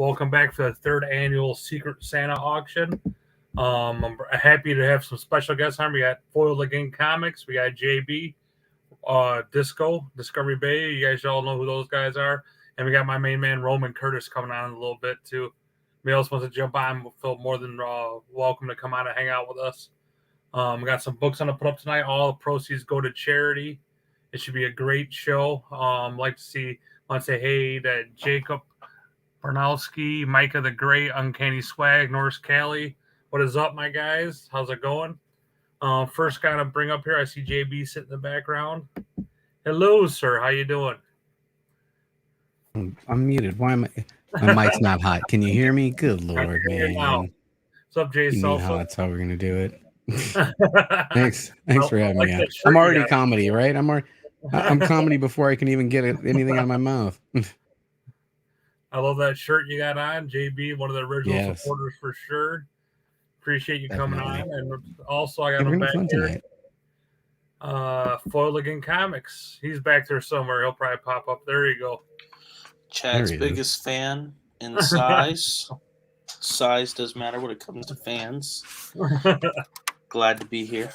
Welcome back for the third annual Secret Santa auction. I'm happy to have some special guests on. We got Foiled Again Comics. We got JB, Disco, Discovery Bay. You guys all know who those guys are. And we got my main man, Roman Curtis, coming on in a little bit, too. If else wants to jump on, we'll feel more than welcome to come on and hang out with us. We got some books on to put up tonight. All the proceeds go to charity. It should be a great show. Like to want to say hey to Jacob Barnowski, Micah the Great, Uncanny Swag, Norse Cali. What is up, my guys? How's it going? First guy to bring up here, I see JB sitting in the background. Hello, sir. How you doing? I'm muted. Why am I? My mic's not hot. Can you hear me? Good Lord, man. What's up, Jay? You know how that's how we're gonna do it. Thanks for having me on. I'm already comedy, right? I'm comedy before I can even get anything out of my mouth. I love that shirt you got on, JB. One of the original supporters for sure. Appreciate you coming on, and also I got him back here. Foiled Again Comics. He's back there somewhere. He'll probably pop up. There you go. Chad's biggest fan in size. Size does matter when it comes to fans. Glad to be here.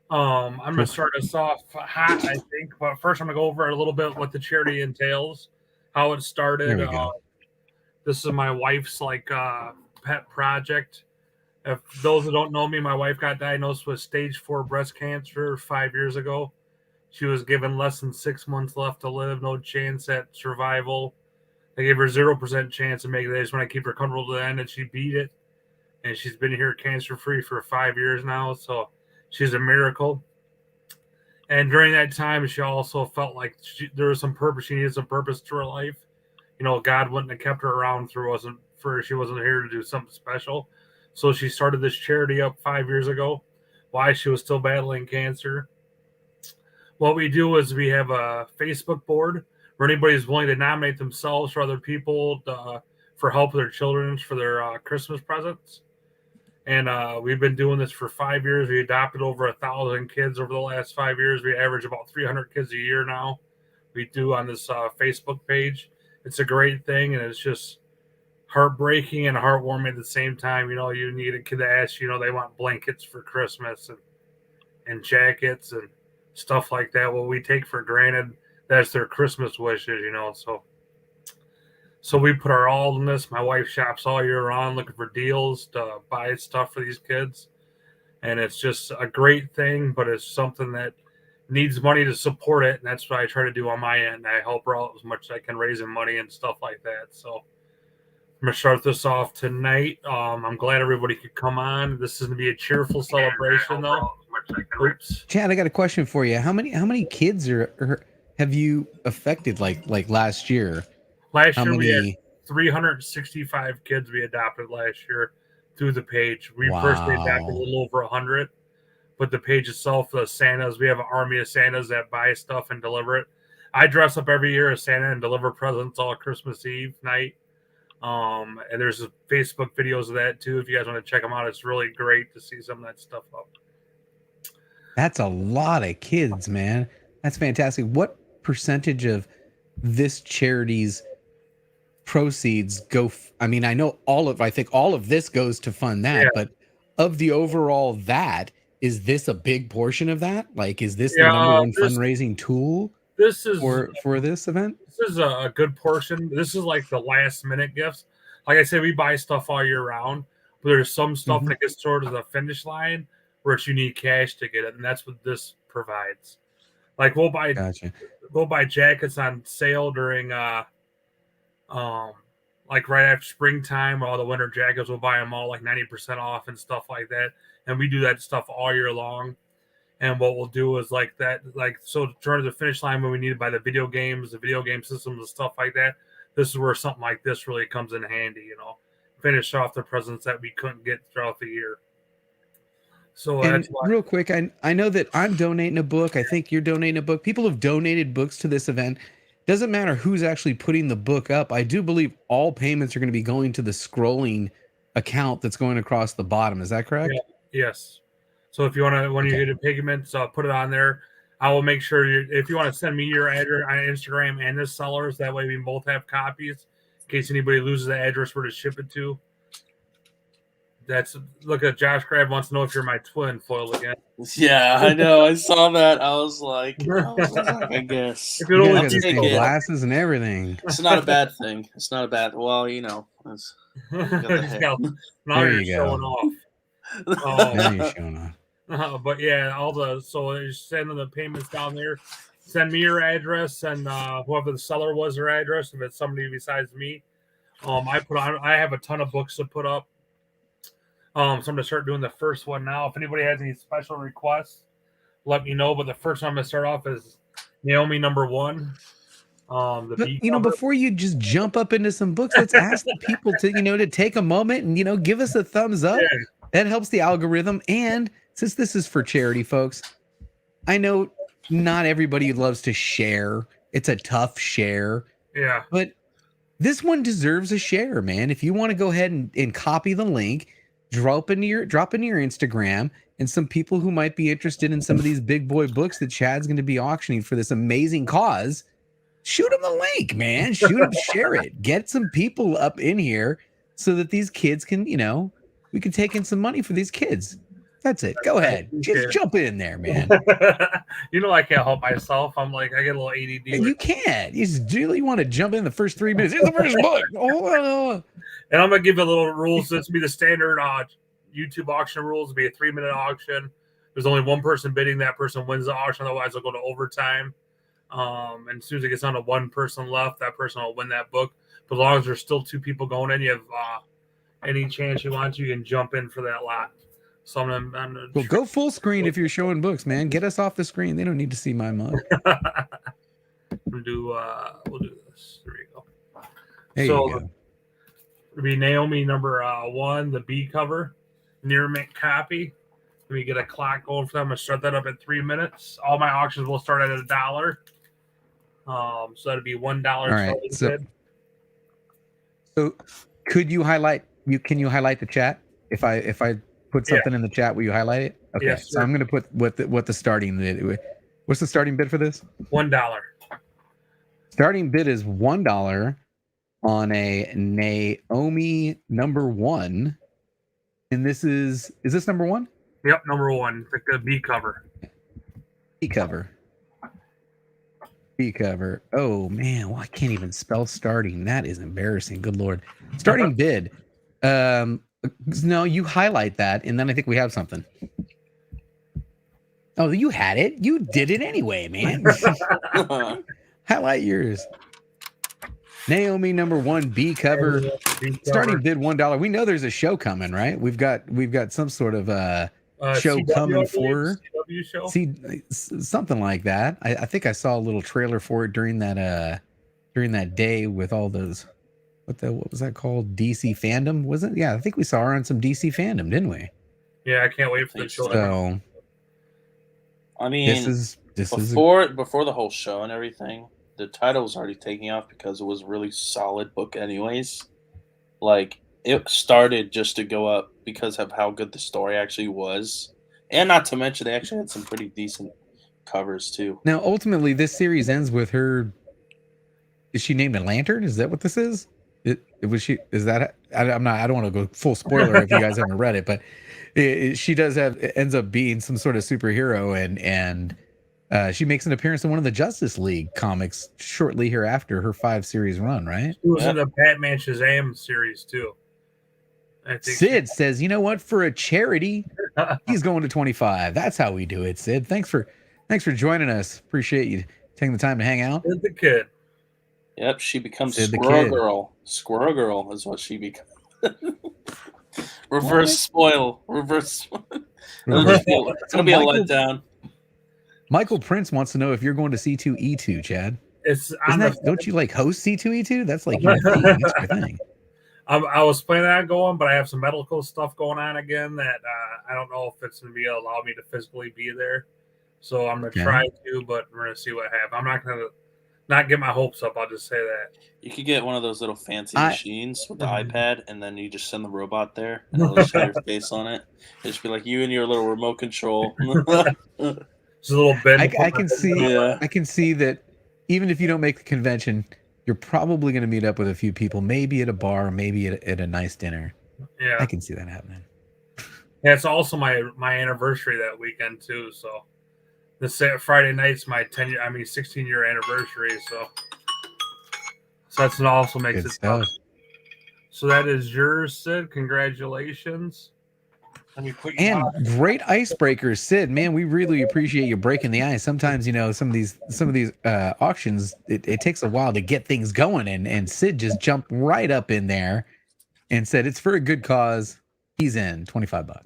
I'm going to start us off hot, I think. But first, I'm going to go over a little bit what the charity entails, how it started. This is my wife's pet project. If those who don't know me, my wife got diagnosed with stage 4 breast cancer 5 years ago. She was given less than 6 months left to live, no chance at survival. They gave her 0% chance to make it. They just want to keep her comfortable to the end, and she beat it. And she's been here cancer-free for 5 years now, so she's a miracle. And during that time, she also felt like there was some purpose. She needed some purpose to her life. You know, God wouldn't have kept her around she wasn't here to do something special. So she started this charity up 5 years ago while she was still battling cancer. What we do is we have a Facebook board where anybody's willing to nominate themselves for other people for help with their children for their Christmas presents. And we've been doing this for 5 years. We adopted over 1,000 kids over the last 5 years. We average about 300 kids a year now. We do on this Facebook page. It's a great thing, and it's just heartbreaking and heartwarming at the same time. You know, you need a kid to ask you, they want blankets for Christmas and jackets and stuff like that. Well, we take for granted that's their Christmas wishes, So we put our all in this. My wife shops all year round looking for deals to buy stuff for these kids. And it's just a great thing, but it's something that needs money to support it. And that's what I try to do on my end. I help her out as much as I can, raising money and stuff like that. So I'm going to start this off tonight. I'm glad everybody could come on. This is going to be a cheerful celebration, though. Oops. Chad, I got a question for you. How many kids have you affected like last year? Last year we had 365 kids we adopted last year through the page. We personally adopted a little over 100, but the page itself, the Santas, we have an army of Santas that buy stuff and deliver it. I dress up every year as Santa and deliver presents all Christmas Eve night. And there's Facebook videos of that too. If you guys want to check them out, it's really great to see some of that stuff up. That's a lot of kids, man. That's fantastic. What percentage of this charity's proceeds go? I think all of this goes to fund that, but of the overall is this a big portion of that? Like, is this the number one fundraising tool for this event? This is a good portion. This is like the last minute gifts. Like I said, we buy stuff all year round, but there's some stuff that gets towards the finish line where you need cash to get it, and that's what this provides. Like we'll buy jackets on sale during like right after springtime. All the winter jackets, we'll buy them all like 90% off and stuff like that. And we do that stuff all year long. And what we'll do is so during the finish line when we need to buy the video game systems and stuff like that, this is where something like this really comes in handy, finish off the presents that we couldn't get throughout the year. So that's real quick, I know that I'm donating a book. I think you're donating a book. People have donated books to this event. Doesn't matter who's actually putting the book up. I do believe all payments are going to be going to the scrolling account that's going across the bottom. Is that correct? Yeah. Yes. So if you want to, when you get a pigment, put it on there. I will make sure if you want to send me your address on Instagram and the sellers, that way we both have copies. case anybody loses the address where to ship it to. Look at Josh Crab wants to know if you're my twin foil again. Yeah, I know. I saw that. I was like, I guess. You guys got the same glasses and everything. It's not a bad thing. It's not a bad. Well, you know. Now you're showing off. Now you're showing off. But yeah, so you're sending the payments down there. Send me your address and whoever the seller was, their address. If it's somebody besides me, I have a ton of books to put up. So I'm gonna start doing the first one now. If anybody has any special requests, let me know. But the first one I'm gonna start off is Naomi #1. Before you just jump up into some books, let's ask the people to take a moment and give us a thumbs up. Yeah. That helps the algorithm. And since this is for charity, folks, I know not everybody loves to share. It's a tough share. Yeah. But this one deserves a share, man. If you want to go ahead and copy the link, drop into your Instagram, and some people who might be interested in some of these big boy books that Chad's going to be auctioning for this amazing cause, shoot them the link, man. Shoot them, share it. Get some people up in here so that these kids can, we can take in some money for these kids. That's it. Go ahead. Just jump in there, man. I can't help myself. I'm like, I get a little ADD. You can't. You want to jump in the first 3 minutes. Here's the first book. And I'm going to give a little rules. This will be the standard YouTube auction rules. It'll be a 3-minute auction. There's only one person bidding. That person wins the auction. Otherwise, it'll go to overtime. And as soon as it gets down to one person left, that person will win that book. But as long as there's still 2 people going in, you have any chance you want to, you can jump in for that lot. So I'm gonna go full screen if you're showing books, man. Get us off the screen. They don't need to see my mug. We'll do this. There we go. There you go. It'll be Naomi #1, the B cover, near mint copy. Let me get a clock going for them. I'm gonna start that up at 3 minutes. All my auctions will start at $1. So that'd be $1. All right. So could you highlight? Can you highlight the chat? If I put something in the chat, will you highlight it? Okay. Yes, so I'm going to put what the starting bid. What's the starting bid for this? $1. Starting bid is $1 on a Naomi #1, and is this #1? Yep, #1. The B cover. B cover. B cover. Oh man, I can't even spell starting. That is embarrassing. Good Lord. Starting bid. No, you highlight that, and then I think we have something. Oh, you had it. You did it anyway, man. Highlight yours. Naomi #1 B cover. Starting bid $1. We know there's a show coming, right? We've got some sort of show CW, coming for her. CW show? See, something like that. I think I saw a little trailer for it during that day with all those. What was that called? DC Fandom, was it? Yeah, I think we saw her on some DC Fandom, didn't we? Yeah, I can't wait for the show. So, I mean, this is before the whole show and everything. The title was already taking off because it was a really solid book, anyways. Like it started just to go up because of how good the story actually was, and not to mention they actually had some pretty decent covers too. Now, ultimately, this series ends with her. Is she named a lantern? Is that what this is? Was she? Is that? I'm not. I don't want to go full spoiler if you guys haven't read it, but she ends up being some sort of superhero, and she makes an appearance in one of the Justice League comics shortly hereafter her 5-series run. Right? She was in the Batman Shazam series too. I think Sid says, "You know what? For a charity, he's going to 25. That's how we do it." Sid, thanks for joining us. Appreciate you taking the time to hang out. Sid the kid. Yep, she becomes Squirrel Girl. Squirrel Girl is what she becomes. Reverse spoil. It's gonna be a letdown. Michael Prince wants to know if you're going to C2E2, Chad. Don't you like host C2E2? That's like your thing. That's your thing. I was planning on going, but I have some medical stuff going on again that I don't know if it's going to allow me to physically be there. So I'm going to try to, but we're going to see what happens. I'm not going to not get my hopes up. I'll just say that. You could get one of those little fancy machines with the iPad, and then you just send the robot there, and it'll show your face on it. It'll just be like you and your little remote control. It's a little bit. I can see. Yeah. I can see that even if you don't make the convention, you're probably going to meet up with a few people, maybe at a bar, maybe at a nice dinner. Yeah, I can see that happening. Yeah, it's also my anniversary that weekend too. So this Friday night's my 16-year anniversary. So that's what also makes Good it stuff. tough. So that is yours, Sid. Congratulations. Let me put you and on. Great icebreakers, Sid. Man, we really appreciate you breaking the ice. Sometimes, some of these auctions, it takes a while to get things going, and Sid just jumped right up in there and said it's for a good cause. He's in. $25.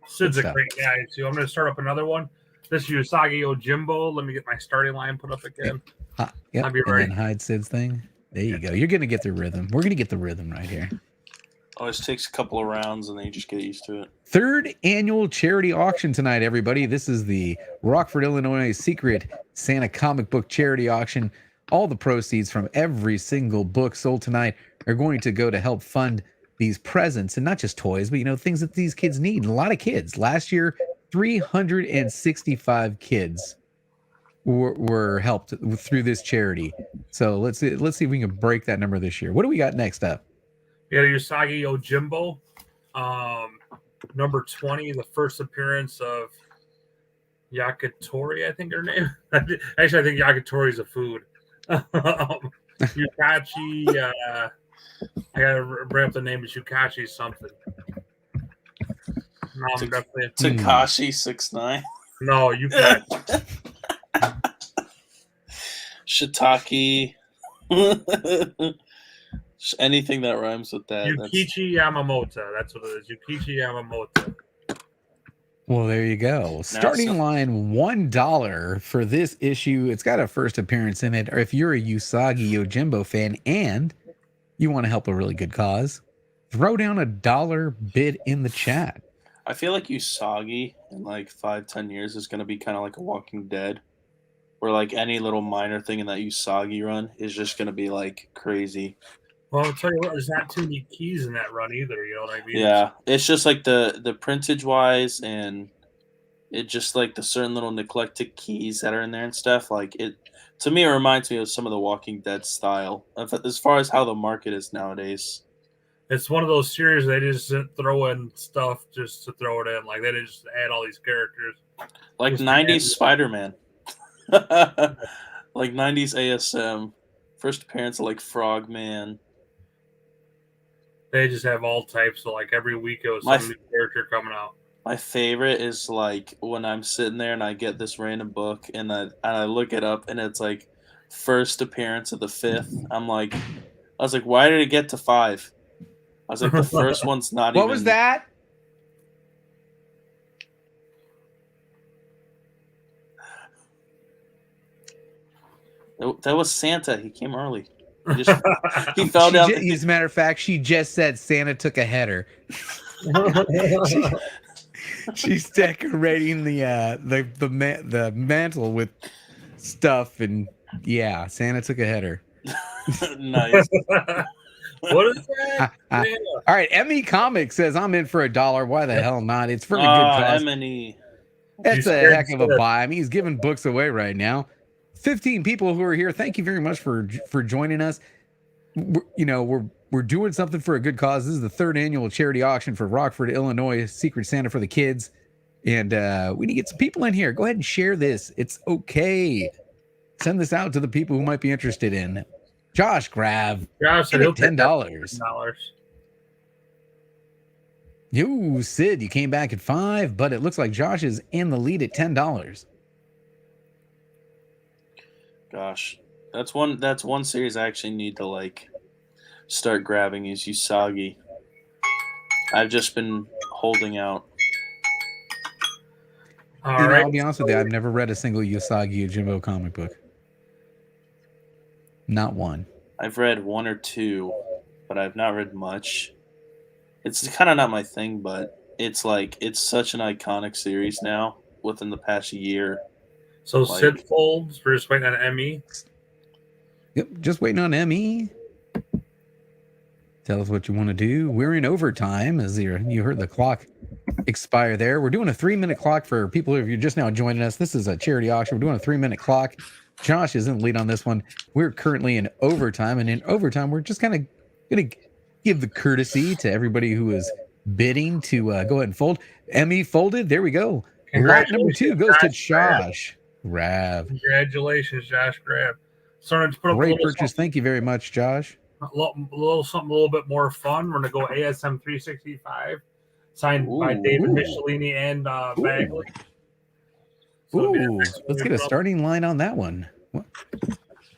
Sid's a great guy too. I'm going to start up another one. This is Usagi Yojimbo. Let me get my starting line put up again. Yep. I'll be ready. And then hide Sid's thing. There you go. You're going to get the rhythm. We're going to get the rhythm right here. Always takes a couple of rounds and then you just get used to it. Third annual charity auction tonight, everybody. This is the Rockford, Illinois Secret Santa comic book charity auction. All the proceeds from every single book sold tonight are going to go to help fund these presents, and not just toys, but things that these kids need. And a lot of kids. Last year, 365 kids were helped through this charity. So let's see if we can break that number this year. What do we got next up? We got Usagi Yojimbo, number 20, the first appearance of Yakitori, I think her name. Actually, I think Yakitori is a food. Yukachi, I gotta bring up the name. It's Yukachi something. No, I'm definitely Takashi 6ix9ine. No, Yukachi. Shiitake. Anything that rhymes with that. Yukichi Yamamoto. That's what it is. Yukichi Yamamoto. Well, there you go. Starting line $1 for this issue. It's got a first appearance in it. Or if you're a Usagi Yojimbo fan and you want to help a really good cause, throw down $1 bid in the chat. I feel like Usagi in like 5-10 years is going to be kind of like a Walking Dead, where like any little minor thing in that Usagi run is just going to be like crazy. Well, I'll tell you what, there's not too many keys in that run either, you know what I mean? Yeah, it's just like the printage wise, and it just like the certain little neglected keys that are in there and stuff. Like it, to me, it reminds me of some of the Walking Dead style, as far as how the market is nowadays. It's one of those series they just throw in stuff just to throw it in. Like they just add all these characters. Like just 90s Spider-Man. Like 90s ASM. First appearance of like Frogman. They just have all types of, like, every week it was some new character coming out. My favorite is like when I'm sitting there and I get this random book and I look it up and it's like first appearance of the 5th. I was like, why did it get to 5? I was like, the first one's not What was that? That was Santa. He came early. He fell down. As a matter of fact, she just said Santa took a header. She's decorating the mantle with stuff, and yeah, Santa took a header. Nice. What is that? All right, ME Comics says I'm in for $1. Why the hell not? It's for a good cause. ME. That's a heck of a buy. I mean, he's giving books away right now. 15 people who are here. Thank you very much for joining us. We're doing something for a good cause. This is the 3rd annual charity auction for Rockford, Illinois, Secret Santa for the kids. And we need to get some people in here. Go ahead and share this. It's okay. Send this out to the people who might be interested in. Josh Grav. Josh said he'll $10. $10. Yo, Sid, you came back at 5, but it looks like Josh is in the lead at $10. Gosh, that's one series I actually need to like start grabbing is Usagi. I've just been holding out. I'll be honest with you, I've never read a single Usagi Yojimbo comic book. Not one. I've read 1 or 2, but I've not read much. It's kind of not my thing, but it's such an iconic series now within the past year. So Sid folds. We're just waiting on ME. Yep, just waiting on ME. Tell us what you want to do. We're in overtime, as you heard the clock expire there. We're doing a 3-minute clock for people if you're just now joining us. This is a charity auction. We're doing a 3-minute clock. Josh is in the lead on this one. We're currently in overtime, and in overtime, we're just kind of going to give the courtesy to everybody who is bidding to go ahead and fold. Emmy folded. There we go. Lot number 2 goes to Josh Grab. Congratulations, Josh Grab. Starting to put up great purchase. Thank you very much, Josh. A little something a little bit more fun. We're going to go ASM 365, signed by David Michelini and Bagley. So let's get a starting line on that one.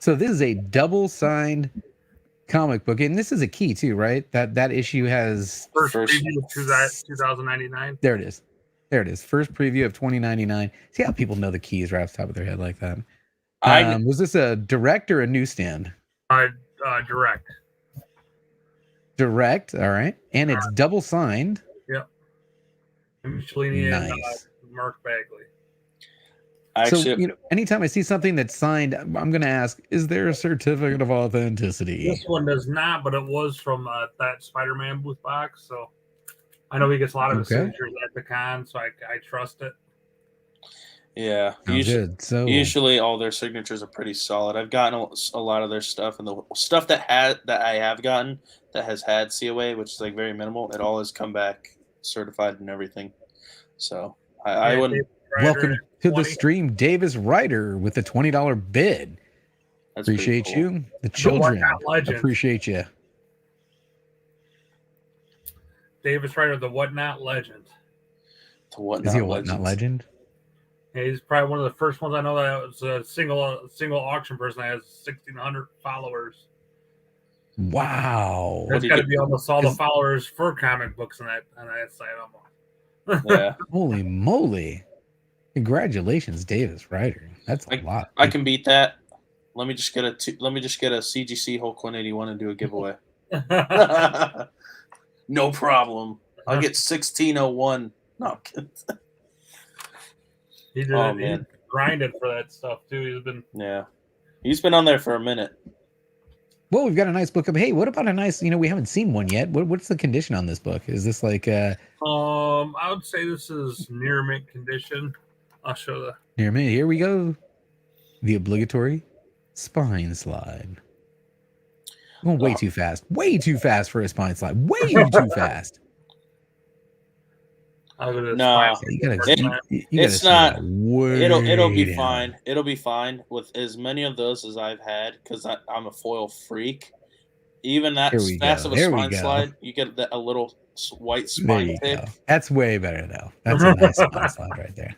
So this is a double signed comic book, and this is a key too, right? That issue has first preview of 2099. There it is. First preview of 2099. See how people know the keys right off the top of their head like that. Was this a direct or a newsstand? Direct. Direct. All right, and it's double signed. Yep. Michelini and Mark Bagley. So, anytime I see something that's signed, I'm going to ask, is there a certificate of authenticity? This one does not, but it was from that Spider-Man booth box. So I know he gets a lot of his signatures at the con, so I trust it. Yeah. Usually all their signatures are pretty solid. I've gotten a lot of their stuff, and the stuff that I have gotten that has had COA, which is like very minimal, it all has come back certified and everything. So I wouldn't. Welcome to the stream, Davis Ryder with the $20 bid. That's appreciate cool. you. The children appreciate you. Davis Ryder, the Whatnot Legend. Is he a Whatnot Legend? Yeah, he's probably one of the first ones I know that was a single auction person that has 1,600 followers. Wow. That's got to be almost all the followers for comic books on that site almost. Yeah. Holy moly. Congratulations, Davis Ryder. That's a lot. I can beat that. Let me just get a CGC Hulk 181 and do a giveaway. No problem. I'll get 1601. No, I'm kidding. He did He grinded for that stuff too. He's been on there for a minute. Well, we've got a nice book up. Hey, what about a nice? We haven't seen one yet. What's the condition on this book? Is this like I would say this is near mint condition. I'll show the near mint. Here we go. The obligatory spine slide. Going way too fast. Way too fast for a spine slide. Way too fast. No, it's not. It'll be fine. It'll be fine with as many of those as I've had because I'm a foil freak. Even that fast of a spine slide, you get a little white spine tip. That's way better though. That's a nice spine slide right there.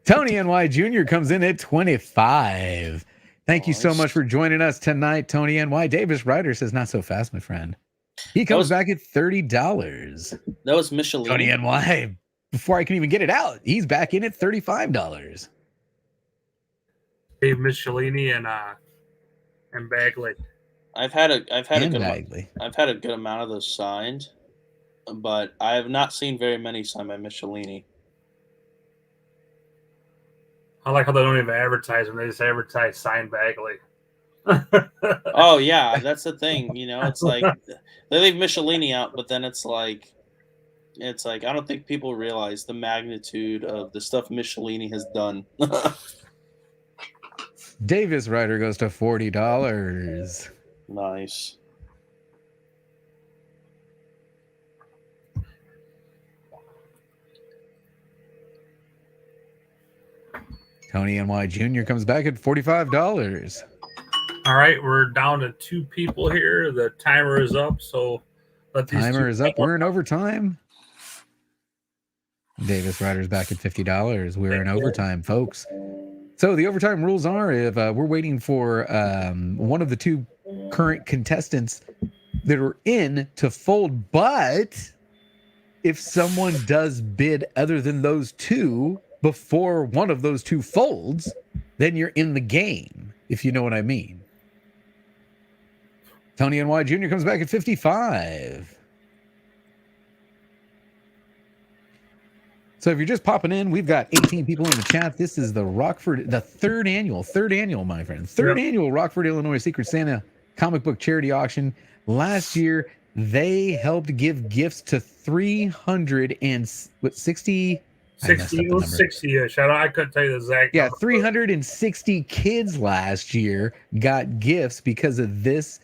Tony NY Jr. comes in at 25. Thank you so much for joining us tonight, Tony NY. Davis Ryder says, not so fast, my friend. He comes back at $30. That was Michelini. Tony NY. Before I can even get it out, he's back in at $35. Dave Michelini and Bagley. I've had a good amount of those signed, but I have not seen very many signed by Michelini. I like how they don't even advertise them; they just advertise signed Bagley. Oh yeah, that's the thing. It's like they leave Michelini out, but then it's like I don't think people realize the magnitude of the stuff Michelini has done. Davis Ryder goes to $40. Nice. Tony NY Jr. comes back at $45. All right, we're down to 2 people here. The timer is up, so let these timer is up. We're in overtime. Davis Ryder's back at $50. We're in overtime, folks. So the overtime rules are if we're waiting for one of the 2 current contestants that are in to fold, but if someone does bid other than those 2 before one of those 2 folds, then you're in the game, if you know what I mean. Tony NY Jr. comes back at 55. So if you're just popping in, we've got 18 people in the chat. This is the Rockford, the third annual, my friend, annual Rockford, Illinois Secret Santa comic book charity auction. Last year, they helped give gifts to 360 60-ish. I couldn't tell you the exact Yeah, number. 360 kids last year got gifts because of this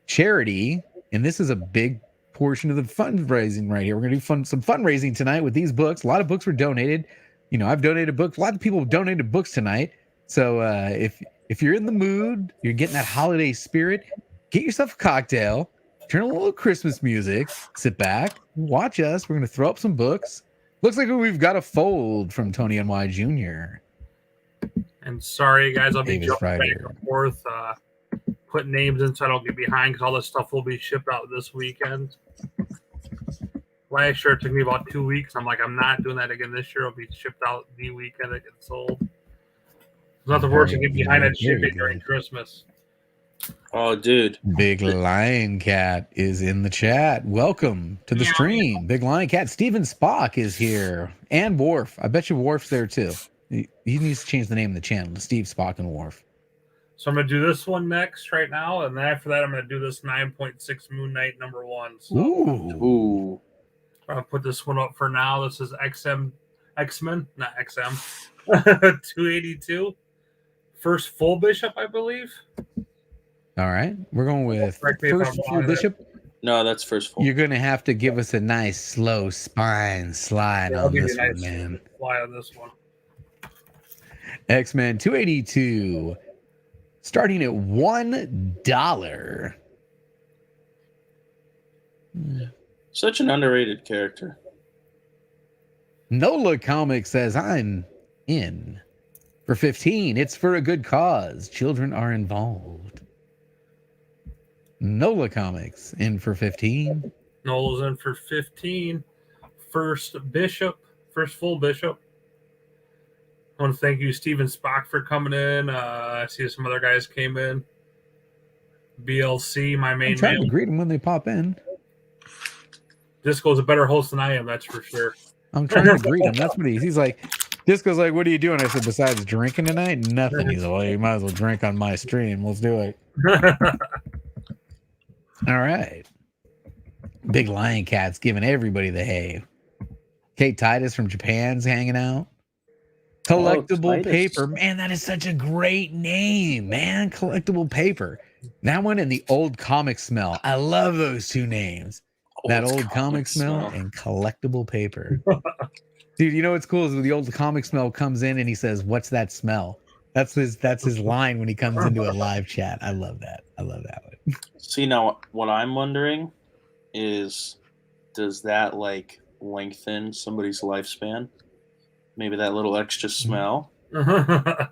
charity, and this is a big portion of the fundraising right here. We're going to do some fundraising tonight with these books. A lot of books were donated. You know, I've donated books. A lot of people have donated books tonight. So if you're in the mood, you're getting that holiday spirit, get yourself a cocktail, turn on a little Christmas music, sit back, watch us. We're going to throw up some books. Looks like we've got a fold from Tony N.Y. Jr. And sorry, guys, I'll be Davis jumping Ryder. back and forth, putting names in so I don't get behind because all this stuff will be shipped out this weekend. Last year it took me about 2 weeks. I'm like, I'm not doing that again this year. It'll be shipped out the weekend it gets sold. It's not the worst to get behind that shipping during Christmas. Oh, dude. Big Lion Cat is in the chat. Welcome to the stream. Big Lion Cat. Steven Spock is here. And Worf. I bet you Worf's there too. He needs to change the name of the channel to Steve Spock and Worf. So I'm going to do this one next right now. And then after that, I'm going to do this 9.6 Moon Knight #1. So Ooh. I'll put this one up for now. This is X-Men, not XM. 282. First full bishop, I believe. All right. We're going with first full bishop. No, that's first full. You're going to have to give us a nice, slow spine slide on this one, man. Fly on this one. X-Men 282. Starting at $1. Such an underrated character. Nola Comics says, I'm in. For 15, it's for a good cause. Children are involved. Nola Comics in for 15. Nola's in for 15. First full bishop. I want to thank you, Steven Spock, for coming in. I see some other guys came in. BLC, my main man. I'm trying to greet them when they pop in. Disco's a better host than I am, that's for sure. I'm trying to greet him. That's what he's like. Disco's like, what are you doing? I said, besides drinking tonight, nothing. He's like, well, you might as well drink on my stream. Let's do it. All right. Big Lion Cat's giving everybody the hay. Kate Titus from Japan's hanging out. Collectible Paper. Man, that is such a great name, man. Collectible Paper. That one and the Old Comic Smell. I love those two names. That Old Comic Smell and Collectible Paper. Dude, you know what's cool is when the Old Comic Smell comes in and he says, "What's that smell?" That's his line when he comes into a live chat. I love that. I love that one. See, now what I'm wondering is, does that like lengthen somebody's lifespan? Maybe that little extra smell. Or could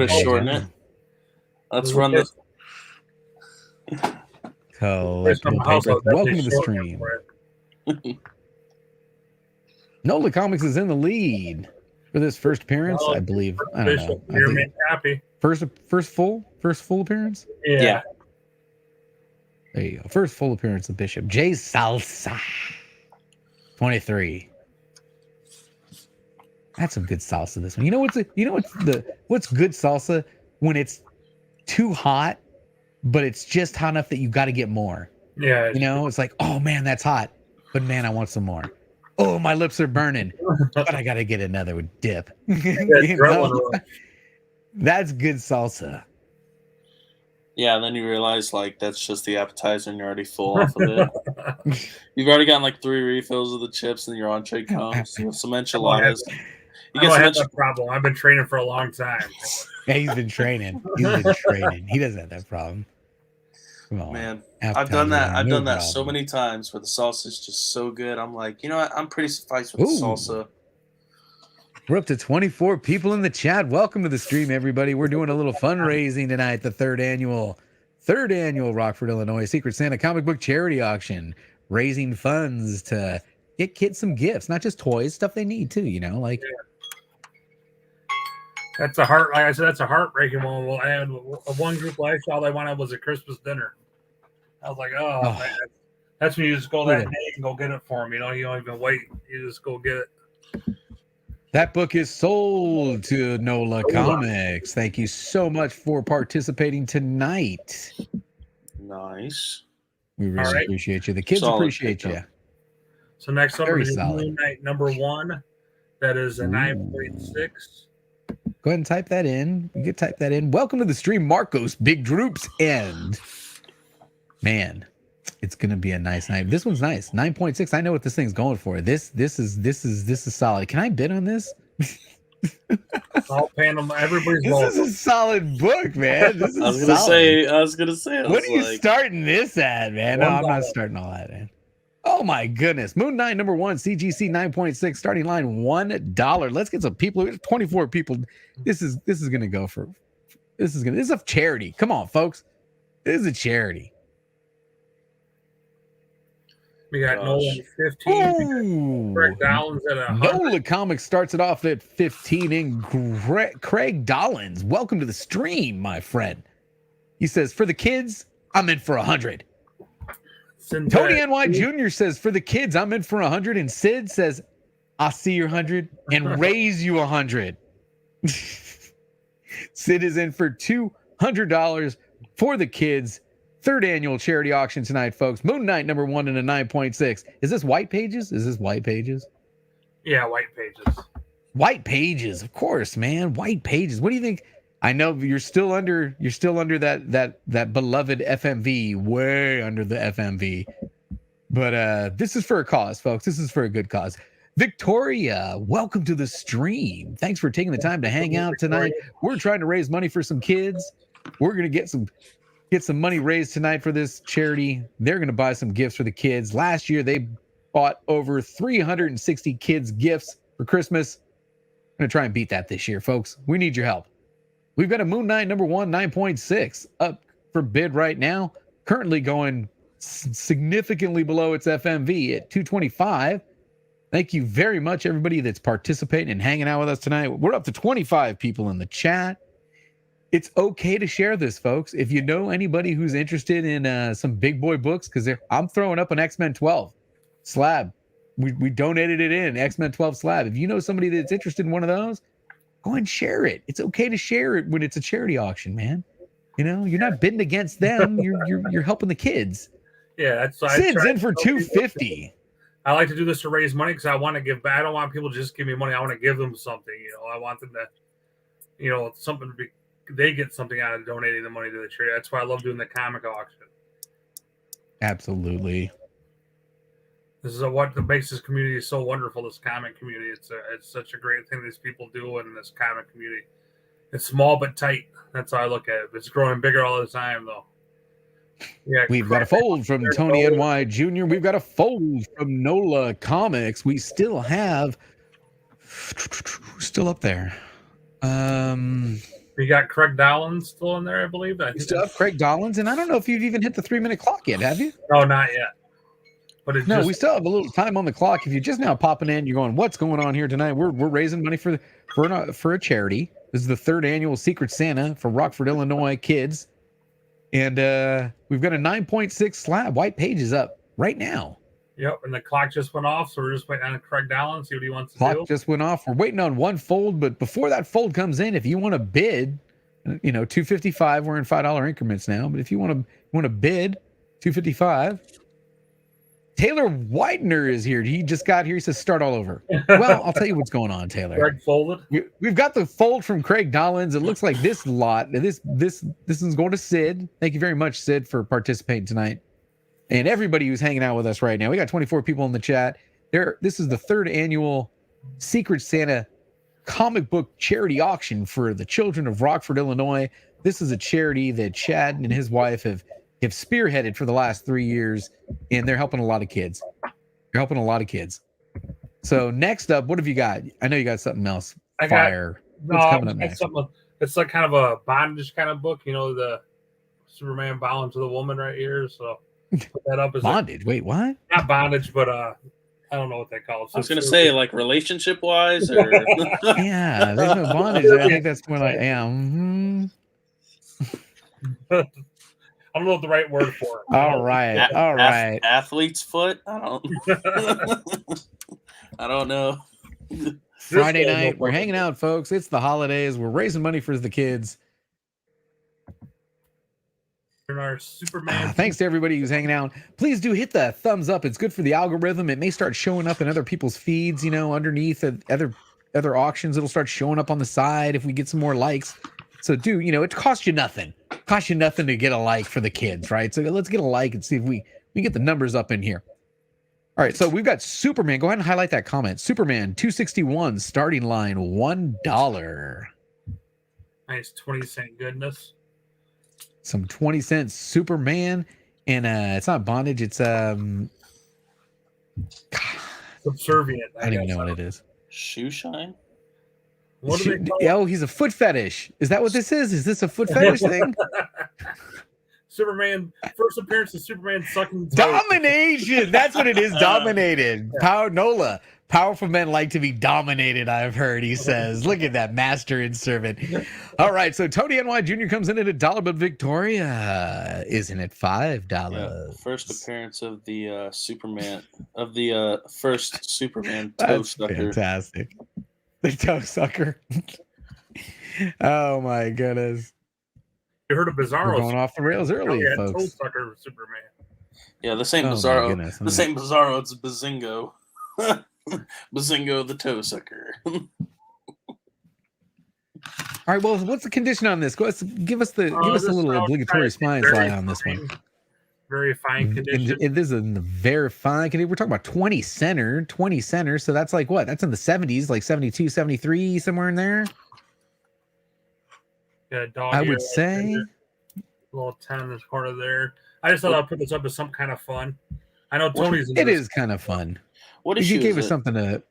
it shorten it? Let's run this. Collectible Paper. Welcome to the stream. Nola Comics is in the lead for this first appearance, I believe. I don't know. You're happy. First full appearance? Yeah. There you go. First full appearance of Bishop. Jay Salsa. 23. That's some good salsa, this one. What's good salsa? When it's too hot, but it's just hot enough that you got to get more. Yeah. It's like, oh man, that's hot. But man, I want some more. Oh, my lips are burning, but I got to get another with dip. That's good salsa. Yeah, and then you realize like that's just the appetizer and you're already full off of it. You've already gotten like 3 refills of the chips and your entree comes with some enchiladas. I don't have that problem. I've been training for a long time. Yeah, he's been training. He doesn't have that problem. Come on, man. I've done that so many times where the salsa is just so good. I'm like, you know what? I'm pretty sufficed with the salsa. We're up to 24 people in the chat. Welcome to the stream, everybody. We're doing a little fundraising tonight, the third annual Rockford, Illinois Secret Santa comic book charity auction, raising funds to get kids some gifts, not just toys, stuff they need too, like. Yeah. Like I said, that's a heartbreaking one. Well, I had one group last year, all they wanted was a Christmas dinner. I was like, oh. Man. That's when you just go that day and go get it for them. You don't even wait. You just go get it. That book is sold to Nola Comics. Thank you so much for participating tonight. Nice. We really appreciate you. The kids appreciate you. So next up is Moon Knight #1. That is a 9.6. Go ahead and type that in. You can type that in. Welcome to the stream, Marcos, Big Droops, and man, it's gonna be a nice night. This one's nice. 9.6. I know what this thing's going for. This is solid. Can I bid on this? I'll pan them. Everybody's This is a solid book, man. This is I was gonna say. What are you starting this at, man? No, I'm not starting all that, man. Oh my goodness. Moon Knight #1, CGC 9.6, starting line $1. Let's get some people. 24 people. This is gonna go for this is a charity. Come on, folks. This is a charity. We got Nolan 15. Craig Dollins at 100. Nola Comics starts it off at 15. And Craig Dollins, welcome to the stream, my friend. He says, for the kids, I'm in for 100. Tony NY Jr. says, for the kids, I'm in for 100. And Sid says, I'll see your 100 and raise you 100. Sid is in for $200 for the kids. Third annual charity auction tonight, folks. Moon Knight #1 and a 9.6. Is this White Pages? Yeah, White Pages. White Pages, of course, man. White Pages. What do you think? I know you're still under that beloved FMV, way under the FMV. But this is for a cause, folks. This is for a good cause. Victoria, welcome to the stream. Thanks for taking the time to hang out tonight. We're trying to raise money for some kids. We're gonna get some money raised tonight for this charity. They're going to buy some gifts for the kids. Last year, they bought over 360 kids gifts for Christmas. I'm going to try and beat that this year, folks. We need your help. We've got a Moon Knight #1, 9.6 up for bid right now. Currently going significantly below its FMV at 225. Thank you very much, everybody that's participating and hanging out with us tonight. We're up to 25 people in the chat. It's okay to share this, folks. If you know anybody who's interested in some big boy books, because I'm throwing up an X-Men 12 slab. We donated it in, X-Men 12 slab. If you know somebody that's interested in one of those, go and share it. It's okay to share it when it's a charity auction, man. You know, you're not bidding against them. You're helping the kids. Yeah, that's Sid's in for 250. I like to do this to raise money because I want to give back. I don't want people to just give me money. I want to give them something. You know, I want them to, you know, something to be. They get something out of donating the money to the charity. That's why I love doing the comic auction. Absolutely. This is what makes this community so wonderful. This comic community. It's such a great thing these people do in this comic community. It's small but tight. That's how I look at it. It's growing bigger all the time, though. Yeah, we've got a fold from Tony NY Jr. We've got a fold from Nola Comics. We still have still up there. We got Craig Dollins still in there, I believe. You still have Craig Dollins, and I don't know if you've even hit the 3-minute clock yet, have you? No, not yet. But we still have a little time on the clock. If you're just now popping in, you're going, "What's going on here tonight?" We're raising money for a charity. This is the 3rd annual Secret Santa for Rockford, Illinois kids, and we've got a 9.6 slab. White Pages up right now. Yep, and the clock just went off, so we're just waiting on Craig Dollins, see what he wants to do. Clock just went off. We're waiting on one fold, but before that fold comes in, if you want to bid, you know, $255. We're in $5 increments now, but if you want to bid, $255. Taylor Widener is here. He just got here. He says start all over. Well, I'll tell you what's going on, Taylor. Craig folded. We've got the fold from Craig Dollins. It looks like this lot. This is going to Sid. Thank you very much, Sid, for participating tonight. And everybody who's hanging out with us right now. We got 24 people in the chat. This is the 3rd annual Secret Santa comic book charity auction for the children of Rockford, Illinois. This is a charity that Chad and his wife have spearheaded for the last 3 years, and they're helping a lot of kids. So next up, what have you got? I know you got something else. What's coming up next? It's like kind of a bondage kind of book, you know, the Superman bowing to the woman right here. So put that up as bondage. Wait, what? Not bondage, but I don't know what they call it. So I was gonna say like relationship wise, or yeah, there's no bondage there. I think that's more like I don't know what the right word for it. All right. Athlete's foot. I don't know. Friday night, we're hanging out, folks. It's the holidays. We're raising money for the kids. In our Superman. Thanks to everybody who's hanging out. Please do hit the thumbs up. It's good for the algorithm. It may start showing up in other people's feeds, underneath other auctions. It'll start showing up on the side if we get some more likes. So it costs you nothing. It costs you nothing to get a like for the kids, right? So let's get a like and see if we get the numbers up in here. All right, so we've got Superman. Go ahead and highlight that comment. Superman 261 starting line $1. Nice 20-cent goodness. Some 20-cent Superman, and it's not bondage, it's subservient. I don't even know what it is. Shoe shine? What do they call it? Oh, he's a foot fetish. Is that what this is? Is this a foot fetish thing? Superman, first appearance of Superman sucking toes. Domination. That's what it is. Dominated. Power Nola. Powerful men like to be dominated, I've heard, he says. Look at that, master and servant. All right, so Tony NY Jr. comes in at $1, but Victoria is in at $5. Yeah, first appearance of the Superman, of the first Superman toe sucker. Fantastic. The toe sucker. Oh, my goodness. You heard of Bizarro? We're going off the rails early, folks. Toe sucker Superman. Yeah, the same Bizarro. The same Bizarro. It's Bazingo. Bazingo the toe sucker. All right, well, what's the condition on this? Give us a little obligatory spine slide on this one. Very fine condition. It is in the very fine condition. We're talking about 20 center. So that's like what? That's in the 70s, like 72, 73, somewhere in there. Yeah, dog I would say. A little 10 in this corner there. I just thought I'd put this up as some kind of fun. I know Tony's. It is kind of fun. What issue? You gave us something to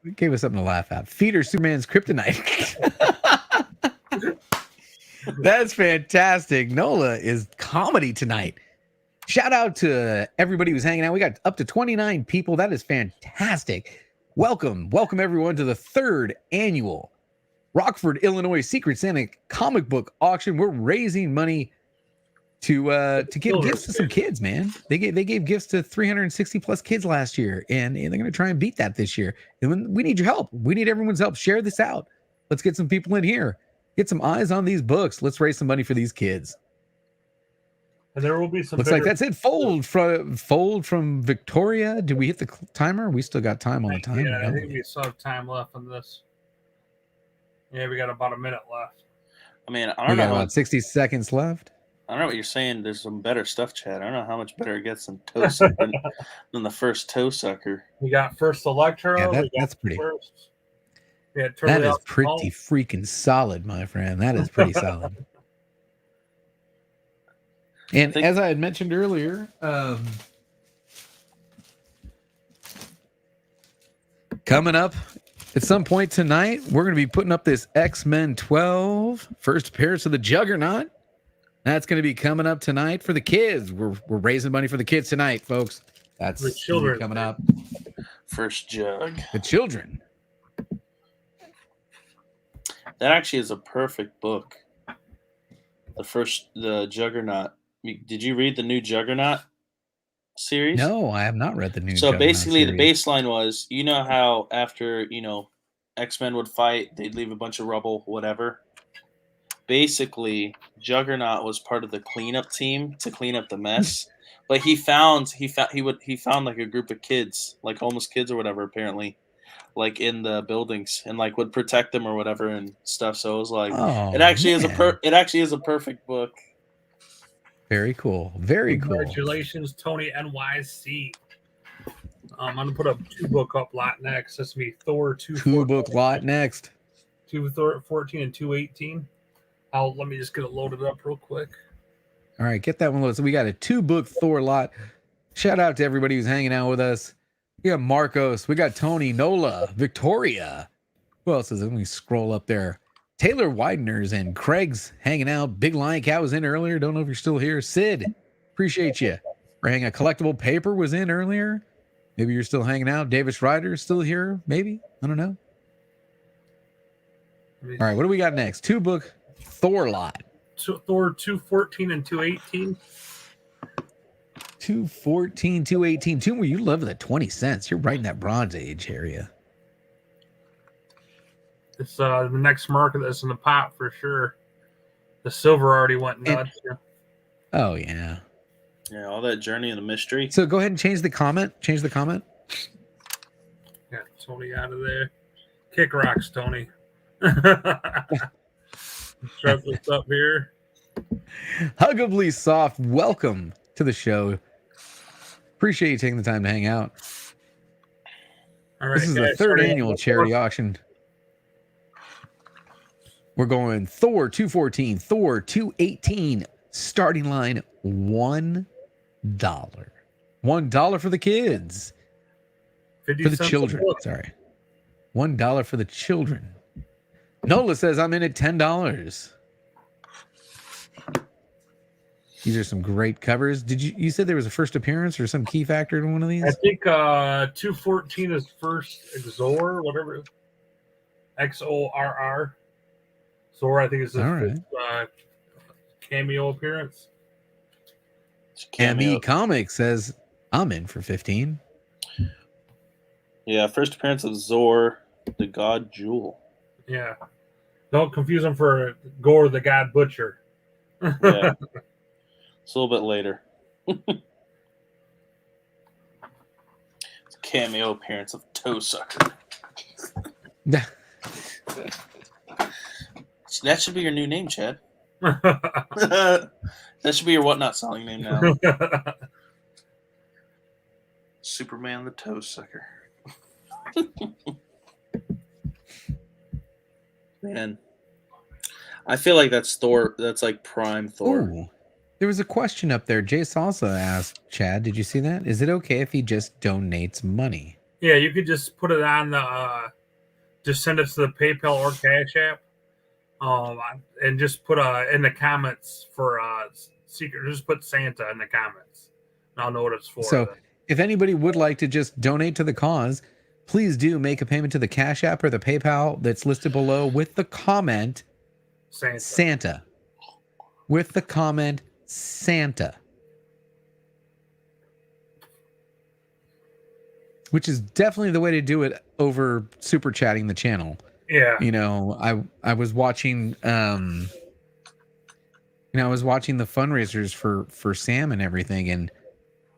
laugh at. Feeder Superman's kryptonite. That's fantastic. Nola is comedy tonight. Shout out to everybody who's hanging out. We got up to 29 people. That is fantastic. Welcome everyone to the 3rd annual Rockford, Illinois Secret Santa comic book auction. We're raising money to give gifts to some kids, man. They gave gifts to 360 plus kids last year, and they're going to try and beat that this year. And we need your help. We need everyone's help. Share this out. Let's get some people in here. Get some eyes on these books. Let's raise some money for these kids. And there will be some. Looks like that's it. Fold from Victoria. Did we hit the timer? We still got time on the timer. Yeah, I think we still have time left on this. Yeah, we got about a minute left. I mean, I don't know. About 60 seconds left. I don't know what you're saying. There's some better stuff, Chad. I don't know how much better it gets than toe sucker than the first toe sucker. We got first Electro. Yeah, that's pretty. That is pretty freaking solid, my friend. That is pretty solid. And as I had mentioned earlier, coming up at some point tonight, we're going to be putting up this X-Men 12 first appearance of the Juggernaut. That's going to be coming up tonight for the kids. We're raising money for the kids tonight, folks. That's the children coming up. First Jug. The children. That actually is a perfect book. The Juggernaut. Did you read the new Juggernaut series? No, I have not read the new. So basically, the baseline was, how after X-Men would fight, they'd leave a bunch of rubble, whatever. Basically, Juggernaut was part of the cleanup team to clean up the mess. But he found like a group of kids, like homeless kids or whatever, apparently, like in the buildings, and like would protect them or whatever and stuff. So it was like it actually is a perfect book. Very cool. Very cool. Congratulations, Tony NYC. I'm gonna put a 2-book up lot next. That's gonna be Thor 2-book lot next. 214 and 218. Let me just get it loaded up real quick. All right, get that one loaded. So we got a 2-book Thor lot. Shout out to everybody who's hanging out with us. We got Marcos. We got Tony, Nola, Victoria. Who else is it? Let me scroll up there. Taylor Widener's and Craig's hanging out. Big Lion Cat was in earlier. Don't know if you're still here. Sid, appreciate you. Hanging a collectible paper was in earlier. Maybe you're still hanging out. Davis Ryder still here. Maybe. I don't know. All right, what do we got next? 2-book Thor lot. Thor 214 and 218. 214, 218. Toomer, you love the 20 cents. You're right in that Bronze Age area. It's the next market that's in the pot for sure. The silver already went nuts. Oh yeah. Yeah, all that journey and the mystery. So go ahead and change the comment. Change the comment. Yeah, Tony out of there. Kick rocks, Tony. Start this up here. Huggably Soft, welcome to the show. Appreciate you taking the time to hang out. All right, this is the third annual charity auction. We're going Thor 214, Thor 218, starting line $1. $1 for the kids. 50 for the cents children. Sorry. $1 for the children. Nola says I'm in at $10. These are some great covers. You said there was a first appearance or some key factor in one of these? I think 214 is first Xor, whatever. XORR. Zor, I think, is his first cameo appearance. ME Comics says I'm in for 15. Yeah, first appearance of Zor, the God Jewel. Yeah. Don't confuse him for Gore, the God Butcher. Yeah. It's a little bit later. Cameo appearance of Toe Sucker. That should be your new name, Chad. That should be your Whatnot selling name now. Superman the Toe Sucker. Man, I feel like that's Thor. That's like prime Thor. Ooh. There was a question up there. Jay Salsa asked, Chad, did you see that? Is it okay if he just donates money? Yeah, you could just put it on the, just send it to the PayPal or Cash App, and just put in the comments for secret. Just put Santa in the comments. And I'll know what it's for. So if anybody would like to just donate to the cause, please do make a payment to the Cash App or the PayPal that's listed below with the comment Santa. With the comment Santa. Which is definitely the way to do it over super chatting the channel. Yeah. You know, I was watching I was watching the fundraisers for Sam and everything, and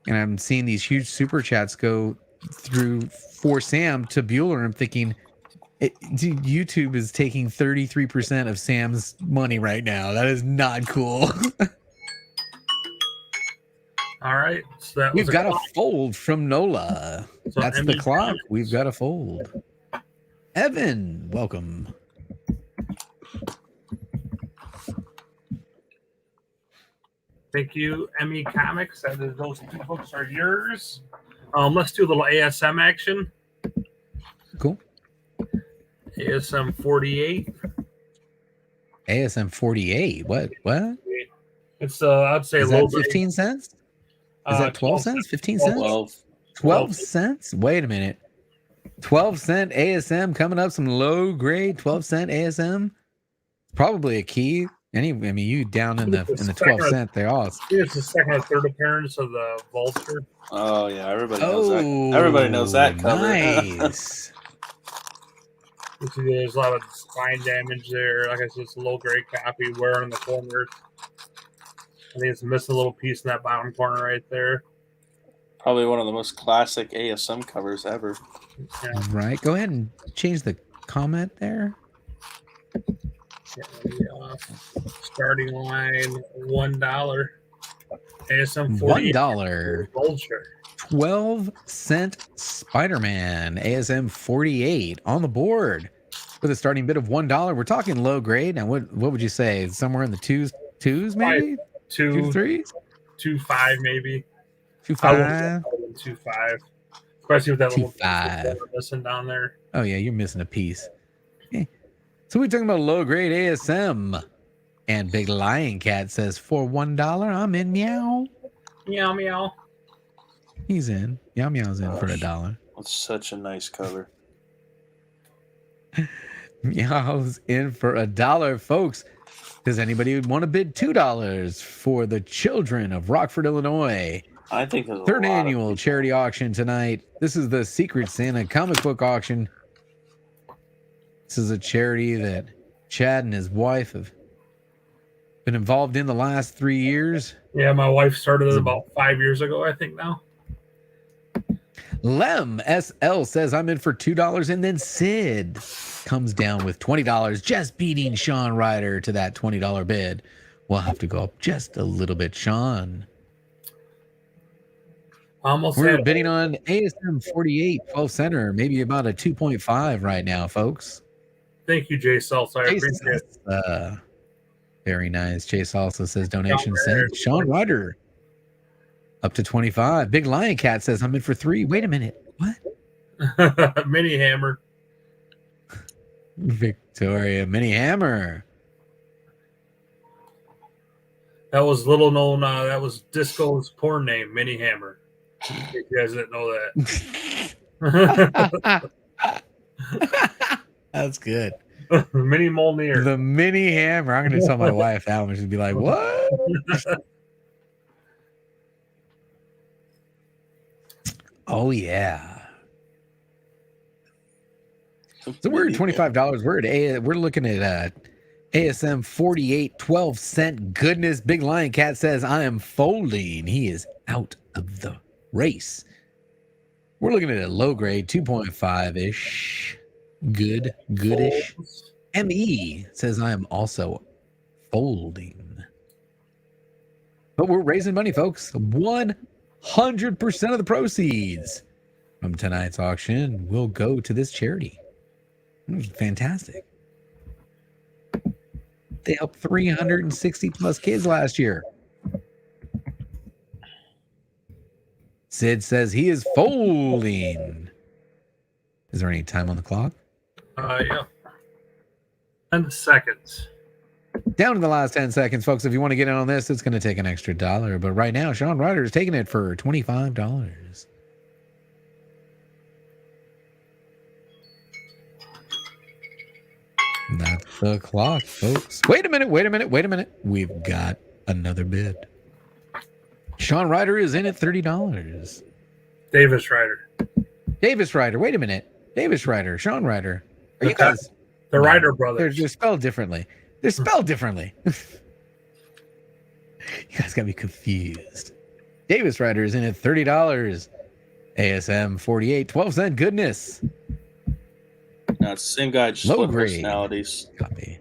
I'm seeing these huge super chats go through for Sam to Bueller. I'm thinking, dude, YouTube is taking 33% of Sam's money right now. That is not cool. All right. So we've got a fold from Nola. So that's the clock. We've got a fold. Evan, welcome. Thank you, ME Comics. Those two books are yours. Let's do a little ASM action. Cool. ASM 48. ASM 48. What? It's I'd say is that 15 cents? Is that 12 cents? 15 cents? 12 cents? Wait a minute. 12-cent ASM coming up, some low grade 12-cent ASM. Probably a key. You down in the 12-cent there also. It's the second or third appearance of the Vulture. Oh yeah, everybody knows that. Everybody knows that cover. Nice. You see there's a lot of spine damage there. Like I said, it's a low grade copy wearing the corners. I think it's missing a little piece in that bottom corner right there. Probably one of the most classic ASM covers ever. Yeah. Right. Go ahead and change the comment there. Starting line $1. ASM 48. $1. Vulture. 12-cent Spider-Man. ASM 48 on the board with a starting bid of $1. We're talking low grade. Now, what would you say? Somewhere in the twos maybe? 2 3s? 2.5 maybe. 2.5. 2.5. Especially with that little 2.5 missing down there. Oh yeah, you're missing a piece. Okay. So we're talking about low grade ASM. And Big Lion Cat says for $1, I'm in. Meow. Meow meow. He's in. Meow meow's in for $1. That's such a nice cover. Meow's in for $1, folks. Does anybody want to bid $2 for the children of Rockford, Illinois? I think there's third annual charity auction tonight. This is the Secret Santa comic book auction. This is a charity that Chad and his wife have been involved in the last 3 years. Yeah, my wife started it about 5 years ago, I think now. Lem SL says I'm in for $2, and then Sid comes down with $20, just beating Sean Ryder to that $20 bid. We'll have to go up just a little bit, Sean. We're bidding on ASM 48 12 center, maybe about a 2.5 right now, folks. Thank you, Jay Salsa. I appreciate it. Very nice. Chase also says donation sent. Sean Ryder up to 25. Big Lion Cat says I'm in for 3. Wait a minute. What? Mini Hammer. Victoria Mini Hammer. That was little known. That was Disco's porn name, Mini Hammer. If you guys didn't know that. That's good. Mini Molnir. The Mini Hammer. I'm going to tell my wife that one. She'd be like, what? Oh, yeah. So we're at $25. We're looking at ASM 48 12 cent. Goodness, Big Lion Cat says, I am folding. He is out of the race. We're looking at a low grade 2.5-ish. Goodish. ME says I am also folding. But we're raising money, folks. 100% of the proceeds from tonight's auction will go to this charity. It was fantastic. They helped 360 plus kids last year. Sid says he is folding. Is there any time on the clock? Yeah. 10 seconds. Down to the last 10 seconds, folks. If you want to get in on this, it's going to take an extra $1. But right now, Sean Ryder is taking it for $25. That's the clock, folks. Wait a minute. We've got another bid. Sean Ryder is in at $30. Davis Ryder. Wait a minute. Davis Ryder. Sean Ryder. Are you guys? The Ryder brothers. They're spelled differently. You guys got me confused. Davis Ryder is in at $30. ASM 48 12 cent. Goodness. No, it's the same guy, just low split grade personalities. Copy.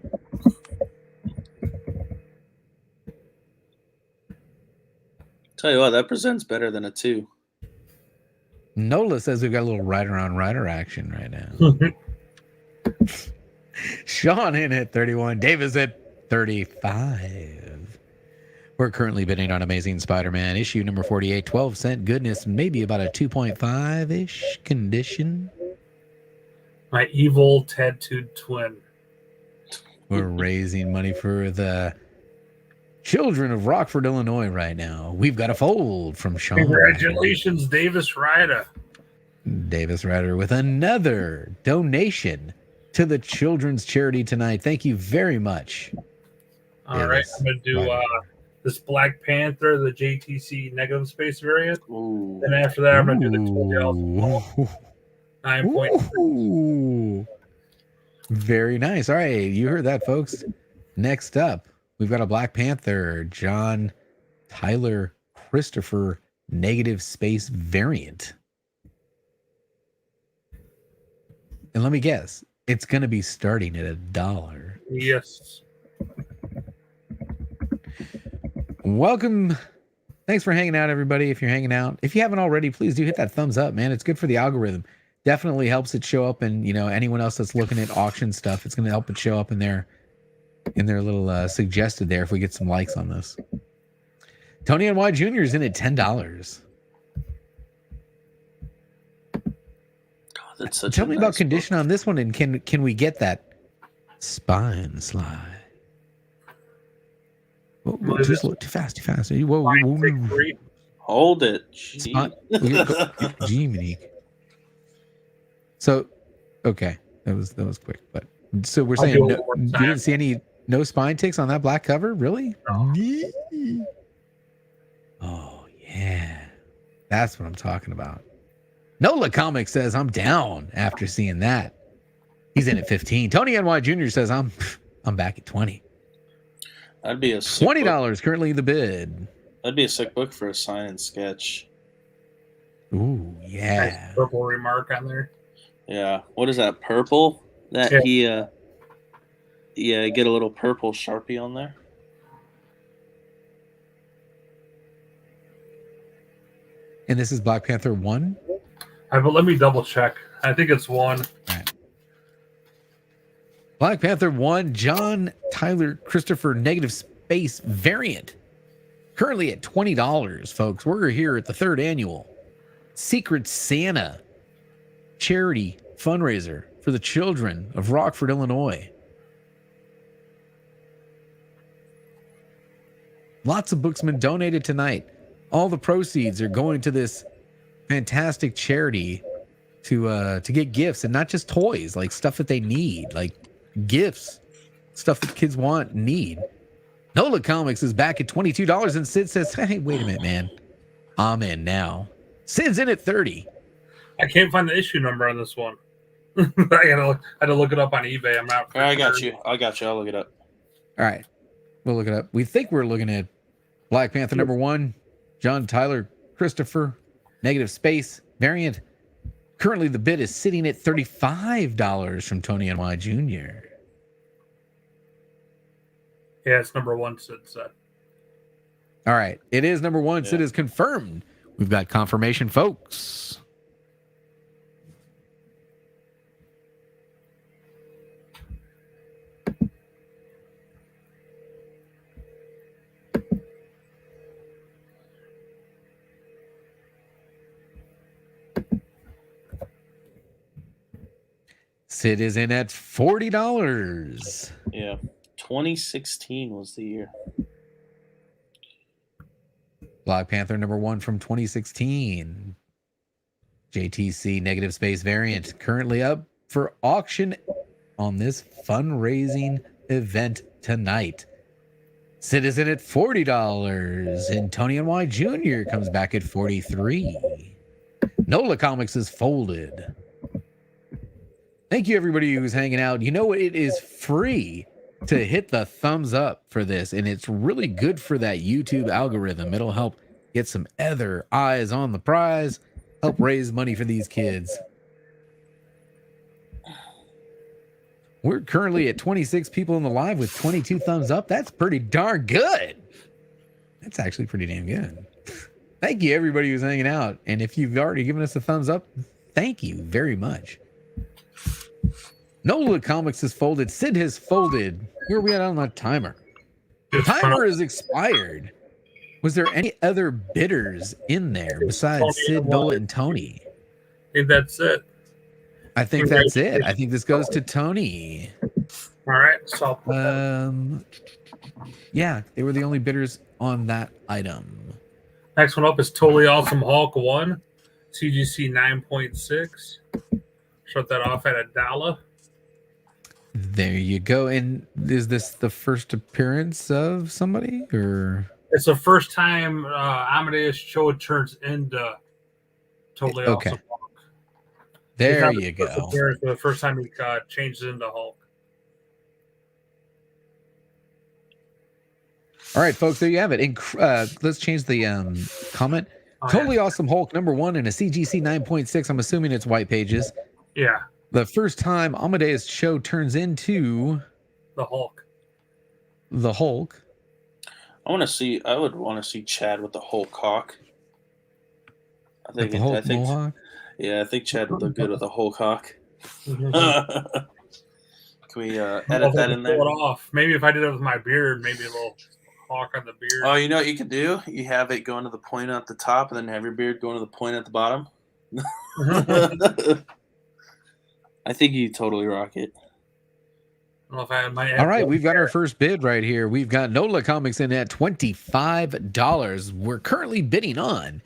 Tell you what, that presents better than a 2. Nola says we've got a little Ryder on Ryder action right now. Sean in at 31. Davis at 35. We're currently bidding on Amazing Spider-Man issue number 48, 12 cent. Goodness, maybe about a 2.5-ish condition. My evil tattooed twin. We're raising money for the children of Rockford, Illinois right now. We've got a fold from Sean. Congratulations, Ryder. Davis Ryder. Davis Ryder with another donation to the children's charity tonight. Thank you very much. All Davis right, I'm going to do this Black Panther, the JTC negative space variant. Ooh. And after that, I'm going to do the 9.3. Very nice. All right, you heard that, folks. Next up, we've got a Black Panther, John Tyler Christopher negative space variant. And let me guess, it's going to be starting at $1. Yes. Welcome. Thanks for hanging out, everybody. If you're hanging out, if you haven't already, please do hit that thumbs up, man. It's good for the algorithm. Definitely helps it show up, and anyone else that's looking at auction stuff, it's going to help it show up in their little suggested there if we get some likes on this. Tony NY Jr. is in at $10. That's such Tell me about condition on this one, and can we get that spine slide? Whoa, too fast. Whoa. Hold it. Gee, So, okay, that was quick. But so we're saying you didn't see no spine ticks on that black cover, really? No. Oh yeah, that's what I'm talking about. Nola Comics says I'm down after seeing that. He's in at 15. Tony NY Jr. says I'm back at 20. That'd be a $20 currently the bid. That'd be a sick book for a sign and sketch. Ooh, yeah. Nice purple remark on there. Yeah. What is that? Purple? That yeah. Get a little purple Sharpie on there. And this is Black Panther 1? But let me double check. I think it's 1. All right. Black Panther 1, John Tyler Christopher Negative Space variant. Currently at $20, folks. We're here at the 3rd annual Secret Santa charity fundraiser for the children of Rockford, Illinois. Lots of books have been donated tonight. All the proceeds are going to this fantastic charity to get gifts, and not just toys, like stuff that they need, like gifts, stuff that kids want and need. NOLA Comics is back at $22, and Sid says, hey, wait a minute, man. I'm in now. Sid's in at $30. I can't find the issue number on this one. I had to look it up on eBay. I'm not. I got you. I'll look it up. All right. We'll look it up. We think we're looking at Black Panther number 1, John Tyler Christopher Negative Space variant. Currently, the bid is sitting at $35 from Tony N.Y. Jr. Yeah, it's number 1, Sid said. All right. It is number 1. Yeah. Sid is confirmed. We've got confirmation, folks. Sid is in at $40. Yeah. 2016 was the year. Black Panther number 1 from 2016. JTC Negative Space variant currently up for auction on this fundraising event tonight. Sid is in at $40, and Tony N.Y. Jr. comes back at $43. NOLA Comics is folded. Thank you, everybody who's hanging out. You know, it is free to hit the thumbs up for this, and it's really good for that YouTube algorithm. It'll help get some other eyes on the prize, help raise money for these kids. We're currently at 26 people in the live with 22 thumbs up. That's pretty darn good. That's actually pretty damn good. Thank you, everybody who's hanging out. And if you've already given us a thumbs up, thank you very much. NOLA Comics is folded. Sid has folded. Where are we at on that timer? The timer is expired. Was there any other bidders in there besides Sid, NOLA, and Tony? I think that's it. I think that's it. I think this goes to Tony. All right. So yeah, they were the only bidders on that item. Next one up is Totally Awesome Hulk 1, CGC 9.6. Shut that off at $1. There you go. And is this the first appearance of somebody, or? It's the first time Amadeus Cho turns into Totally Awesome Hulk. There you go. The first time he changes into Hulk. All right, folks, there you have it. Let's change the comment. Totally Awesome Hulk number 1 in a CGC 9.6. I'm assuming it's white pages. Yeah. The first time Amadeus Cho turns into the Hulk. The Hulk. I would want to see Chad with the Hulk hawk. I think yeah, I think Chad would look good with a Hulk hawk. Can we edit that in there? Pull it off. Maybe if I did it with my beard, maybe a little hawk on the beard. Oh, you know what you could do? You have it going to the point at the top, and then have your beard going to the point at the bottom. I think you totally rock it. All right, we've got our first bid right here. We've got NOLA Comics in at $25. We're currently bidding on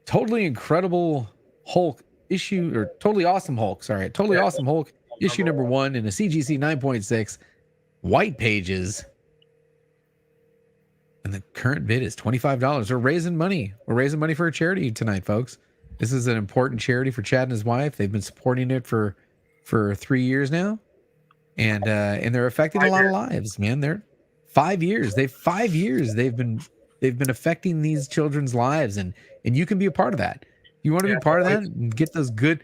Totally Incredible Hulk issue, or Totally Awesome Hulk. Sorry, Totally Awesome Hulk issue number 1 in a CGC 9.6, white pages. And the current bid is $25. We're raising money. We're raising money for a charity tonight, folks. This is an important charity for Chad and his wife. They've been supporting it for 3 years now. And they're affecting a lot of lives, man. They're 5 years. 5 years they've been They've been affecting these children's lives, and you can be a part of that. You want to be part of that and get those good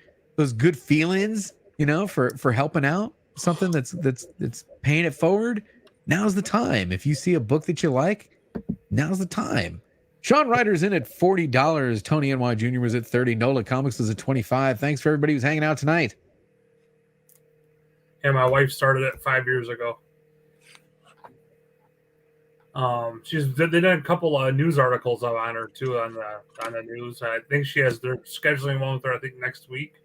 feelings, for helping out something that's paying it forward. Now's the time. If you see a book that you like, now's the time. Sean Ryder's in at $40. Tony NY Jr. was at $30. NOLA Comics was at $25. Thanks for everybody who's hanging out tonight. Yeah, my wife started it 5 years ago. They did a couple of news articles on her too on the news. I think they're scheduling one with her, I think, next week.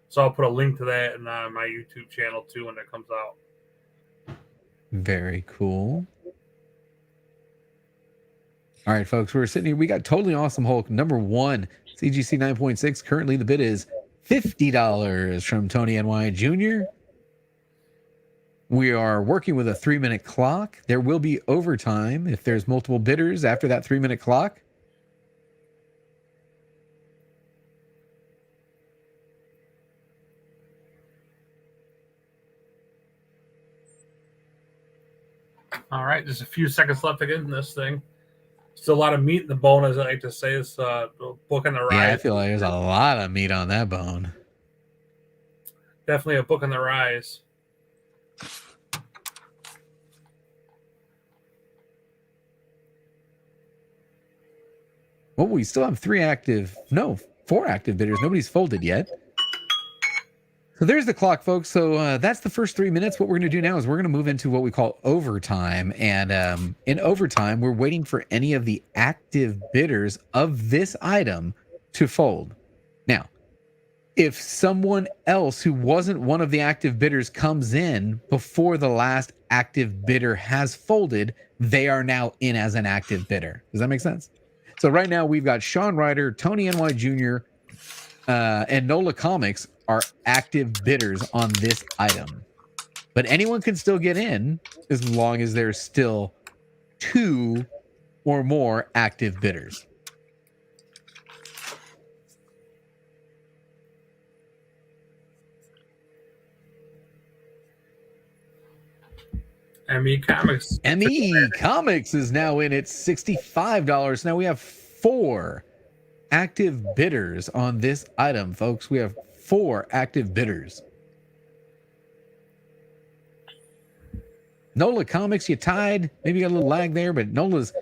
So I'll put a link to that in my YouTube channel too when it comes out. Very cool. All right, folks, we're sitting here. We got Totally Awesome Hulk #1, CGC 9.6. Currently, the bid is $50 from Tony NY Jr. We are working with a 3-minute clock. There will be overtime if there's multiple bidders after that 3-minute clock. All right, just a few seconds left to get in this thing. Still a lot of meat in the bone, as I like to say. It's book on the rise. Yeah, I feel like there's a lot of meat on that bone. Definitely a book on the rise. Well, we still have 4 active bidders. Nobody's folded yet. So there's the clock, folks. So that's the first 3 minutes. What we're going to do now is we're going to move into what we call overtime. And in overtime, we're waiting for any of the active bidders of this item to fold. Now, if someone else who wasn't one of the active bidders comes in before the last active bidder has folded, they are now in as an active bidder. Does that make sense? So right now we've got Sean Ryder, Tony NY Jr., and NOLA Comics are active bidders on this item. But anyone can still get in as long as there's still 2 or more active bidders. ME Comics. ME Comics is now in at $65. Now we have 4 active bidders on this item, folks. We have 4 active bidders. NOLA Comics, you tied. Maybe you got a little lag there, but NOLA's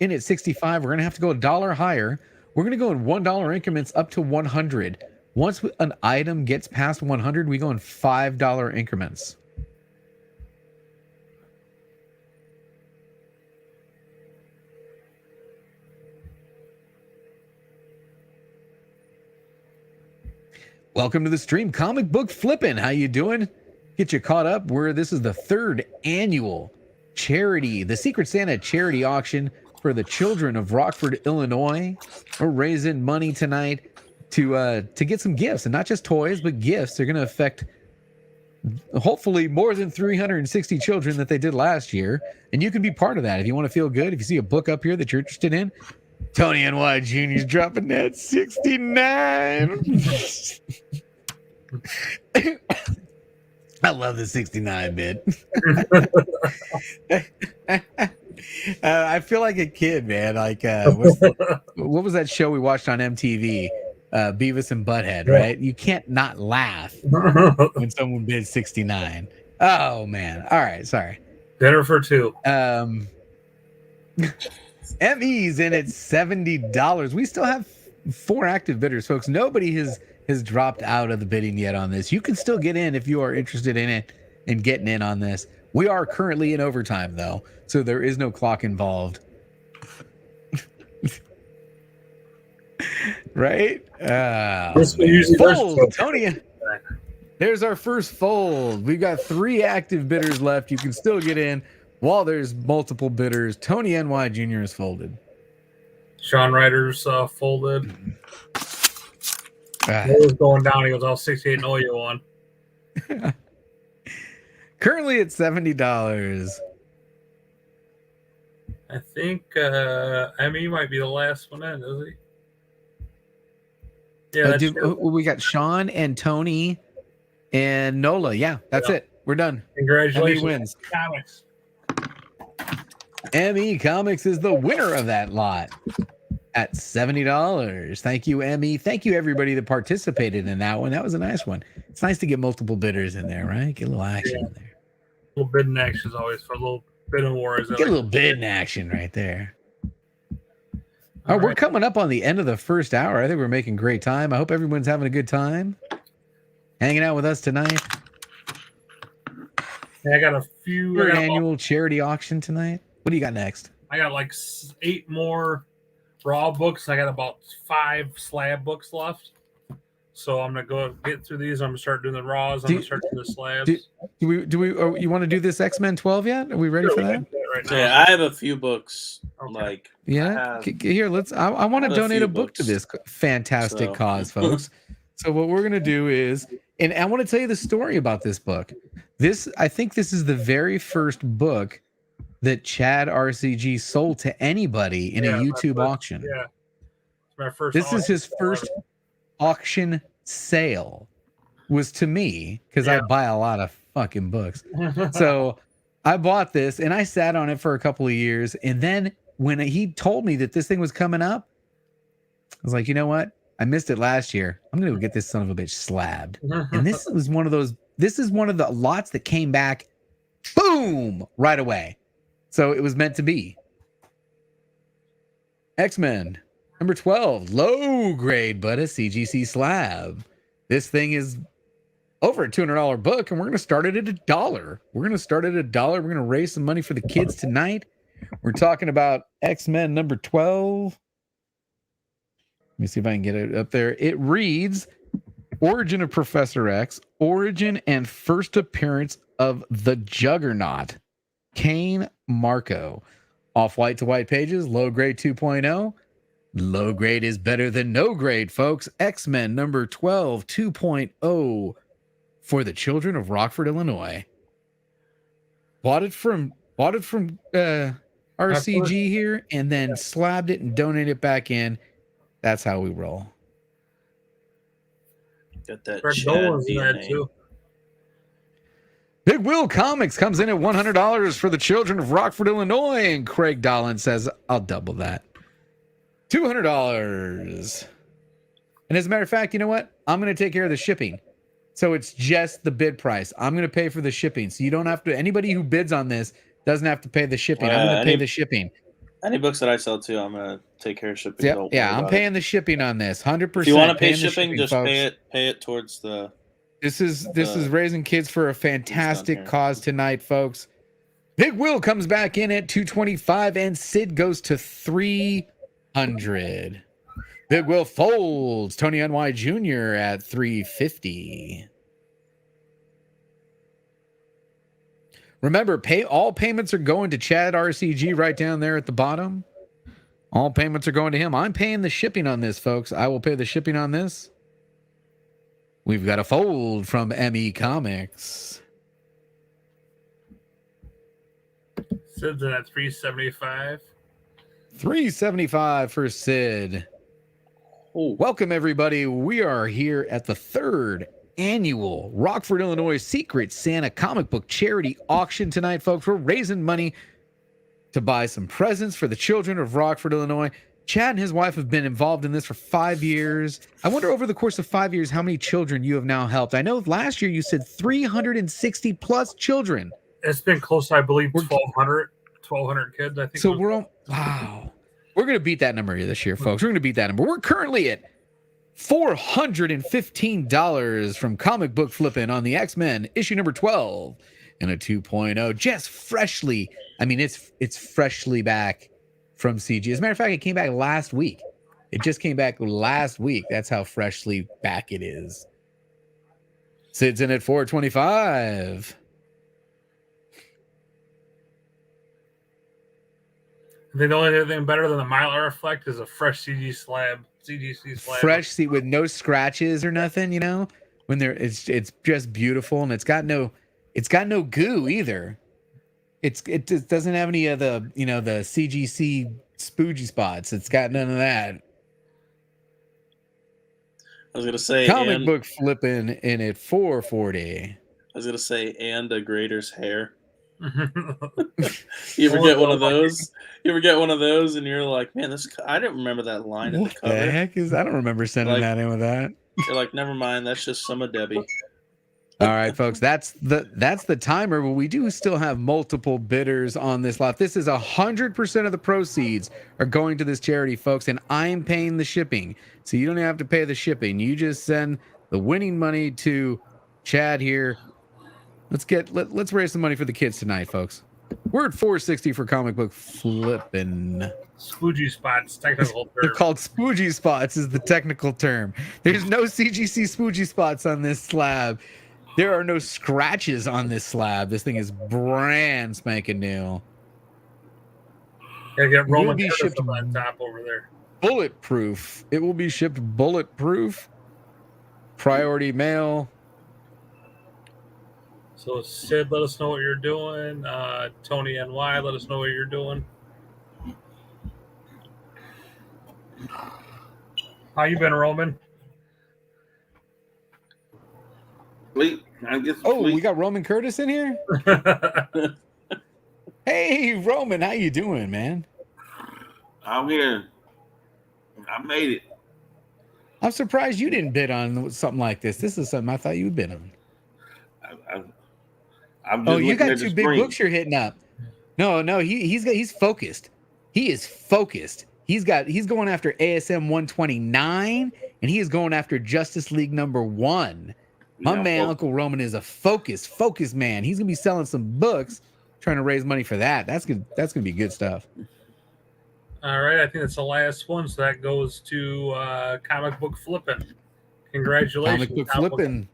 in at 65. We're going to have to go $1 higher. We're going to go in $1 increments up to 100. Once an item gets past 100, we go in $5 increments. Welcome to the stream, Comic Book Flippin'. How you doing? Get you caught up. This is the 3rd annual charity, the Secret Santa charity auction for the children of Rockford, Illinois. We're raising money tonight to get some gifts, and not just toys, but gifts. They're going to affect hopefully more than 360 children that they did last year, and you can be part of that if you want to feel good. If you see a book up here that you're interested in, Tony NY Jr. is dropping that 69. I love the 69 bit. I feel like a kid, man. Like, what was that show we watched on MTV? Beavis and Butthead, right? You can't not laugh when someone bids 69. Oh, man. All right. Sorry. Dinner for 2. ME's in at $70. We still have 4 active bidders, folks. Nobody has dropped out of the bidding yet on this. You can still get in if you are interested in it and getting in on this. We are currently in overtime, though, so there is no clock involved. Right? Fold, Tony. There's our first fold. We've got 3 active bidders left. You can still get in while there's multiple bidders. Tony NY Jr. is folded. Sean Ryder's folded. It was going down. He goes, all 68 and all you won. Currently at $70. I think ME might be the last one in, is he? Yeah, we got Sean and Tony and NOLA. Yeah, that's it. We're done. Congratulations. ME wins. Comics. ME Comics is the winner of that lot at $70. Thank you, ME. Thank you, everybody that participated in that one. That was a nice one. It's nice to get multiple bidders in there, right? Get a little action in there. A little bidding action is always for a little bidding war. Get a little bidding action right there. All right, we're coming up on the end of the first hour. I think we're making great time. I hope everyone's having a good time hanging out with us tonight. I got a few. Your annual charity auction tonight. What do you got next? I got like 8 more raw books. I got about 5 slab books left. So I'm gonna go get through these. I'm gonna start doing the raws. I'm gonna start doing the slabs. Do we? You want to do this X-Men 12 yet? Are we ready for that? Right now. Yeah, I have a few books. Okay. Like here, let's. I want to donate a book to this fantastic cause, folks. So what we're gonna do is, and I want to tell you the story about this book. I think this is the very first book that Chad RCG sold to anybody in a YouTube auction. Yeah, it's my first. This is his first auction sale. Was to me because I buy a lot of fucking books. So I bought this and I sat on it for a couple of years, and then when he told me that this thing was coming up, I was like, you know what? I missed it last year. I'm gonna go get this son of a bitch slabbed. And this was one of those. This is one of the lots that came back, boom, right away. So it was meant to be. X-Men number 12, low grade, but a CGC slab. This thing is over a $200 book, and we're going to start it at $1. We're going to start it at $1. We're going to raise some money for the kids tonight. We're talking about X-Men number 12. Let me see if I can get it up there. It reads, Origin of Professor X, Origin and First Appearance of the Juggernaut, Kane Marco. Off-white to white pages, low grade 2.0. Low grade is better than no grade, folks. X-Men number 12, 2.0 for the children of Rockford, Illinois. Bought it from RCG here, and then slabbed it and donated it back in. That's how we roll. Got that Chad too. Big Will Comics comes in at $100 for the children of Rockford, Illinois, and Craig Dolan says, I'll double that. $200. And as a matter of fact, you know what? I'm going to take care of the shipping. So it's just the bid price. I'm going to pay for the shipping. So you don't have to, anybody who bids on this doesn't have to pay the shipping. I'm going to pay the shipping. Any books that I sell too, I'm going to take care of shipping. Yeah, I'm paying the shipping on this. 100%. If you want to pay shipping, just pay it towards the... This is raising kids for a fantastic cause tonight, folks. Big Will comes back in at $225, and Sid goes to $300. Big Will folds Tony NY Jr. at $350. Remember, all payments are going to Chad RCG right down there at the bottom. All payments are going to him. I'm paying the shipping on this, folks. I will pay the shipping on this. We've got a fold from ME Comics. Sid's in at $375. $375 for Sid. Oh. Welcome, everybody. We are here at the 3rd annual Rockford, Illinois Secret Santa comic book charity auction tonight, folks. We're raising money to buy some presents for the children of Rockford, Illinois. Chad and his wife have been involved in this for 5 years. I wonder over the course of 5 years how many children you have now helped. I know last year you said 360 plus children. It's been close to, I believe, 1,200 kids, I think. So wow. We're going to beat that number this year, folks. We're going to beat that number. We're currently at $415 from Comic Book Flippin' on the X-Men issue number 12 and a 2.0. Just freshly, I mean, it's freshly back from CG. As a matter of fact, it came back last week. It just came back last week. That's how freshly back it is. Sid's in at $425. I think the only thing better than the Mylar effect is a fresh CGC slab. Fresh seat with no scratches or nothing, you know? When it's just beautiful, and it's got no goo either. It just doesn't have any of the, the CGC spoogy spots. It's got none of that. I was gonna say Comic Book Flipping in at $440. I was gonna say, and a grader's hair. You ever get one of those? You ever get one of those, and you're like, "Man, I didn't remember that line at the cover." What the heck is? I don't remember sending that in with that. You're like, "Never mind, that's just some of Debbie." All right, folks, that's the timer, but we do still have multiple bidders on this lot. This is 100% of the proceeds are going to this charity, folks, and I'm paying the shipping. So you don't have to pay the shipping. You just send the winning money to Chad here. Let's raise some money for the kids tonight, folks. We're at 460 for comic book flipping. Spoogie spots, technical term. They're called spoogie spots is the technical term. There's no CGC spoogie spots on this slab. There are no scratches on this slab. This thing is brand spanking new. Gotta get Roman shipped on top over there. Bulletproof. It will be shipped bulletproof. Priority mail. So Sid, let us know what you're doing. Tony NY, let us know what you're doing. How you been, Roman? Sleep. We got Roman Curtis in here. Hey, Roman, how you doing, man? I'm here. I made it. I'm surprised you didn't bid on something like this. This is something I thought you would bid on. You got two big books you're hitting up. No, he's focused. He is focused. He's going after ASM 129, and he is going after Justice League #1. My man, Uncle Roman, is a focused man. He's gonna be selling some books, trying to raise money for that. That's gonna be good stuff. All right, I think that's the last one, so that goes to comic book flipping. Congratulations, comic book flipping.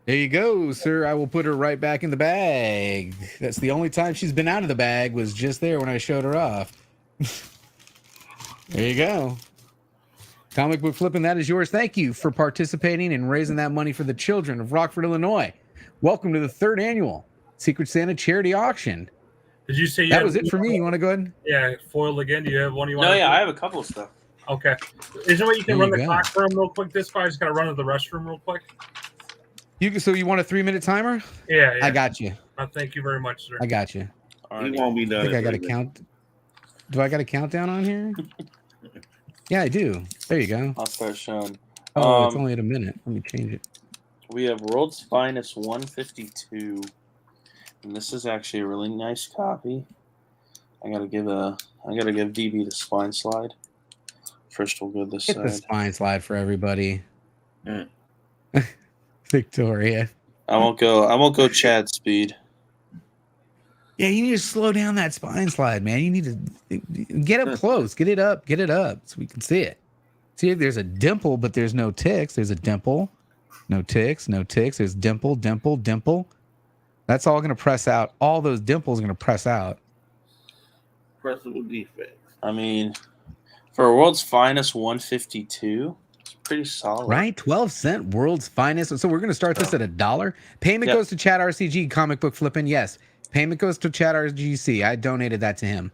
There you go, sir. I will put her right back in the bag. That's the only time she's been out of the bag, was just there when I showed her off. There you go. Comic book flipping, that is yours. Thank you for participating and raising that money for the children of Rockford, Illinois. Welcome to the 3rd annual Secret Santa charity auction. Did you say that was it for me? You want to go ahead? Yeah, foiled again. Do you have one you want? No, yeah, I have a couple of stuff. Okay. Is there a way you can run the clock for him real quick? This guy just got to run to the restroom real quick. So you want a 3-minute timer? Yeah. I got you. Thank you very much, sir. I got you. He won't be done. I think I got a count. Do I got a countdown on here? Yeah, I do. There you go. I'll start showing. Oh, it's only at a minute. Let me change it. We have World's Finest 152, and this is actually a really nice copy. I gotta give DB the spine slide. First, we'll go this side. The spine slide for everybody. Victoria. I won't go Chad speed. Yeah, you need to slow down that spine slide, man. You need to get up close. Get it up so we can see it. See, there's a dimple, but there's no ticks. There's a dimple. No ticks. There's dimple. That's all going to press out. All those dimples are going to press out. Pressable defects. I mean, for a World's Finest 152, it's pretty solid. Right? 12-cent World's Finest. So we're going to start this at $1. Payment goes to Chad RCG, comic book flipping. Yes. Payment goes to Chad RGC. I donated that to him.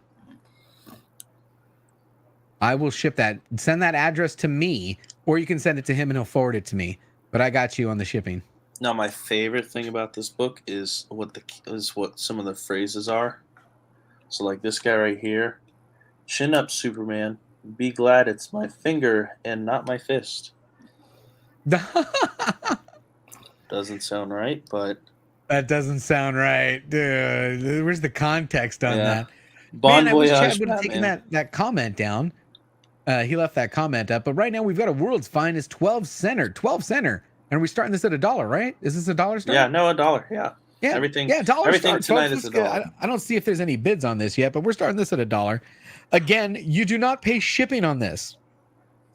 I will ship that. Send that address to me, or you can send it to him and he'll forward it to me. But I got you on the shipping. Now, my favorite thing about this book is what some of the phrases are. So, like this guy right here, chin up, Superman. Be glad it's my finger and not my fist. Doesn't sound right, but that doesn't sound right, dude. Where's the context on that? Bon I wish voyage, Chad would have taken that comment down. He left that comment up, but right now we've got a World's Finest 12 center, and we're starting this at $1, right? Is this $1 start? Yeah, no, $1. Yeah. Everything start, tonight is $1. I don't see if there's any bids on this yet, but we're starting this at $1. Again, you do not pay shipping on this.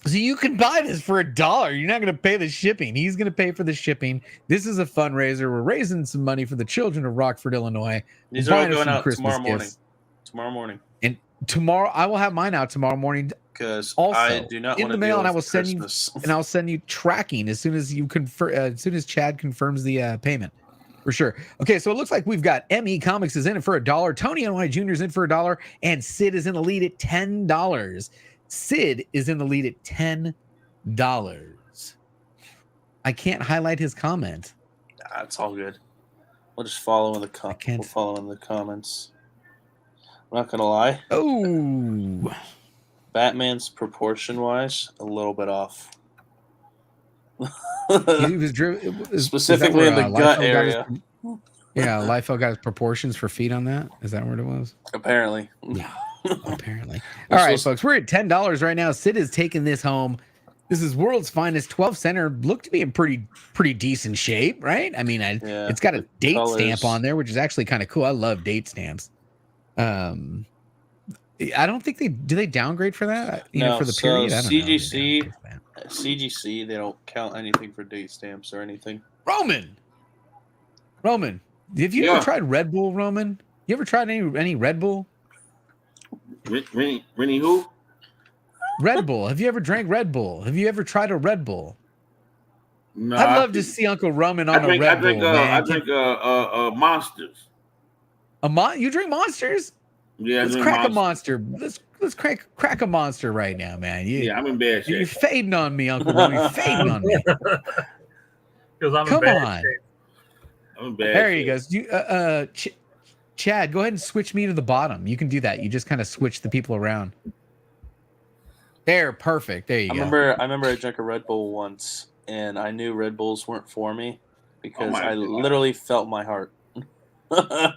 So you can buy this for $1. You're not going to pay the shipping. He's going to pay for the shipping. This is a fundraiser. We're raising some money for the children of Rockford, Illinois. These are all going out tomorrow morning. Tomorrow morning. And tomorrow, I will have mine out tomorrow morning. Because I do not in want the to mail, deal and I will with send Christmas. you, and I'll send you tracking as soon as you confirm. As soon as Chad confirms the payment, for sure. Okay, so it looks like we've got ME Comics is in it for $1. Tony NY Jr. is in for $1, and Sid is in the lead at $10. Sid is in the lead at $10. I can't highlight his comment. That's all good. We'll just follow in the we'll follow in the comments. I'm not gonna lie. Oh, Batman's proportion-wise, a little bit off. he was driven specifically in the gut area. Yeah, LIFO got his proportions for feet on that. Is that what it was? Apparently. Yeah, apparently. All right, folks, we're at $10 right now. Sid is taking this home. This is World's Finest 12 center. Looked to be in pretty decent shape, right? I mean, it's got a date stamp on there, which is actually kind of cool. I love date stamps. I don't think they downgrade for that? For the period? I don't know. CGC, they don't count anything for date stamps or anything. Roman, have you ever tried Red Bull, Roman? You ever tried any Red Bull? Rennie who? Red Bull. Have you ever drank Red Bull? Have you ever tried a Red Bull? No. I'd love to see Uncle Roman on a Red Bull. I drink Monsters. You drink Monsters? Yeah, let's crack a Monster. Let's crack a Monster right now, man. I'm in bad shape. You're fading on me, Uncle Roman. You're fading on me. Come on. I'm in bad there you go. Chad, go ahead and switch me to the bottom. You can do that. You just kind of switch the people around. There, perfect. There you go. I remember I drank a Red Bull once, and I knew Red Bulls weren't for me because I literally felt my heart. I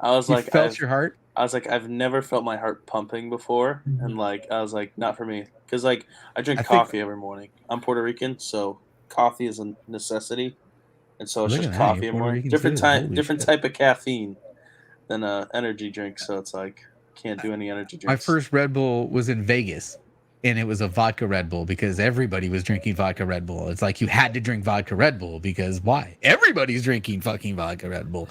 was like, felt your heart? I was like, I've never felt my heart pumping before, and I was like, not for me, because I drink coffee every morning. I'm Puerto Rican, so coffee is a necessity, and so it's just coffee every morning. Different type of caffeine than a energy drink, so it's like can't do any energy drinks. My first Red Bull was in Vegas, and it was a vodka Red Bull because everybody was drinking vodka Red Bull. It's like you had to drink vodka Red Bull because why? Everybody's drinking fucking vodka Red Bull.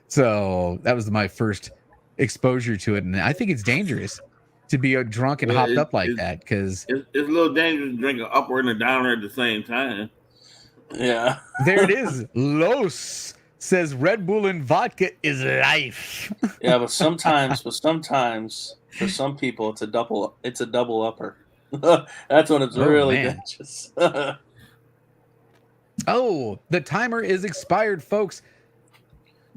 So that was my first exposure to it, and I think it's dangerous to be drunk and hopped up like that because it's a little dangerous to drink an upward and a downer at the same time. Yeah, there it is. Los says Red Bull and vodka is life. Yeah, but sometimes for some people it's a double upper. That's when it's really dangerous. Oh, the timer is expired, folks.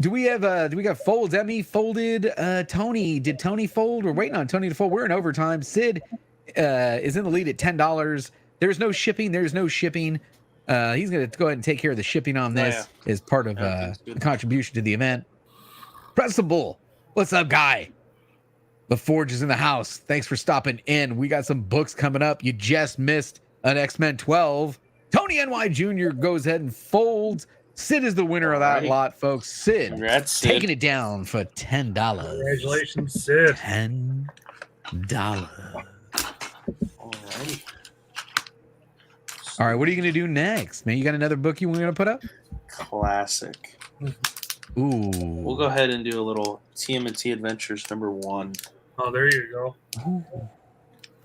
Do we got folds? Emmy folded. Tony, did Tony fold? We're waiting on Tony to fold. We're in overtime. Sid is in the lead at $10. There's no shipping. He's gonna go ahead and take care of the shipping on this as part of the contribution to the event. Pressable, what's up, guy? The Forge is in the house. Thanks for stopping in. We got some books coming up. You just missed an X-Men 12. Tony NY Jr. goes ahead and folds. Sid is the winner of that lot, folks. Sid, taking it down for $10. Congratulations, Sid. $10. Alrighty. All right, what are you going to do next, man? You got another book you want to put up? Classic. Ooh. We'll go ahead and do a little TMNT Adventures #1. Oh, there you go.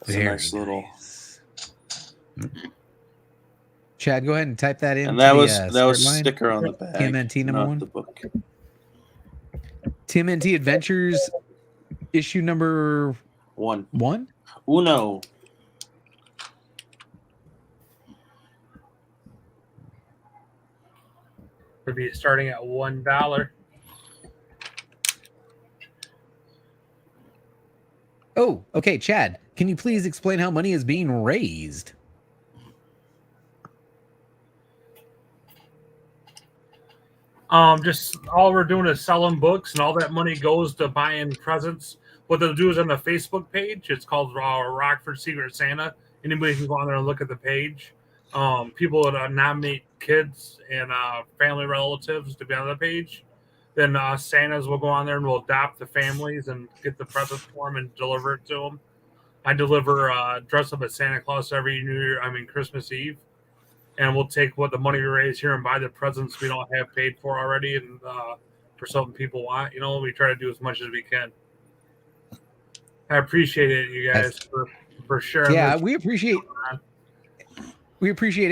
That's a nice little. Chad, go ahead and type that in. And that was a sticker on the back. TMNT #1. The book. TMNT Adventures issue number 1. Uno. Would be starting at $1. Oh, okay, Chad. Can you please explain how money is being raised? Just all we're doing is selling books, and all that money goes to buying presents. What they'll do is on the Facebook page. It's called Rockford Secret Santa. Anybody can go on there and look at the page. People would nominate kids and family relatives to be on the page. Then Santas will go on there and will adopt the families and get the presents for them and deliver it to them. I deliver dress up as Santa Claus every Christmas Eve. And we'll take what the money we raise here and buy the presents we don't have paid for already, and for something people want. We try to do as much as we can. I appreciate it, you guys, for sharing. Yeah, we appreciate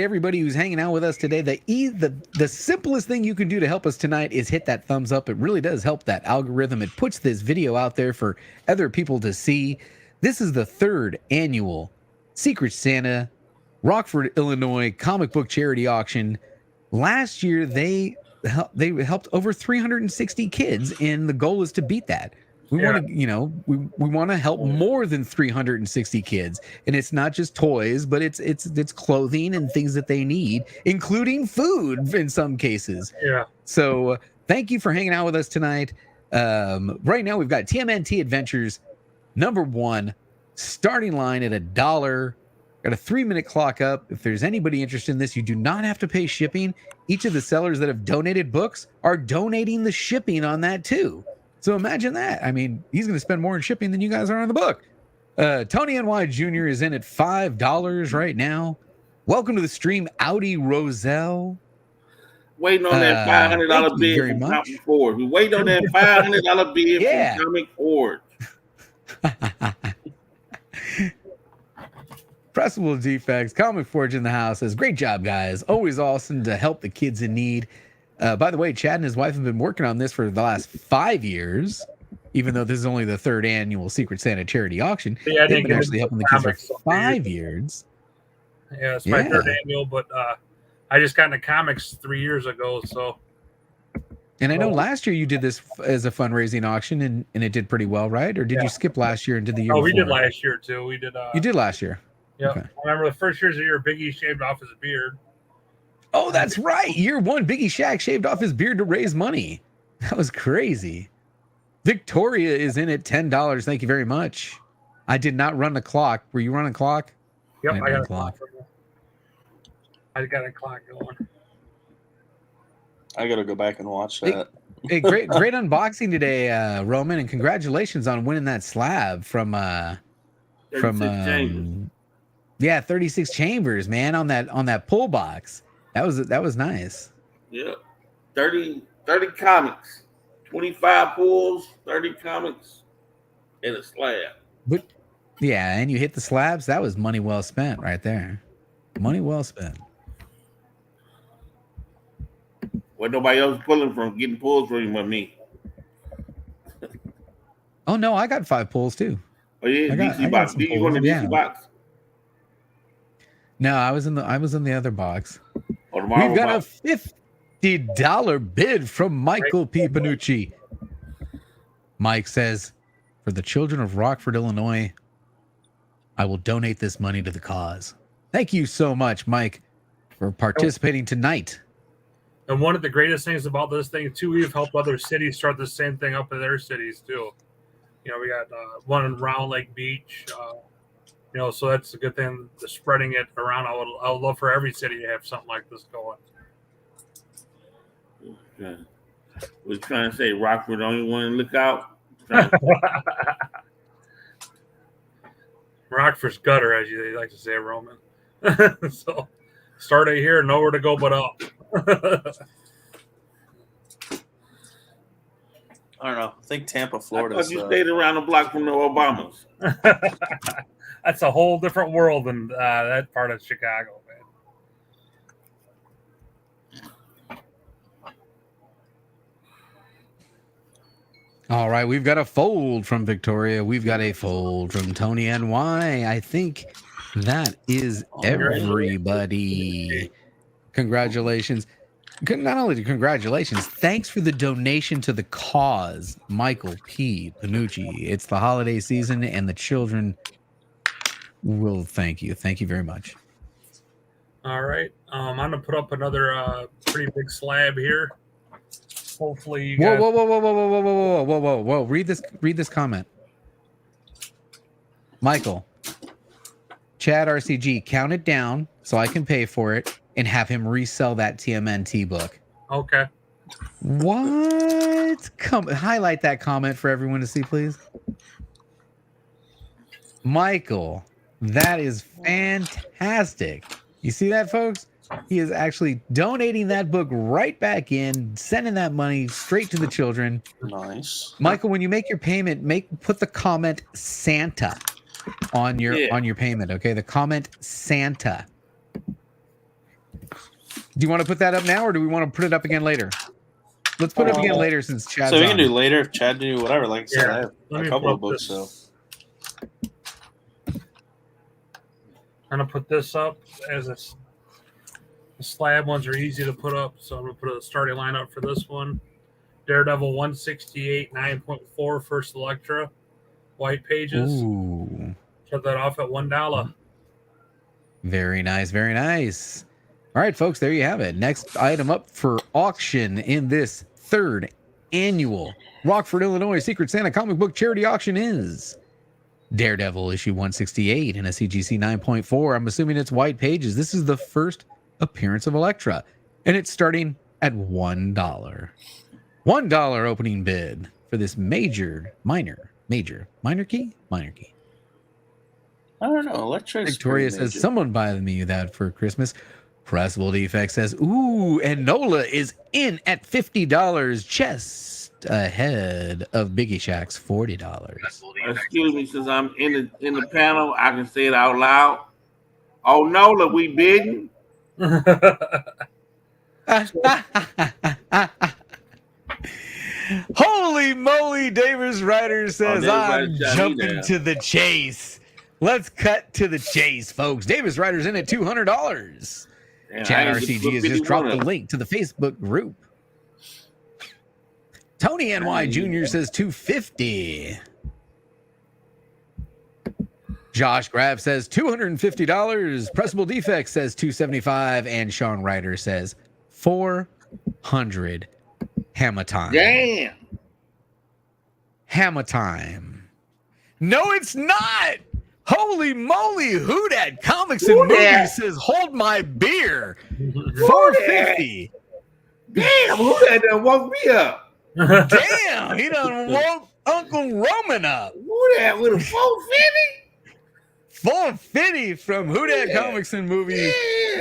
everybody who's hanging out with us today. The simplest thing you can do to help us tonight is hit that thumbs up. It really does help that algorithm. It puts this video out there for other people to see. This is the 3rd annual Secret Santa Rockford, Illinois comic book charity auction. Last year, they they helped over 360 kids, and the goal is to beat that. We want to, we want to help more than 360 kids, and it's not just toys, but it's clothing and things that they need, including food in some cases. Yeah. So thank you for hanging out with us tonight. Right now we've got TMNT Adventures #1 starting line at $1. Got a 3-minute clock up. If there's anybody interested in this, you do not have to pay shipping. Each of the sellers that have donated books are donating the shipping on that too. So imagine that. I mean, he's going to spend more in shipping than you guys are on the book. Tony NY Jr. is in at $5 right now. Welcome to the stream, Audi Roselle. Waiting on that $500 bid from Comic Forge. We waiting on that $500 bid from Comic Forge. Pressable Defects, Comic Forge in the house says, great job, guys. Always awesome to help the kids in need. By the way, Chad and his wife have been working on this for the last 5 years, even though this is only the 3rd annual Secret Santa charity auction. Yeah, they've been actually helping the kids for 5 years. Yeah, it's my 3rd annual, but I just got into comics 3 years ago. So, and I know last year you did this as a fundraising auction, and it did pretty well, right? Or did you skip last year and did the year before? We did last year too. We did. You did last year. Yeah, okay. I remember the first year's the year Biggie shaved off his beard. Oh, that's right. Year 1, Biggie Shaq shaved off his beard to raise money. That was crazy. Victoria is in at $10. Thank you very much. I did not run the clock. Were you running a clock? Yep, I got a clock. I got a clock going. I got to go back and watch that. Hey, great unboxing today, Roman, and congratulations on winning that slab from 36 chambers, man, on that pull box. That was nice. Yeah. 30 comics. 25 pulls, 30 comics, and a slab. But yeah, and you hit the slabs. That was money well spent right there. Money well spent. Well, nobody else pulling from getting pulls from him but me. Oh no, I got 5 pulls too. Oh yeah, DC box. Did you go in the DC box? No, I was in the other box. Oh, we've got box. A $50 bid from Michael P. Panucci. Mike says, for the children of Rockford, Illinois, I will donate this money to the cause. Thank you so much, Mike, for participating tonight. And one of the greatest things about this thing, too, we've helped other cities start the same thing up in their cities, too. You know, we got one in Round Lake Beach. You know, so that's a good thing, spreading it around. I would love for every city to have something like this going. Okay. We're trying to say Rockford only one to look out. Rockford's gutter, as you like to say, Roman. So start it here, nowhere to go but up. I don't know. I think Tampa, Florida. I thought you stayed around the block from the Obamas. That's a whole different world than that part of Chicago, man. All right, we've got a fold from Victoria. We've got a fold from Tony NY. I think that is everybody. Congratulations. Not only congratulations, thanks for the donation to the cause, Michael P. Panucci. It's the holiday season, and the children will thank you. Thank you very much. All right. I'm going to put up another pretty big slab here. Hopefully you guys... Whoa. Read this comment. Michael, Chad RCG, count it down so I can pay for it and have him resell that TMNT book. Okay. What? Highlight that comment for everyone to see, please. Michael, that is fantastic. You see that, folks? He is actually donating that book right back in, sending that money straight to the children. Nice. Michael, when you make your payment, put the comment Santa on your payment, okay? The comment Santa. Do you want to put that up now, or do we want to put it up again later? Let's put it up again later since Chad's So we can do later if Chad do whatever. Like I said, I have a couple of books, so. I'm going to put this up as a... The slab ones are easy to put up, so I'm going to put a starting lineup for this one. Daredevil 168, 9.4 First Electra, white pages. Ooh. Shut that off at $1. Very nice, very nice. All right, folks, there you have it. Next item up for auction in this third annual Rockford, Illinois Secret Santa comic book charity auction is Daredevil issue 168 and a CGC 9.4. I'm assuming it's white pages. This is the first appearance of Elektra, and it's starting at $1. $1 opening bid for this minor key. I don't know. Elektra. Victoria says, "Someone buy me that for Christmas." Pressable Defect says, "Ooh," and Nola is in at $50, just ahead of Biggie Shack's $40. Excuse me, since I'm in the panel, I can say it out loud. Oh, Nola, we bidding. Holy moly, Davis Ryder says, "I'm jumping to the chase." Let's cut to the chase, folks. Davis Ryder's in at $200. Chad RCG has just dropped the link to the Facebook group. Tony NY Jr. says $250. Josh Grab says $250. Pressable Defect says $275. And Sean Ryder says $400. Hammer time. Damn. Hammer time. No, it's not. Holy moly, who dat comics and movies says hold my beer. $450. Damn, who that done woke me up? Damn, he done woke Uncle Roman up. Who that with a 450? $450 from Who Dat Comics and Movies,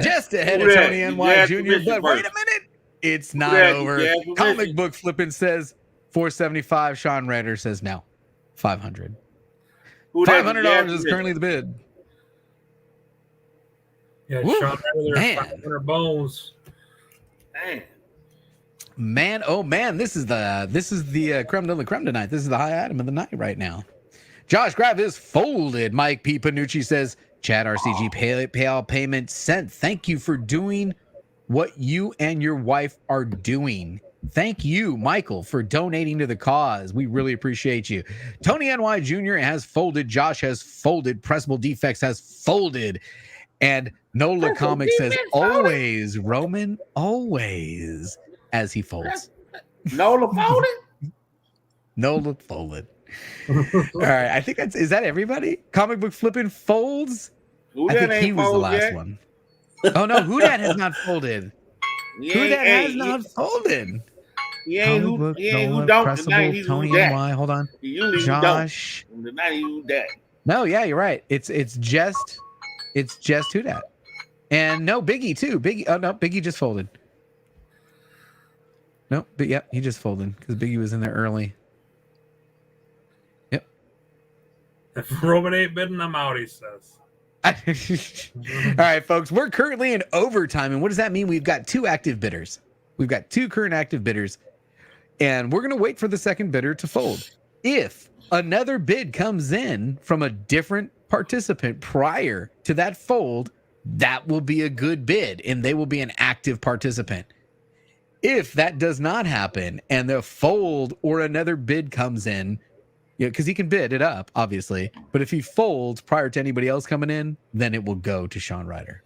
just ahead of Tony NY Jr. But wait a minute, it's not over. Comic Book Flippin' says $475. Sean Ryder says no, $500. $500 is currently the bid. Yeah, Sean Ryder, 500 bones. Man, oh man, this is the creme de la creme tonight. This is the high item of the night right now. Josh Grab is folded. Mike P. Panucci says, Chad RCG payout payment sent. Thank you for doing what you and your wife are doing. Thank you, Michael, for donating to the cause. We really appreciate you. Tony NY Jr. has folded. Josh has folded. Pressable Defects has folded. And Nola Comics says, always, Roman, always, as he folds. Nola folded? Nola folded. All right, I think is that everybody? Comic Book Flippin' folds? I think he was the last one. Oh, no, Who Dat has not folded. Who Dat has not folded. He ain't who don't tonight. He's Tony NY. Hold on. Josh. Tonight Who Dat. No, yeah, you're right. It's just Who Dat. And no, Biggie too. Biggie just folded. No, but yep, he just folded because Biggie was in there early. Yep. If Roman ain't bidding, I'm out, he says. All right, folks, we're currently in overtime. And what does that mean? We've got two active bidders. We've got two current active bidders. And we're going to wait for the second bidder to fold. If another bid comes in from a different participant prior to that fold, that will be a good bid and they will be an active participant. If that does not happen and the fold or another bid comes in, because he can bid it up, obviously, but if he folds prior to anybody else coming in, then it will go to Sean Ryder.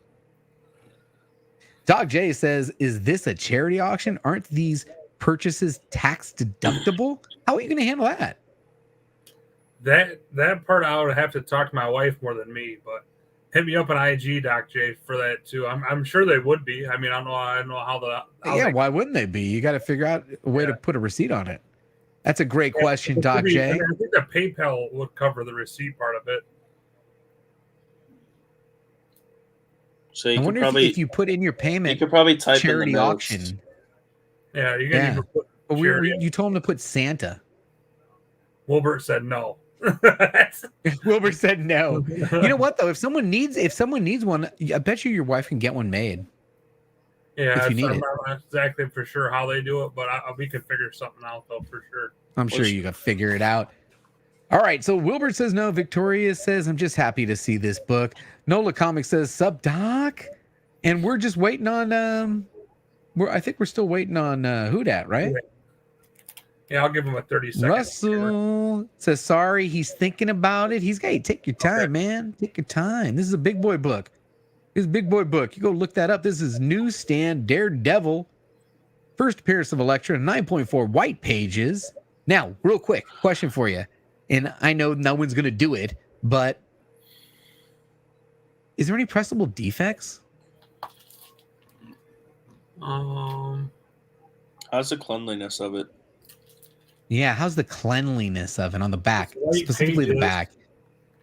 Doc J says, is this a charity auction? Aren't these purchases tax deductible? How are you going to handle that? That part I would have to talk to my wife more than me, but hit me up on IG, Doc J, for that too. I'm sure they would be. I mean, I don't know how why wouldn't they be? You got to figure out a way to put a receipt on it. That's a great question, Doc J. I think the PayPal would cover the receipt part of it. So you I wonder if you put in your payment, you could probably type charity in the auction. Yeah, you can even put you told him to put Santa. Wilbert said no. Wilbur said no. You know what though? If someone needs one, I bet you your wife can get one made. Yeah, I'm not exactly for sure how they do it, but we could figure something out though for sure. I'm sure you can figure it out. All right, so Wilbur says no. Victoria says, I'm just happy to see this book. Nola Comics says, sub Doc. And we're just waiting on I think we're still waiting on who dat, right? Yeah, I'll give him a 30 second. Russell says sorry, he's thinking about it. Hey, take your time, man. Take your time. This is a big boy book. This is a big boy book. You go look that up. This is Newsstand Daredevil. First appearance of Elektra, 9.4 white pages. Now, real quick, question for you. And I know no one's going to do it, but is there any pressable defects? How's the cleanliness of it? Yeah, how's the cleanliness of it on the back? Specifically the back.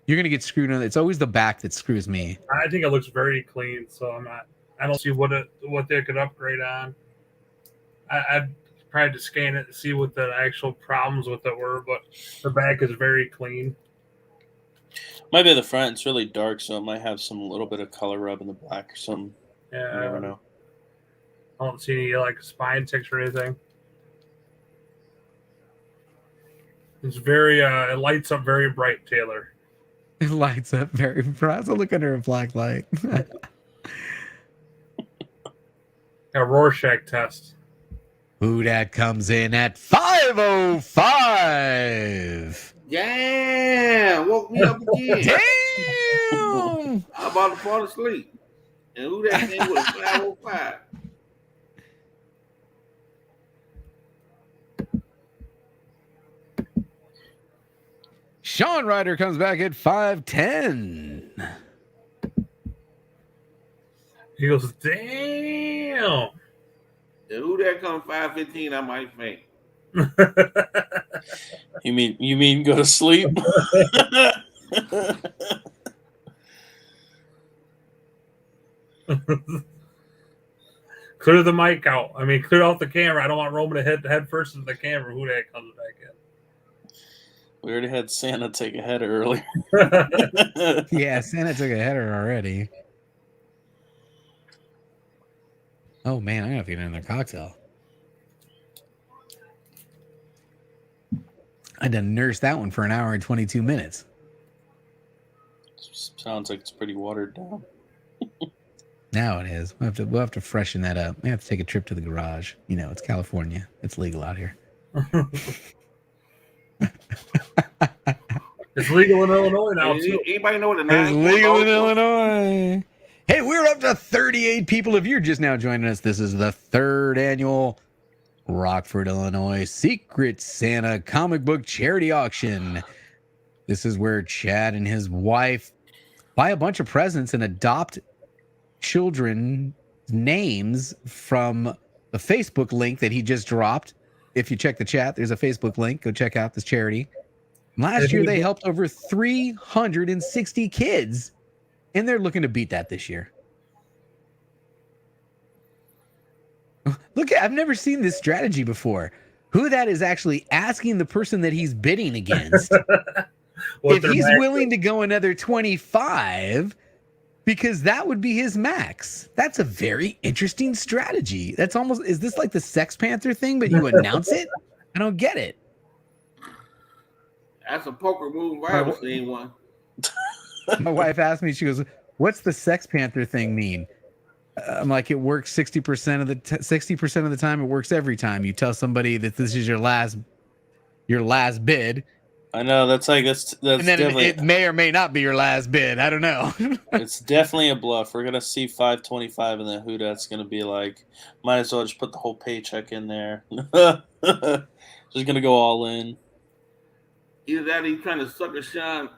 You're going to get screwed on. It's always the back that screws me. I think it looks very clean, so I don't see what they could upgrade on. I'd probably to scan it to see what the actual problems with it were, but the back is very clean. Might be the front. It's really dark, so it might have some little bit of color rub in the back or something. Yeah, you never know. I don't see any like spine ticks or anything. It's very it lights up very bright, Taylor. It lights up very bright. So look under a black light. A Rorschach test. Who dat comes in at 5:05. Yeah, woke me up again. Damn! I'm about to fall asleep. And who that came with 5:05? Sean Ryder comes back at 5:10. He goes, damn. And who that come 5:15? I might faint. You mean go to sleep? Clear the mic out. I mean, clear out the camera. I don't want Roman to head first into the camera. Who that comes back in? We already had Santa take a header earlier. Yeah, Santa took a header already. Oh man, I gotta get another cocktail. I done nursed that one for an hour and 22 minutes. Sounds like it's pretty watered down. Now it is. We'll have to freshen that up. We have to take a trip to the garage. You know, it's California. It's legal out here. It's legal in Illinois now. Anybody know what the It's legal in Illinois. Hey, we're up to 38 people. If you're just now joining us, this is the third annual Rockford, Illinois Secret Santa comic book charity auction. This is where Chad and his wife buy a bunch of presents and adopt children names from the Facebook link that he just dropped. If you check the chat, there's a Facebook link. Go check out this charity. Last year, they helped over 360 kids, and they're looking to beat that this year. Look, I've never seen this strategy before. Who that is actually asking the person that he's bidding against if he's willing to go another 25, because that would be his max. That's a very interesting strategy. That's almost, is this like the Sex Panther thing, but you announce it? I don't get it. That's a poker move. I haven't seen one. My wife asked me, she goes, what's the Sex Panther thing mean? I'm like, it works 60% of the 60% of the time. It works every time. You tell somebody that this is your last bid. I know that's and then it may or may not be your last bid. I don't know. It's definitely a bluff. We're gonna see 525, and then who that's gonna be like? Might as well just put the whole paycheck in there. Just gonna go all in. Either that, or he's trying to sucker Sean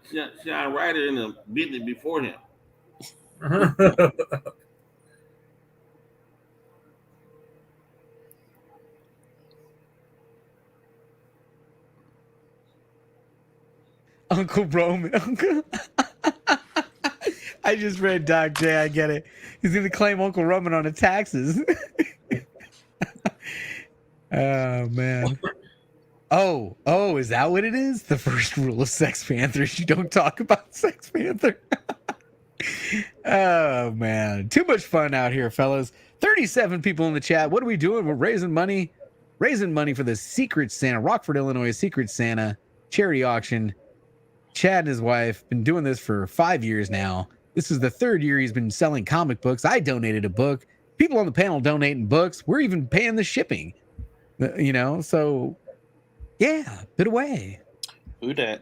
Ryder into bidding it before him. Uncle Roman. I just read Doc J. I get it. He's going to claim Uncle Roman on the taxes. Oh, man. Oh, is that what it is? The first rule of Sex Panther is you don't talk about Sex Panther. Oh, man. Too much fun out here, fellas. 37 people in the chat. What are we doing? We're raising money for the Secret Santa, Rockford, Illinois Secret Santa charity auction. Chad and his wife been doing this for 5 years now. This is the third year he's been selling comic books. I donated a book. People on the panel donating books. We're even paying the shipping. So yeah, bit away. Who dat?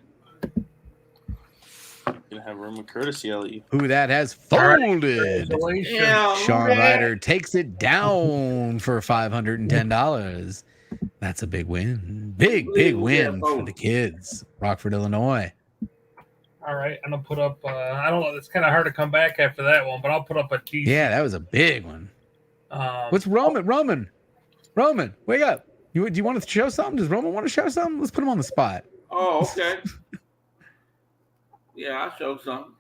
Gonna have room of courtesy, I'll let you. Who that has folded. Yeah, Sean Ryder takes it down for $510. That's a big win. Big win for the kids. Rockford, Illinois. All right, I'm gonna put up. I don't know. It's kind of hard to come back after that one, but I'll put up a T. Yeah, that was a big one. What's Roman? Roman, wake up! Do you want to show something? Does Roman want to show something? Let's put him on the spot. Oh, okay. Yeah, I'll show something.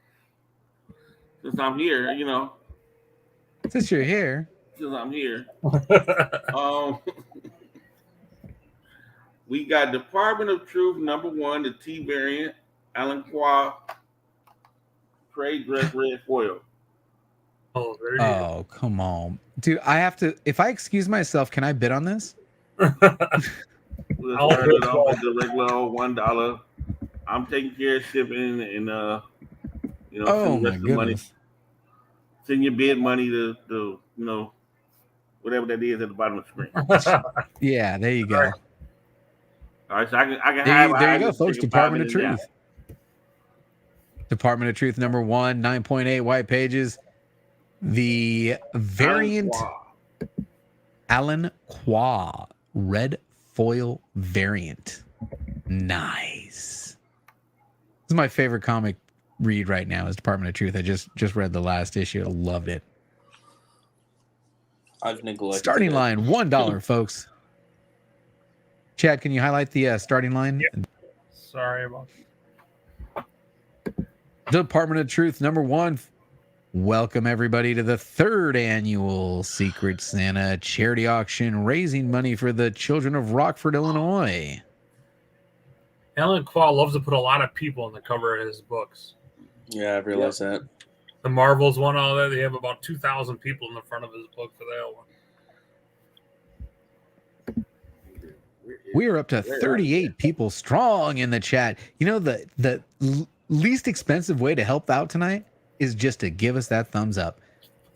Since I'm here, Since you're here. Since I'm here. We got Department of Truth #1, the T variant, Alan Qua, trade dress red foil. Oh, come on. Dude, I have to, if I excuse myself, can I bid on this? We'll start it off at the regular $1. I'm taking care of shipping and oh my goodness. money. Send your bid money to whatever that is at the bottom of the screen. Yeah, there you go. All right, so I can there you go, folks. Department of Truth. Department of Truth #1, 9.8 white pages. The variant Alan Qua red foil variant. Nice. This is my favorite comic read right now is Department of Truth. I just read the last issue. I loved it. I've neglected starting line $1, folks. Chad, can you highlight the starting line? Yep. Sorry about that. Department of Truth #1. Welcome everybody to the 3rd annual Secret Santa charity auction, raising money for the children of Rockford, Illinois. Alan Qua loves to put a lot of people on the cover of his books. Yeah, I realized that. The Marvels one, all that, they have about 2,000 people in the front of his book for that one. We are up to 38 people strong in the chat. You know, the least expensive way to help out tonight is just to give us that thumbs up.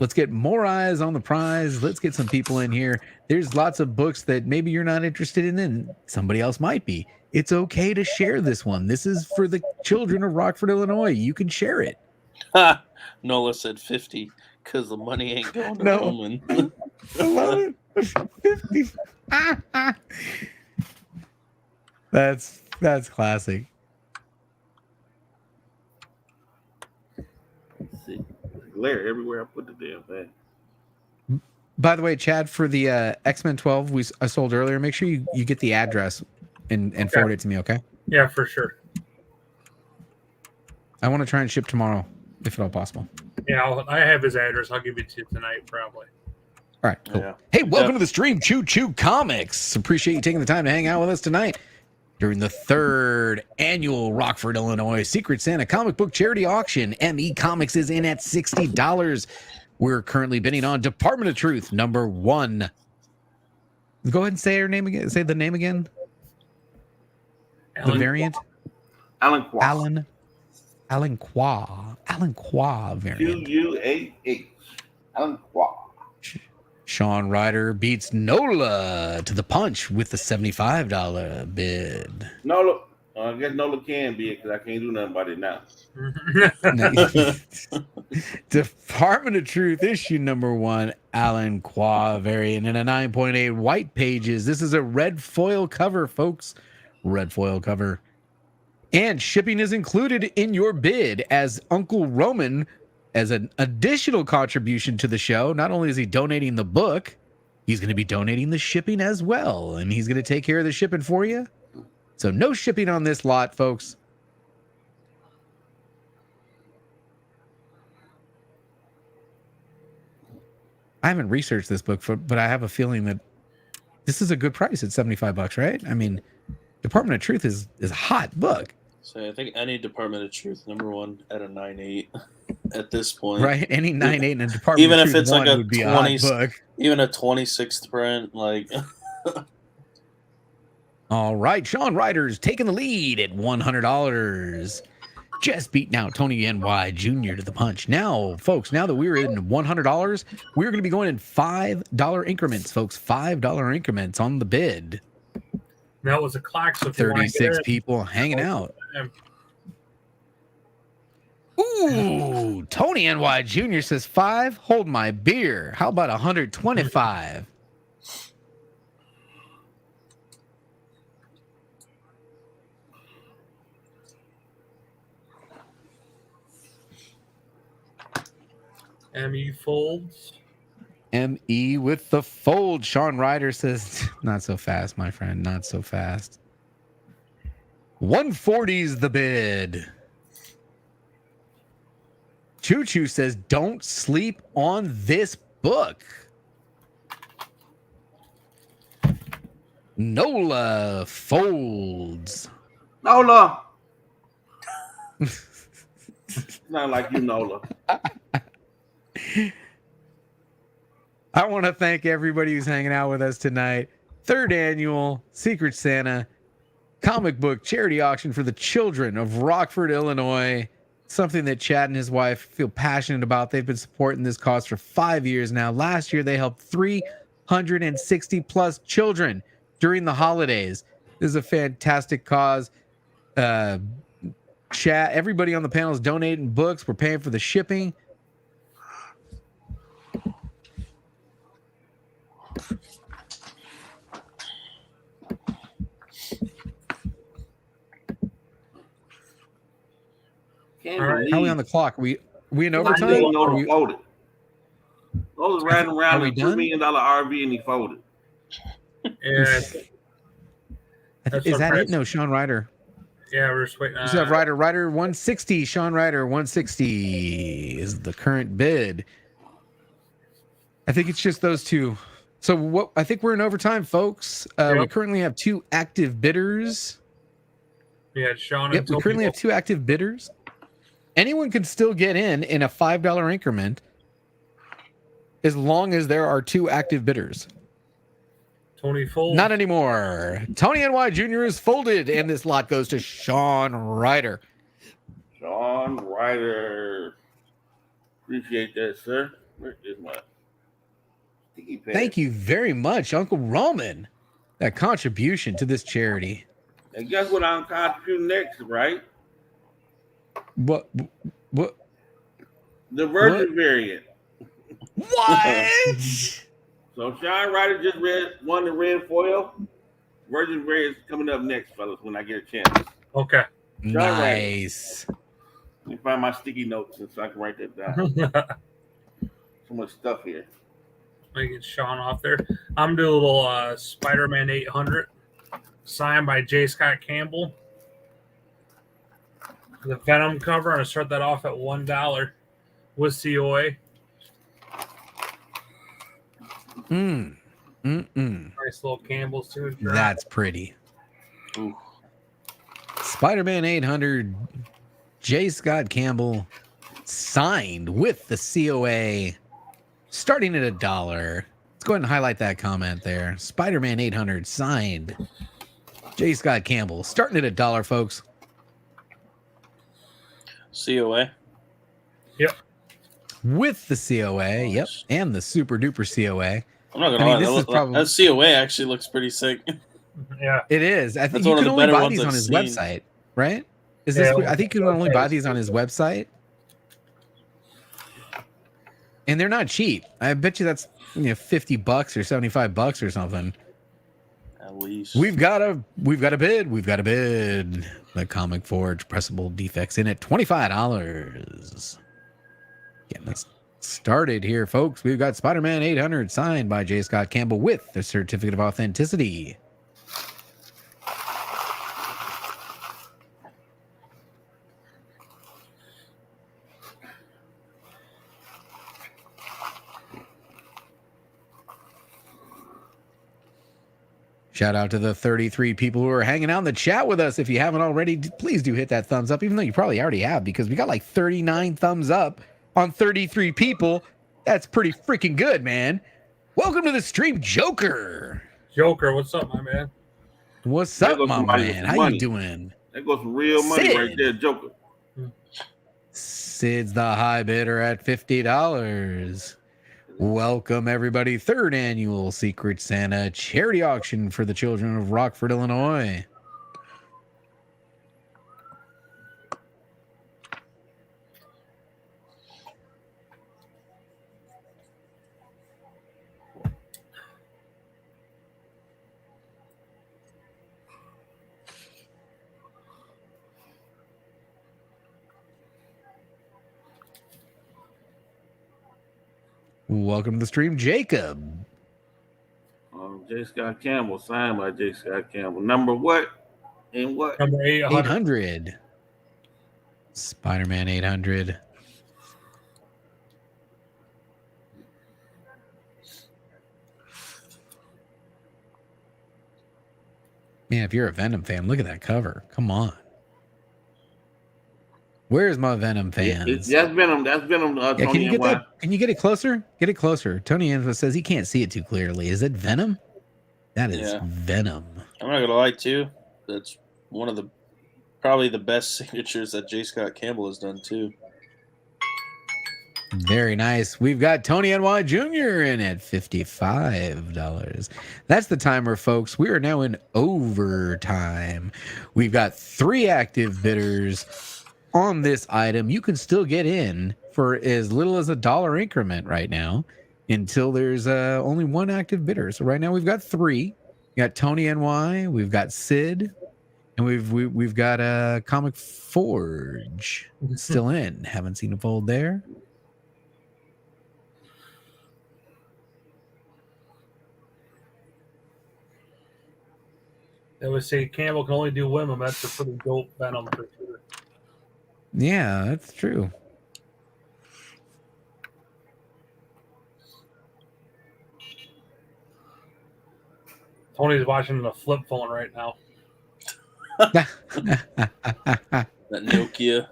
Let's get more eyes on the prize. Let's get some people in here. There's lots of books that maybe you're not interested in and somebody else might be. It's okay to share this one. This is for the children of Rockford, Illinois. You can share it. Nola said 50 because the money ain't going to Roman. I love it. 50. That's classic. Glare everywhere I put the damn thing. By the way, Chad, for the X-Men 12 I sold earlier, make sure you get the address and forward it to me, okay? Yeah, for sure. I want to try and ship tomorrow, if at all possible. Yeah, I have his address. I'll give it to you tonight, probably. All right, cool. Yeah. Hey, welcome to the stream, Choo Choo Comics. Appreciate you taking the time to hang out with us tonight during the 3rd annual Rockford, Illinois Secret Santa comic book charity auction. ME Comics is in at $60. We're currently bidding on Department of Truth #1. Go ahead and say her name again. Say the name again. The variant. Alan Qua. Alan Qua variant. QUAH. Alan Qua. Sean Ryder beats Nola to the punch with the $75 bid. Nola, I guess Nola can be it because I can't do nothing about it now. Department of Truth issue #1, Alan Qua variant in a 9.8 white pages. This is a red foil cover, folks. Red foil cover. And shipping is included in your bid, as Uncle Roman, as an additional contribution to the show, not only is he donating the book, he's going to be donating the shipping as well. And he's going to take care of the shipping for you. So no shipping on this lot, folks. I haven't researched this book, but I have a feeling that this is a good price at $75, right? I mean, Department of Truth is a hot book. So I think any Department of Truth #1 at a 9.8 at this point, right? Any 9.8 in a Department even of if Truth it's like a 20, book. Even a 26th print, like. All right, Sean Ryder's taking the lead at $100. just beating out Tony NY Jr. to the punch. Now, folks, now that we're in $100, we're going to be going in $5 increments, folks. $5 increments on the bid. That was a clock. So 36 people hanging out. Ooh, Tony NY Jr. says 5. Hold my beer. How about 125? ME folds. ME with the fold. Sean Ryder says, not so fast, my friend. Not so fast. 140's the bid. Choo Choo says, don't sleep on this book. Nola folds. Nola. Not like you, Nola. I want to thank everybody who's hanging out with us tonight. 3rd annual Secret Santa comic book charity auction for the children of Rockford, Illinois. Something that Chad and his wife feel passionate about. They've been supporting this cause for 5 years now. Last year, they helped 360 plus children during the holidays. This is a fantastic cause. Chad, everybody on the panel is donating books. We're paying for the shipping. All right. How are we on the clock? We in overtime? We folded. Those riding around in a $2 million RV and he folded. Yeah. Is that it? No, Sean Ryder. Yeah, we're just waiting. You have Ryder 160. Sean Ryder 160 is the current bid. I think it's just those two. So what? I think we're in overtime, folks. We currently have 2 active bidders. Yeah, Sean. Yep, we currently have 2 active bidders. Anyone can still get in a $5 increment as long as there are 2 active bidders. Tony folds. Not anymore. Tony NY Jr. is folded, and this lot goes to Sean Ryder. Sean Ryder. Appreciate that, sir. Where is my sticky pad? Thank you very much, Uncle Roman. That contribution to this charity. And guess what I'm contributing next, right? What? The Virgin variant. What? So Sean Ryder just won the red foil. Virgin variant is coming up next, fellas, when I get a chance. Okay. Nice. Let me find my sticky notes so I can write that down. So much stuff here. Let me get Sean off there. I'm doing a little Spider-Man 800 signed by J. Scott Campbell. The Venom cover, and I start that off at $1 with COA. Nice little Campbell's too. That's pretty. Ooh. Spider-Man 800, J. Scott Campbell, signed with the COA, starting at $1. Let's go ahead and highlight that comment there. Spider-Man 800, signed, J. Scott Campbell, starting at $1, folks. COA. Yep. With the COA, yep, and the super duper COA. I'm not gonna lie, that COA actually looks pretty sick. Yeah, it is. I think you can only buy these on his website, right? Is this? I think you can only buy these on his website, and they're not cheap. I bet you that's $50 or $75 or something. At least we've got a bid. We've got a bid. The Comic Forge pressable defects in at $25. Getting us started here, folks. We've got Spider-Man 800 signed by J. Scott Campbell with the certificate of authenticity. Shout out to the 33 people who are hanging out in the chat with us. If you haven't already, please do hit that thumbs up, even though you probably already have, because we got like 39 thumbs up on 33 people. That's pretty freaking good, man. Welcome to the stream, Joker. Joker, what's up, my man? What's up, my man? How you doing? That goes some real money right there, Joker. Sid's the high bidder at $50. Welcome, everybody. Third annual Secret Santa charity auction for the children of Rockford, Illinois. Welcome to the stream, Jacob. J. Scott Campbell, signed by J. Scott Campbell. Number what? And what? Number 800. Spider-Man 800. Man, if you're a Venom fan, look at that cover. Come on. Where's my Venom fans? That's Venom. That's Venom. Yeah, can you get that? Can you get it closer? Get it closer. Tony Ansel says he can't see it too clearly. Is it Venom? That is Venom. I'm not gonna lie too. That's one of the probably the best signatures that J. Scott Campbell has done too. Very nice. We've got Tony NY Jr. in at $55. That's the timer, folks. We are now in overtime. We've got 3 active bidders on this item. You can still get in for as little as $1 increment right now until there's only 1 active bidder. So right now we've got 3. We got Tony NY, we've got Sid, and we've got Comic Forge still in. Haven't seen a fold there. They would say Campbell can only do women. That's a pretty dope Venom for sure. Yeah, that's true. Tony's watching the flip phone right now. That Nokia.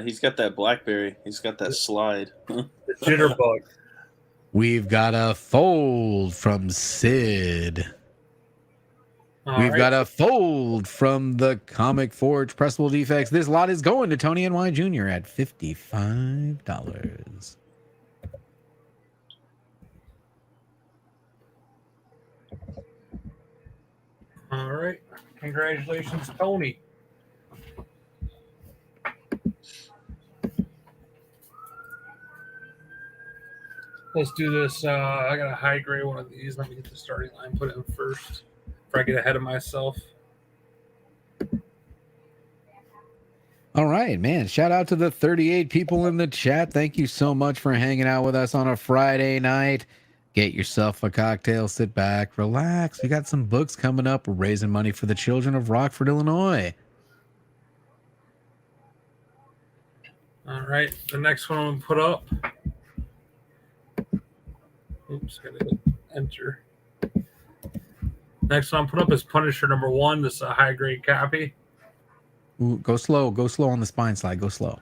He's got that BlackBerry. He's got that slide. The jitterbug. We've got a fold from Sid. We've got a fold from the Comic Forge Pressable Defects. This lot is going to Tony NY Jr. at $55. All right. Congratulations, Tony. Let's do this. I got a high grade one of these. Let me get the starting line, put it in first before I get ahead of myself. All right, man. Shout out to the 38 people in the chat. Thank you so much for hanging out with us on a Friday night. Get yourself a cocktail, sit back, relax. We got some books coming up. We're raising money for the children of Rockford, Illinois. All right. The next one I'm going to put up. Oops, I got to enter. Next one I'm put up is Punisher #1. This is a high grade copy. Ooh, go slow. Go slow on the spine slide. Go slow.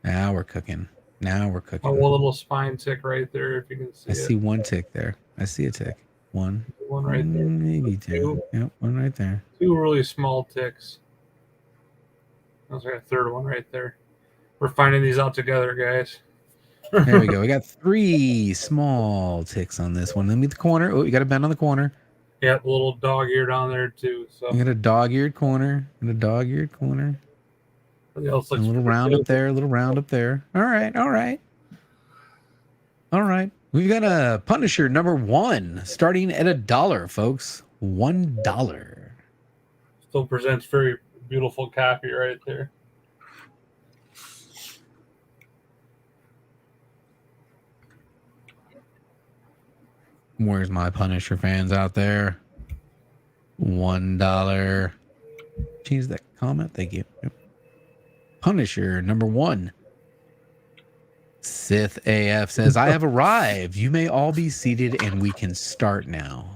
Now we're cooking. Now we're cooking. Oh, one little spine tick right there, if you can see I see one tick there. I see a tick. One right there. Maybe two. Yep, one right there. 2 really small ticks. There's like a third one right there. We're finding these out together, guys. There we go. We got 3 small ticks on this one. Let me the corner. Oh, you got a bend on the corner. Yeah, a little dog ear down there too. So you got a dog-eared corner and a dog-eared corner. A little round up there, a little round up there. All right, all right. All right. We've got a Punisher #1 starting at $1, folks. $1. Still presents very beautiful copy right there. Where's my Punisher fans out there? $1. Change that comment. Thank you. Yep. Punisher #1. Sith AF says, I have arrived. You may all be seated and we can start now.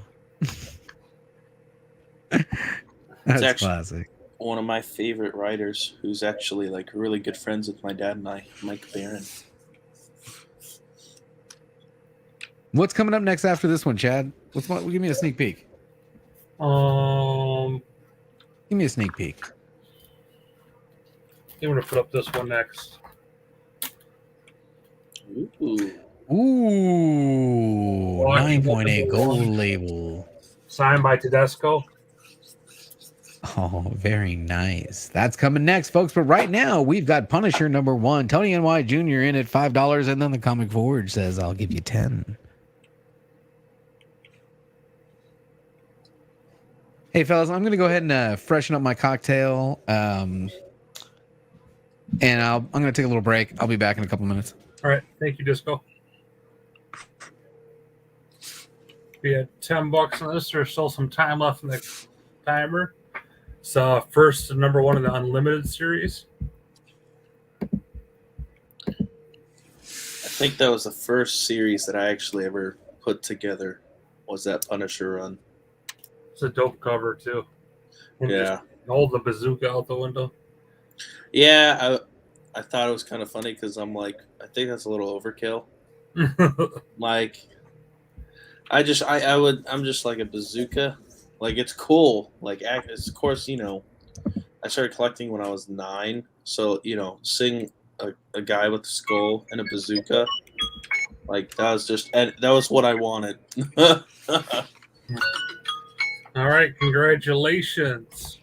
That's classic. One of my favorite writers who's actually like really good friends with my dad and I, Mike Barron. What's coming up next after this one, Chad? Give me a sneak peek. Give me a sneak peek. I'm going to put up this one next. Ooh. 9.8 gold label. Signed by Tedesco. Oh, very nice. That's coming next, folks. But right now, we've got Punisher #1, Tony N.Y. Jr. in at $5, and then the Comic Forge says, I'll give you 10. Hey, fellas, I'm going to go ahead and freshen up my cocktail. And I'm going to take a little break. I'll be back in a couple minutes. All right. Thank you, Disco. We had $10 on this. There's still some time left in the timer. So first, #1 in the Unlimited series. I think that was the first series that I actually ever put together. Was that Punisher run? It's a dope cover too. And yeah. Hold the bazooka out the window. Yeah, I thought it was kind of funny because I'm like, I think that's a little overkill. Like, I'm just like a bazooka. Like, it's cool. Like, of course, I started collecting when I was 9. So, seeing a guy with a skull and a bazooka, like, that was what I wanted. All right, congratulations,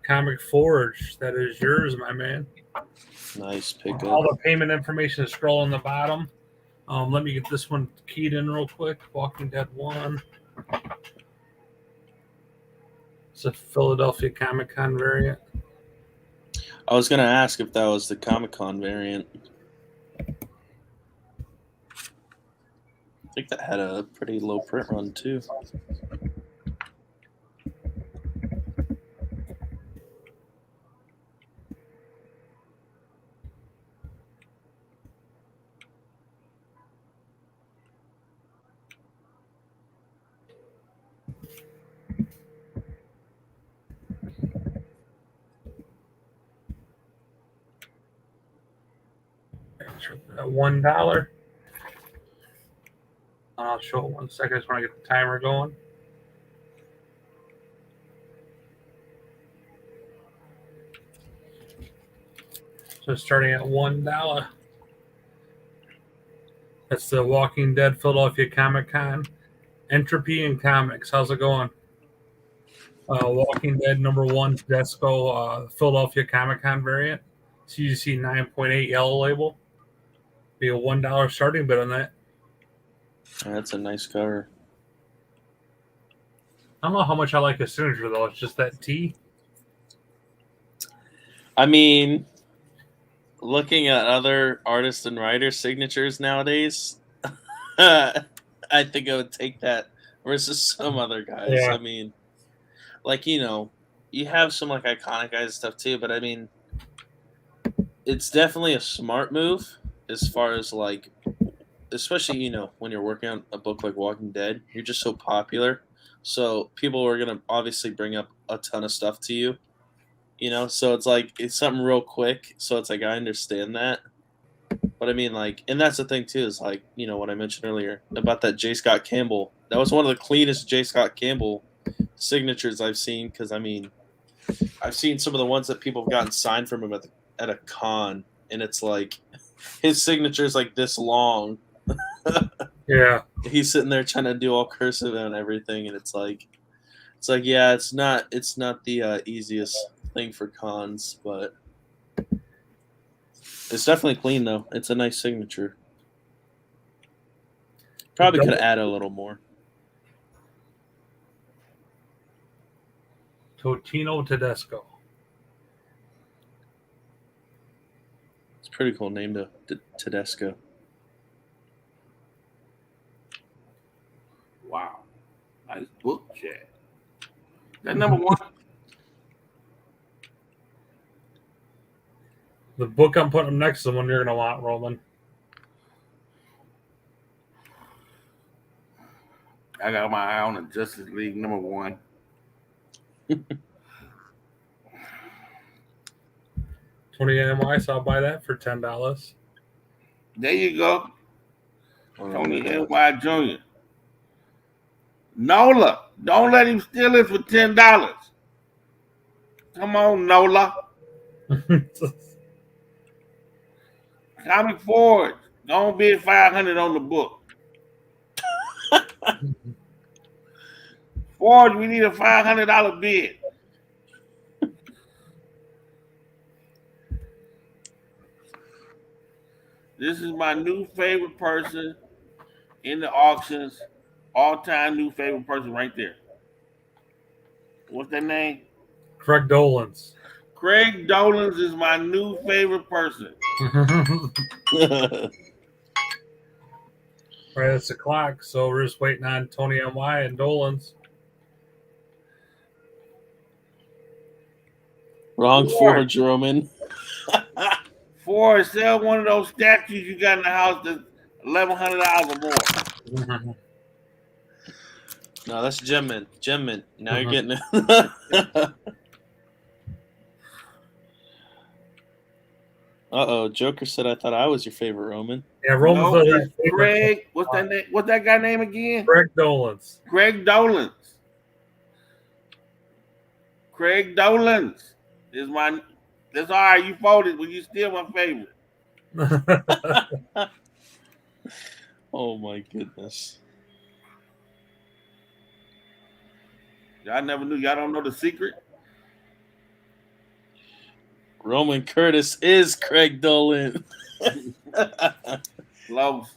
Comic Forge. That is yours, my man. Nice pickup. All the payment information is scrolling the bottom. Let me get this one keyed in real quick. Walking Dead 1. It's a Philadelphia Comic-Con variant. I was going to ask if that was the Comic-Con variant. I think that had a pretty low print run, too. At $1. I'll show it 1 second. I just want to get the timer going. So starting at $1. That's the Walking Dead Philadelphia Comic-Con. Entropy and Comics. How's it going? Walking Dead #1 Tedesco Philadelphia Comic-Con variant. CGC 9.8 yellow label. Be a $1 starting bid on that. That's a nice cover. I don't know how much I like his signature though. It's just that T. I mean, looking at other artists and writers' signatures nowadays, I think I would take that versus some other guys. Yeah. I mean, like, you have some like iconic guys and stuff too, but I mean, it's definitely a smart move as far as like, especially, when you're working on a book like Walking Dead, you're just so popular. So people are going to obviously bring up a ton of stuff to you, so it's like, it's something real quick. So it's like, I understand that. But I mean, like, and that's the thing too, is like, what I mentioned earlier about that J. Scott Campbell. That was one of the cleanest J. Scott Campbell signatures I've seen. Cause I mean, I've seen some of the ones that people have gotten signed from him at a con, and it's like, his signature is like this long. Yeah. He's sitting there trying to do all cursive and everything, and it's like, yeah, it's not the easiest thing for cons, but it's definitely clean though. It's a nice signature. Probably could have added a little more. Totino Tedesco. It's a pretty cool name to Tedesco. Wow. Nice book, Chad. That #1. The book I'm putting next is the one you're going to want, Roman. I got my eye on the Justice League #1. Tony NY, so I'll buy that for $10. There you go. Tony N.Y. Jr. Nola, don't let him steal it for $10. Come on, Nola. Comic Forge. Don't bid $500 on the book. Forge, we need a $500 bid. This is my new favorite person in the auctions. All-time new favorite person right there. What's that name? Craig Dolans. Craig Dolans is my new favorite person. Right, it's the clock, so we're just waiting on Tony NY and Dolans. Wrong Forge, Roman. Forge, sell one of those statues you got in the house that's $1,100 or more. No, that's Gemmin. Gemmin. Now you're getting it. Uh-oh, Joker said I thought I was your favorite, Roman. Yeah, Roman's no, Craig. What's that name? What's that guy name again? Craig Dolans. Craig Dolans. Craig Dolans is my. That's all right. You folded, but you still my favorite. Oh my goodness. Y'all never knew. Y'all don't know the secret. Roman Curtis is Craig Dolan. Close.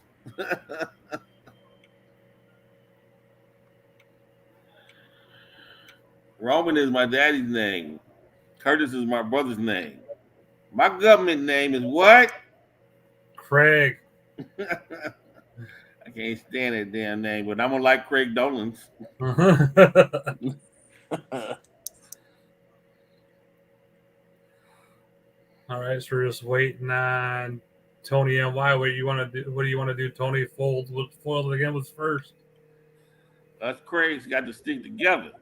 Roman is my daddy's name. Curtis is my brother's name. My government name is what? Craig. I can't stand that damn name, but I'm gonna like Craig Dolans. All right, so we're just waiting on Tony NY. What do you want to do? Tony fold it again was first. Us Craigs got to stick together.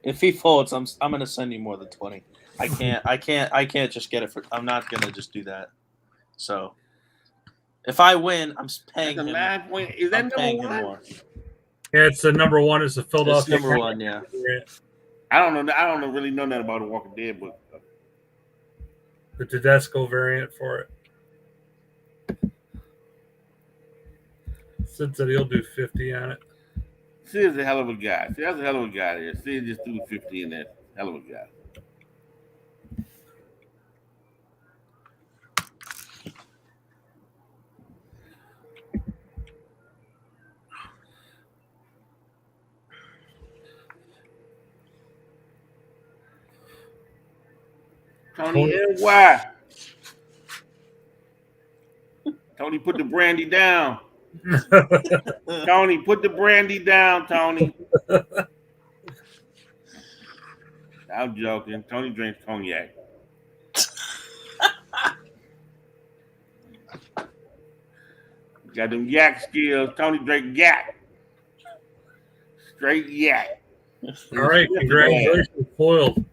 If he folds, I'm gonna send you more than 20. I can't just get it for. I'm not gonna just do that. So, if I win, I'm paying him. Is that number one? More. Yeah, it's the number one. It's the Philadelphia. It's number one. Yeah. I don't know. I don't really know that about the Walking Dead book. The Tedesco variant for it. Sid said he'll do 50 on it. Sid's a hell of a guy. See, that's a hell of a guy there. Sid just threw 50 in there. Hell of a guy. Tony NY. Tony, put the brandy down. Tony, put the brandy down, Tony. I'm joking. Tony drinks cognac. Got them yak skills. Tony drink yak. Straight yak. All right, congratulations, foiled.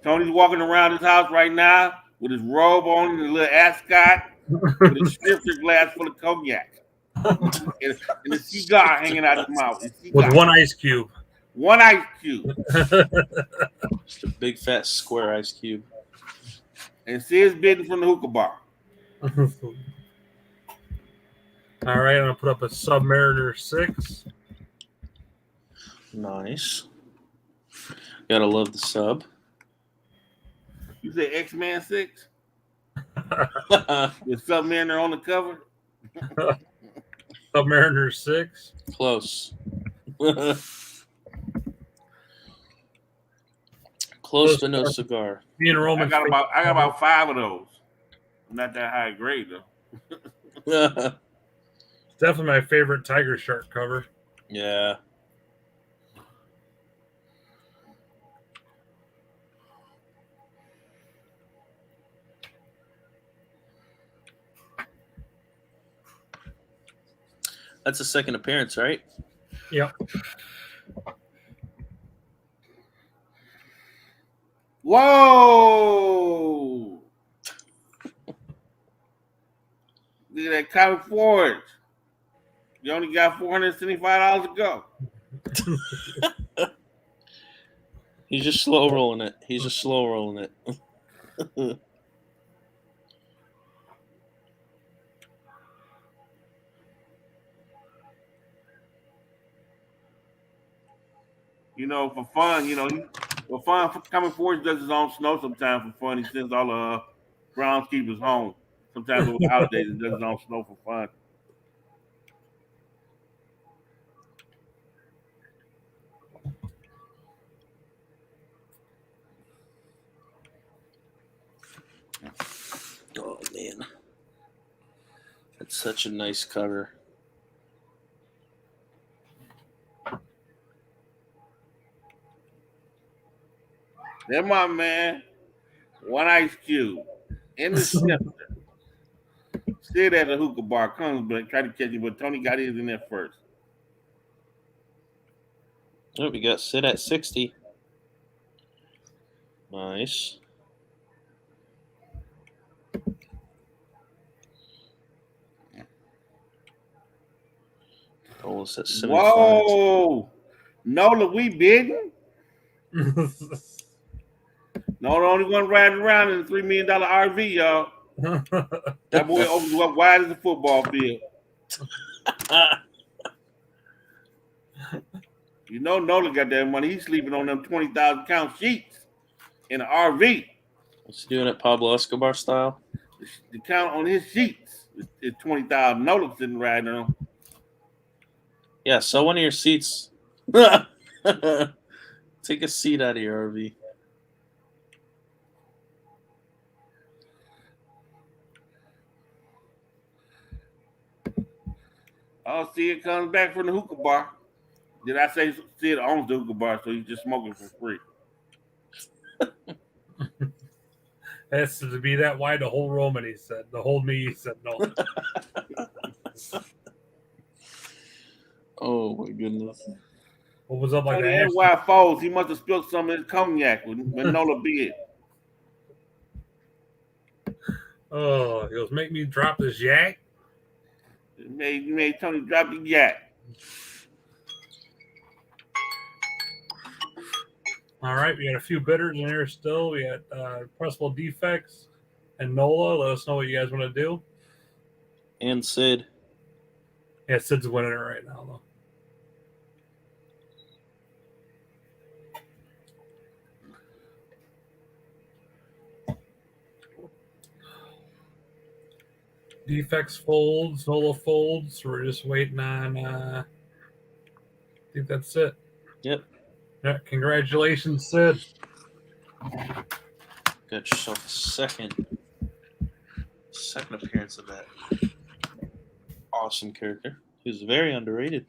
Tony's walking around his house right now with his robe on and a little ascot with a snifter glass full of cognac and a cigar hanging out his mouth. With one ice cube. One ice cube. Just a big fat square ice cube. And Sid's bidding from the hookah bar. All right, I'm going to put up a Submariner 6. Nice. Gotta love the sub. You say X-Man 6? With Submariner on the cover? Submariner 6. Close. Close to no cigar. Me and Roman. I got about 5 of those. Not that high grade though. Definitely my favorite Tiger Shark cover. Yeah. That's a second appearance, right? Yep. Whoa! Look at that Comic Forge. You only got $475 to go. He's just slow rolling it. For fun, Common Force does his own snow sometimes for fun. He sends all the groundskeepers home. Sometimes over the holidays, he does his own snow for fun. Oh man, that's such a nice cover. Then my man, One Ice Cube in the center. Sid at a hookah bar comes, but try to catch you, but Tony got his in there first. Oh, we got Sid at 60. Nice. Almost at 75. Whoa! Nola, we bidding? No, the only one riding around in a $3 million RV, y'all. That boy opens up wide as a football field. Nola got that money. He's sleeping on them 20,000 count sheets in an RV. What's he doing it Pablo Escobar style? The count on his sheets is 20,000. Nola sitting riding on. Yeah, sell one of your seats. Take a seat out of your RV. Oh, Sid comes back from the hookah bar. Did I say Sid owns the hookah bar, so he's just smoking for free? Has to be that wide the whole room, and he said, the whole me, he said no. Oh my goodness. What was up like Tony that? NY Foles, he must have spilled some of his cognac when Nola bid. Oh, he goes, make me drop this yak. You made Tony drop the yak. All right, we got a few bidders in here still. We got Pressable Defects and Nola. Let us know what you guys want to do. And Sid. Yeah, Sid's winning it right now, though. Defects folds, Nola folds. We're just waiting on. I think that's it. Yep. Yeah, congratulations, Sid. Got yourself a second appearance of that awesome character. Who's very underrated.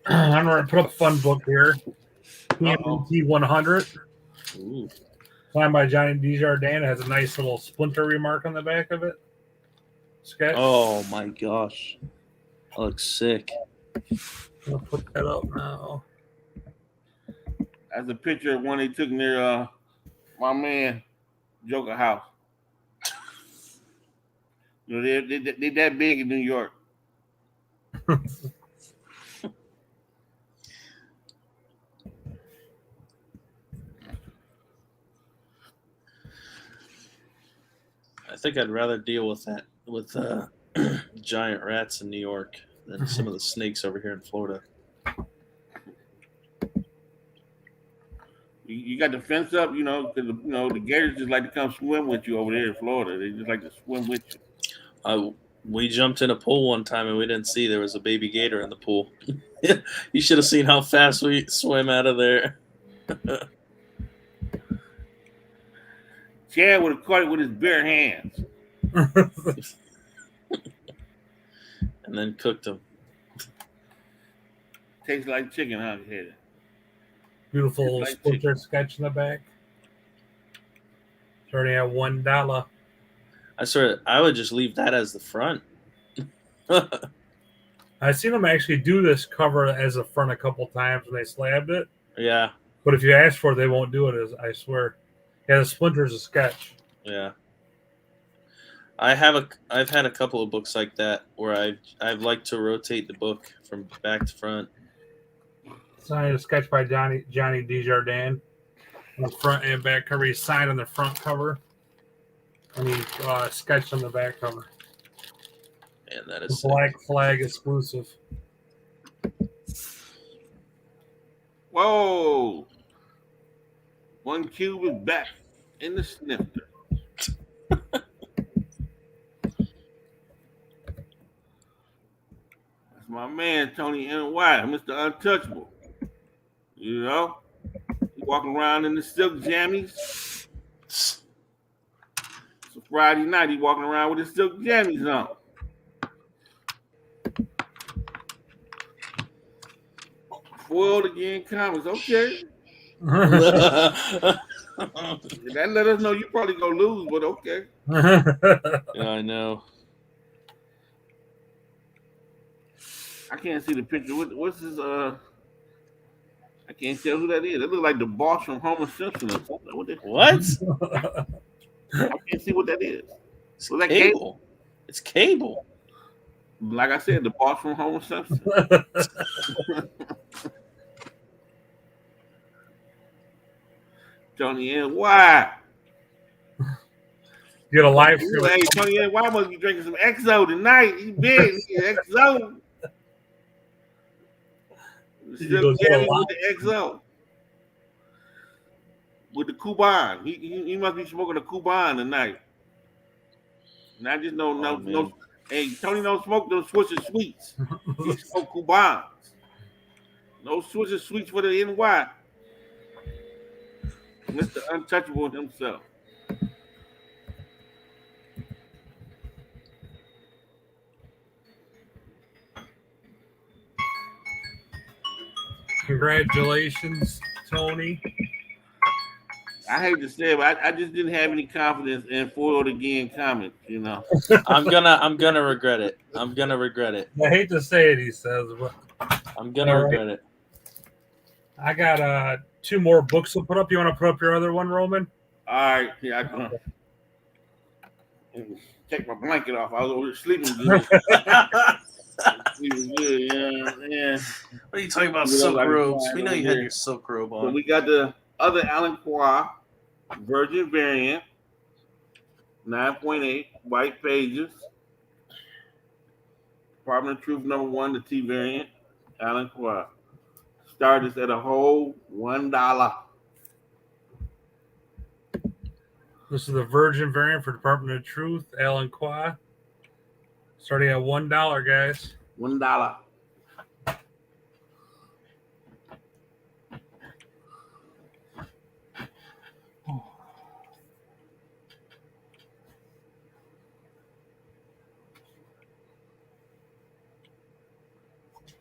I'm going to put up a fun book here. TMNT 100. Ooh. Signed by Johnny Desjardins. It has a nice little splinter remark on the back of it. Sketch. Oh my gosh. That looks sick. I'll put that up now. That's a picture of one they took near my man Joker house. They're that big in New York. I think I'd rather deal with that with giant rats in New York than some of the snakes over here in Florida. You got the fence up, because the gators just like to come swim with you over there in Florida. They just like to swim with you. We jumped in a pool one time and we didn't see there was a baby gator in the pool. You should have seen how fast we swam out of there. Chad would have caught it with his bare hands. And then cooked them. Tastes like chicken, huh? Beautiful like splinter sketch in the back. Starting at $1. I swear, I would just leave that as the front. I've seen them actually do this cover as a front a couple times when they slabbed it. Yeah. But if you ask for it, they won't do it. I swear. Yeah, the splinter's a sketch. Yeah. I've had a couple of books like that where I've liked to rotate the book from back to front. Signed a sketch by Johnny Desjardins. On the front and back cover. He signed on the front cover. And he sketched on the back cover. Man, that is Black Flag exclusive. Whoa. One cube is back in the snifter. That's my man, Tony N.Y., Mr. Untouchable. You know? He walking around in the silk jammies. It's a Friday night. He walking around with his silk jammies on. Foiled again comics. Okay. That let us know you probably gonna lose, but okay. Yeah, I know. I can't see the picture. What's his I can't tell who that is. It looks like the boss from Homer Simpson or something. What? I can't see what that is. It's that Cable. It's Cable. Like I said, the boss from Homer Simpson. Tony N.Y. Get a live stream. Hey, Tony N.Y. must be drinking some XO tonight. He big. XO. Still with the XO. With the Cuban. He must be smoking a Cuban tonight. And I just know no. Hey, Tony don't smoke those Swisher Sweets. He smoke Cubans. No Swisher Sweets for the NY. Mr. Untouchable himself. Congratulations, Tony. I hate to say it, but I just didn't have any confidence in Foiled Again comics, you know. I'm gonna regret it. I'm gonna regret it. I hate to say it, he says, but I'm gonna regret it. I got 2 more books to put up. You want to put up your other one, Roman? All right, yeah, I can take my blanket off. I was sleeping good. Sleeping good, yeah. What are you talking about, silk robes? We know you had your silk robe on. So we got the other Alan Qua Virgin variant, 9.8 white pages. Department of Truth #1, the T variant, Alan Qua. Started at a whole $1. This is the Virgin variant for Department of Truth, Alan Qua. Starting at $1, guys. $1.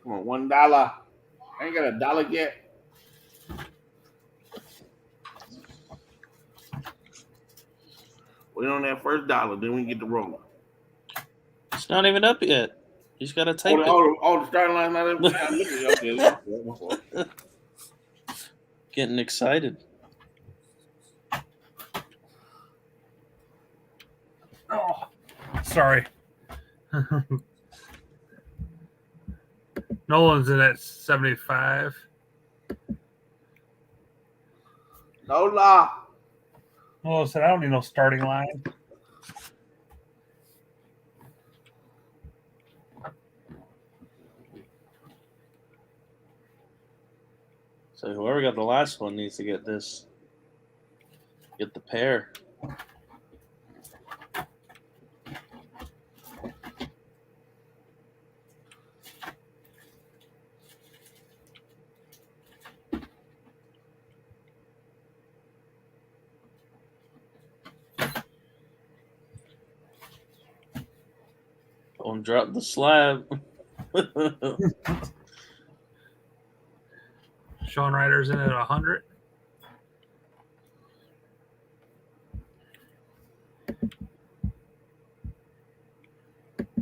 Come on, $1. I ain't got $1 yet. Wait on that first $1, then we can get the rolling. It's not even up yet. You just gotta type it. The starting line's not up. Okay. Getting excited. Oh, sorry. Nolan's in at 75. Nola. Oh, said I don't need no starting line. So whoever got the last one needs to get this. Get the pair. Don't drop the slab. Sean Ryder's in at 100.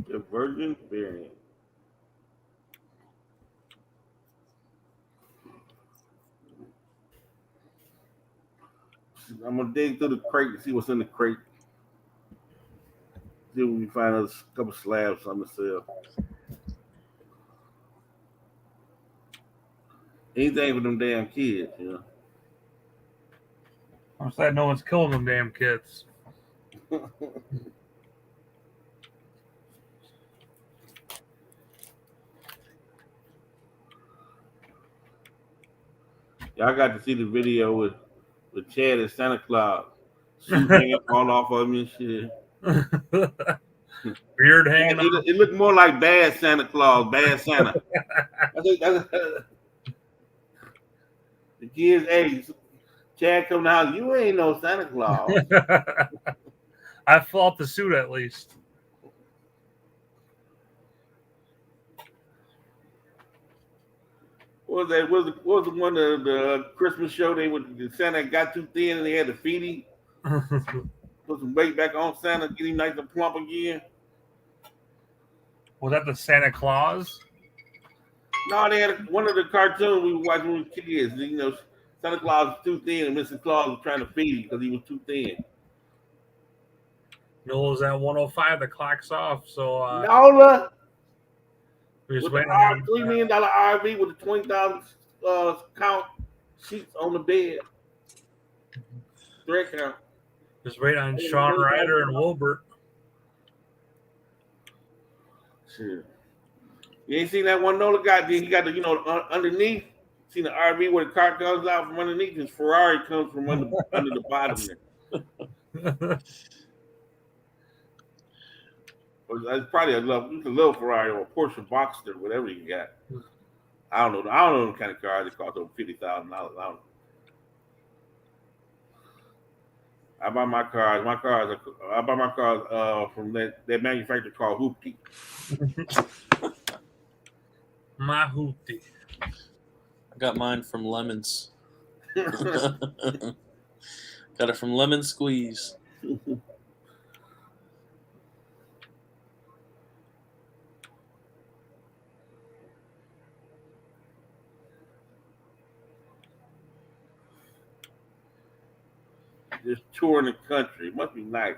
The Virgin variant. I'm gonna dig through the crate to see what's in the crate. See if we can find a couple slabs on the sale. Anything for them damn kids, you know. I'm sad no one's killing them damn kids. Y'all got to see the video with Chad and Santa Claus. Suit hanging all off of him and shit. Beard hanging off. It looked more like bad Santa Claus, bad Santa. I think that's the kids, hey, Chad come out, you ain't no Santa Claus. I fill out the suit at least. What was the one of the Christmas show the Santa got too thin and they had to feed him? Put some weight back on Santa, get him nice and plump again. Was that the Santa Claus? No, they had one of the cartoons we were watching when we were kids. You know, Santa Claus was too thin and Mrs. Claus was trying to feed him because he was too thin. Nola's at 105. The clock's off. So Nola, we're just with waiting on $3 million RV with a 20,000 count sheets on the bed. Thread count. Just waiting on Sean Ryder and Wilbert. Shit. You ain't seen that one Nola got? He got the underneath. Seen the RV where the car comes out from underneath. His Ferrari comes from under the bottom there. It's probably a little Ferrari or a Porsche Boxster, whatever you got. I don't know the kind of car that cost over $50,000. I don't know. I buy my cars. I buy my cars from that manufacturer called Hoopty. My Hoopty. I got mine from Lemons. Got it from Lemon Squeeze. Just touring the country. It must be nice.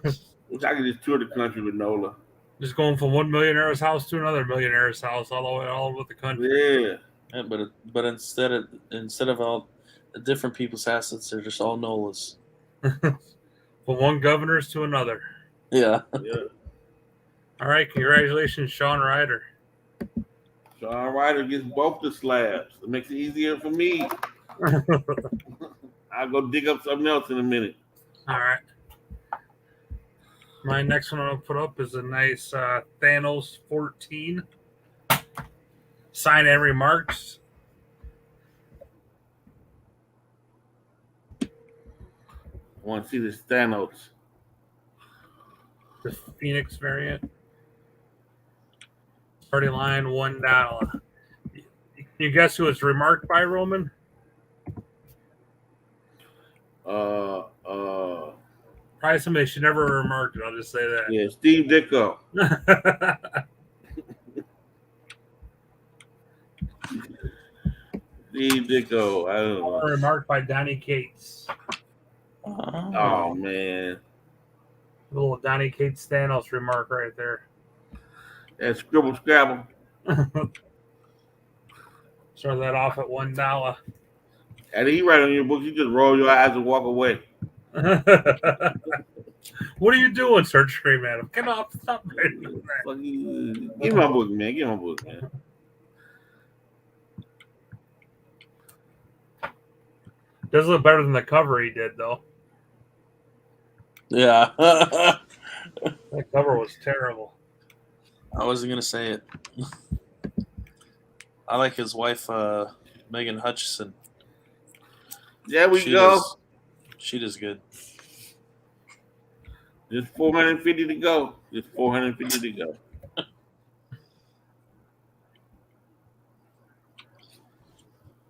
Wish I could just tour the country with Nola. Just going from one millionaire's house to another millionaire's house, all over the country. Yeah, but instead of all the different people's houses, they're just all Nolas. From one governor's to another. Yeah. All right, congratulations, Sean Ryder. Sean Ryder gets both the slabs. It makes it easier for me. I'll go dig up something else in a minute. All right. My next one I'll put up is a nice Thanos 14. Signed and remarked. I want to see this Thanos. The Phoenix variant. Party line $1. You guess who it's remarked by, Roman? Probably somebody should never remarked it. I'll just say that. Yeah, Steve Ditko. Steve Ditko. I don't know. Remarked by Donnie Cates. Oh man. Little Donnie Cates Thanos remark right there. That scribble scrabble. Start that off at $1. And he write on your book, you just roll your eyes and walk away. What are you doing? Start screaming at him. Get off! Stop writing that. Give me my book, man. Give me my book, man. Does look better than the cover he did, though. Yeah. That cover was terrible. I wasn't gonna say it. I like his wife, Megan Hutchison. There we go. She does good. Just 450 to go. Just 450 to go.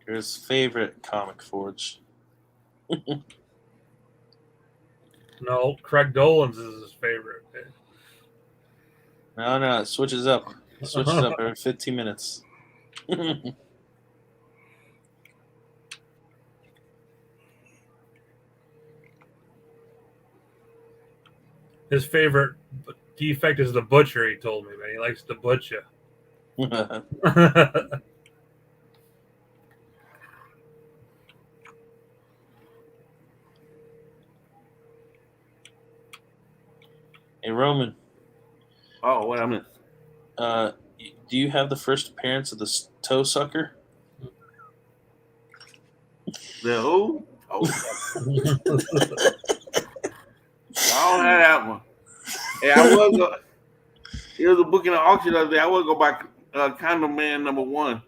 His favorite comic forge. No, Craig Dolan's is his favorite. No, it switches up. It switches up every 15 minutes. His favorite defect is the butcher, he told me, man. He likes to butcher. Hey, Roman. Oh, what I missed? Do you have the first appearance of the toe sucker? The who? Oh, I don't have that one. Hey, I was go. It was a book in the auction the other day. I was go buy Condom Man #1.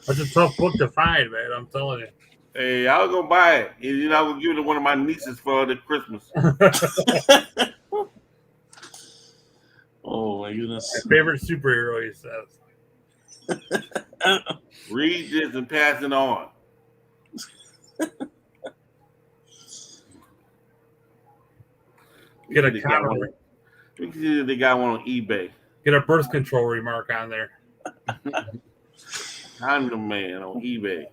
That's a tough book to find, man. I'm telling you. Hey, I was gonna buy it. And, you know, I was gonna give it to one of my nieces for the Christmas. Oh my goodness! My favorite superhero, he says. Read this and pass it on. Get a condom. We can see if they got one on eBay. Get a birth control remark on there. Condom Man on eBay.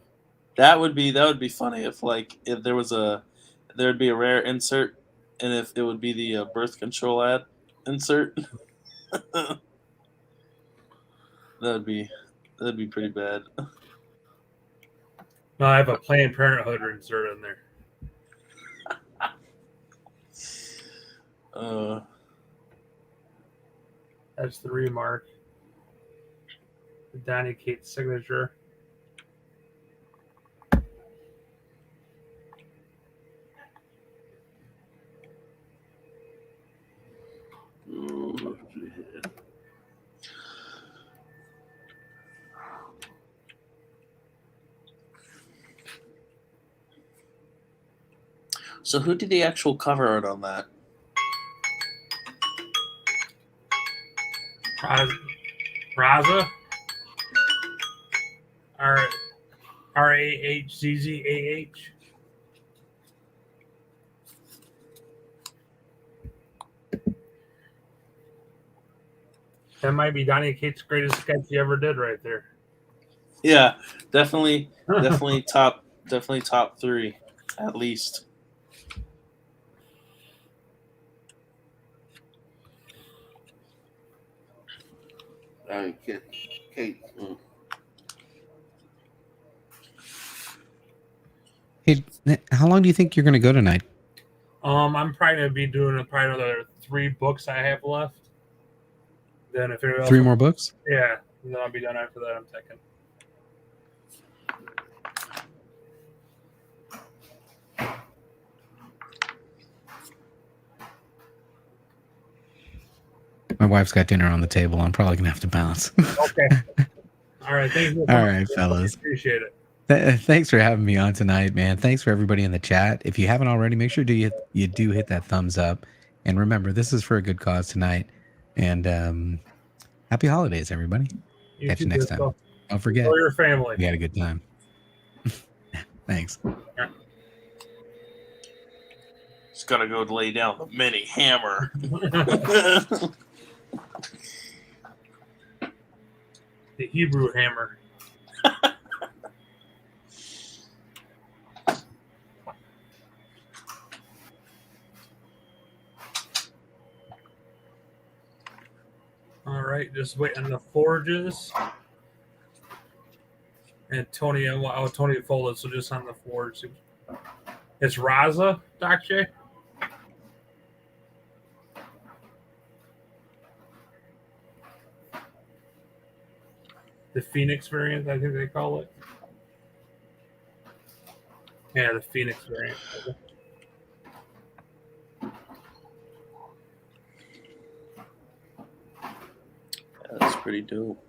That would be funny if there'd be a rare insert, and if it would be the birth control ad insert. that'd be pretty bad. No, I have a Planned Parenthood insert in there. That's the remark. The Donny Cates signature. So who did the actual cover art on that? Raza? R-A-H-Z-Z-A-H. That might be Donny Cates' greatest sketch he ever did right there. Yeah, definitely top 3 at least. Kate. Hey, how long do you think you're going to go tonight? I'm probably going to be doing probably another 3 books I have left. Then if it 3 more books? Yeah, and then I'll be done after that. I'm thinking. My wife's got dinner on the table. I'm probably gonna have to bounce. Okay. All right. Thank you. All right, fellas. Appreciate it. Thanks for having me on tonight, man. Thanks for everybody in the chat. If you haven't already, make sure you do hit that thumbs up. And remember, this is for a good cause tonight. And happy holidays, everybody. Catch you next time. Don't forget. Enjoy your family. We had a good time. Thanks. Just gotta go lay down the mini hammer. The Hebrew hammer. All right, just waiting on the forges. And Tony, Tony folded, so just on the forge. It's Raza, Doc J. The Phoenix variant, I think they call it. Yeah, the Phoenix variant. That's pretty dope.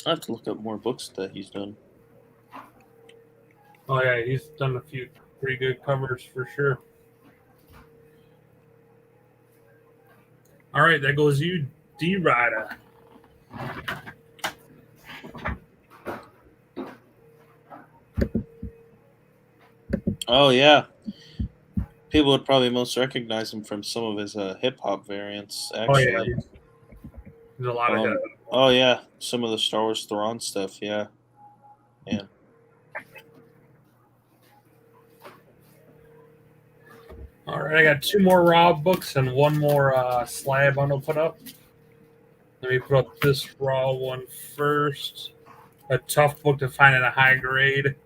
I have to look up more books that he's done. Oh yeah, he's done a few pretty good covers for sure. All right, that goes you, D-Rider. Oh yeah, people would probably most recognize him from some of his hip hop variants. Actually, oh yeah, there's a lot of. Oh yeah, some of the Star Wars Thrawn stuff. Yeah. All right, I got 2 more raw books and 1 more slab I'm gonna put up. Let me put up this raw one first. A tough book to find at a high grade.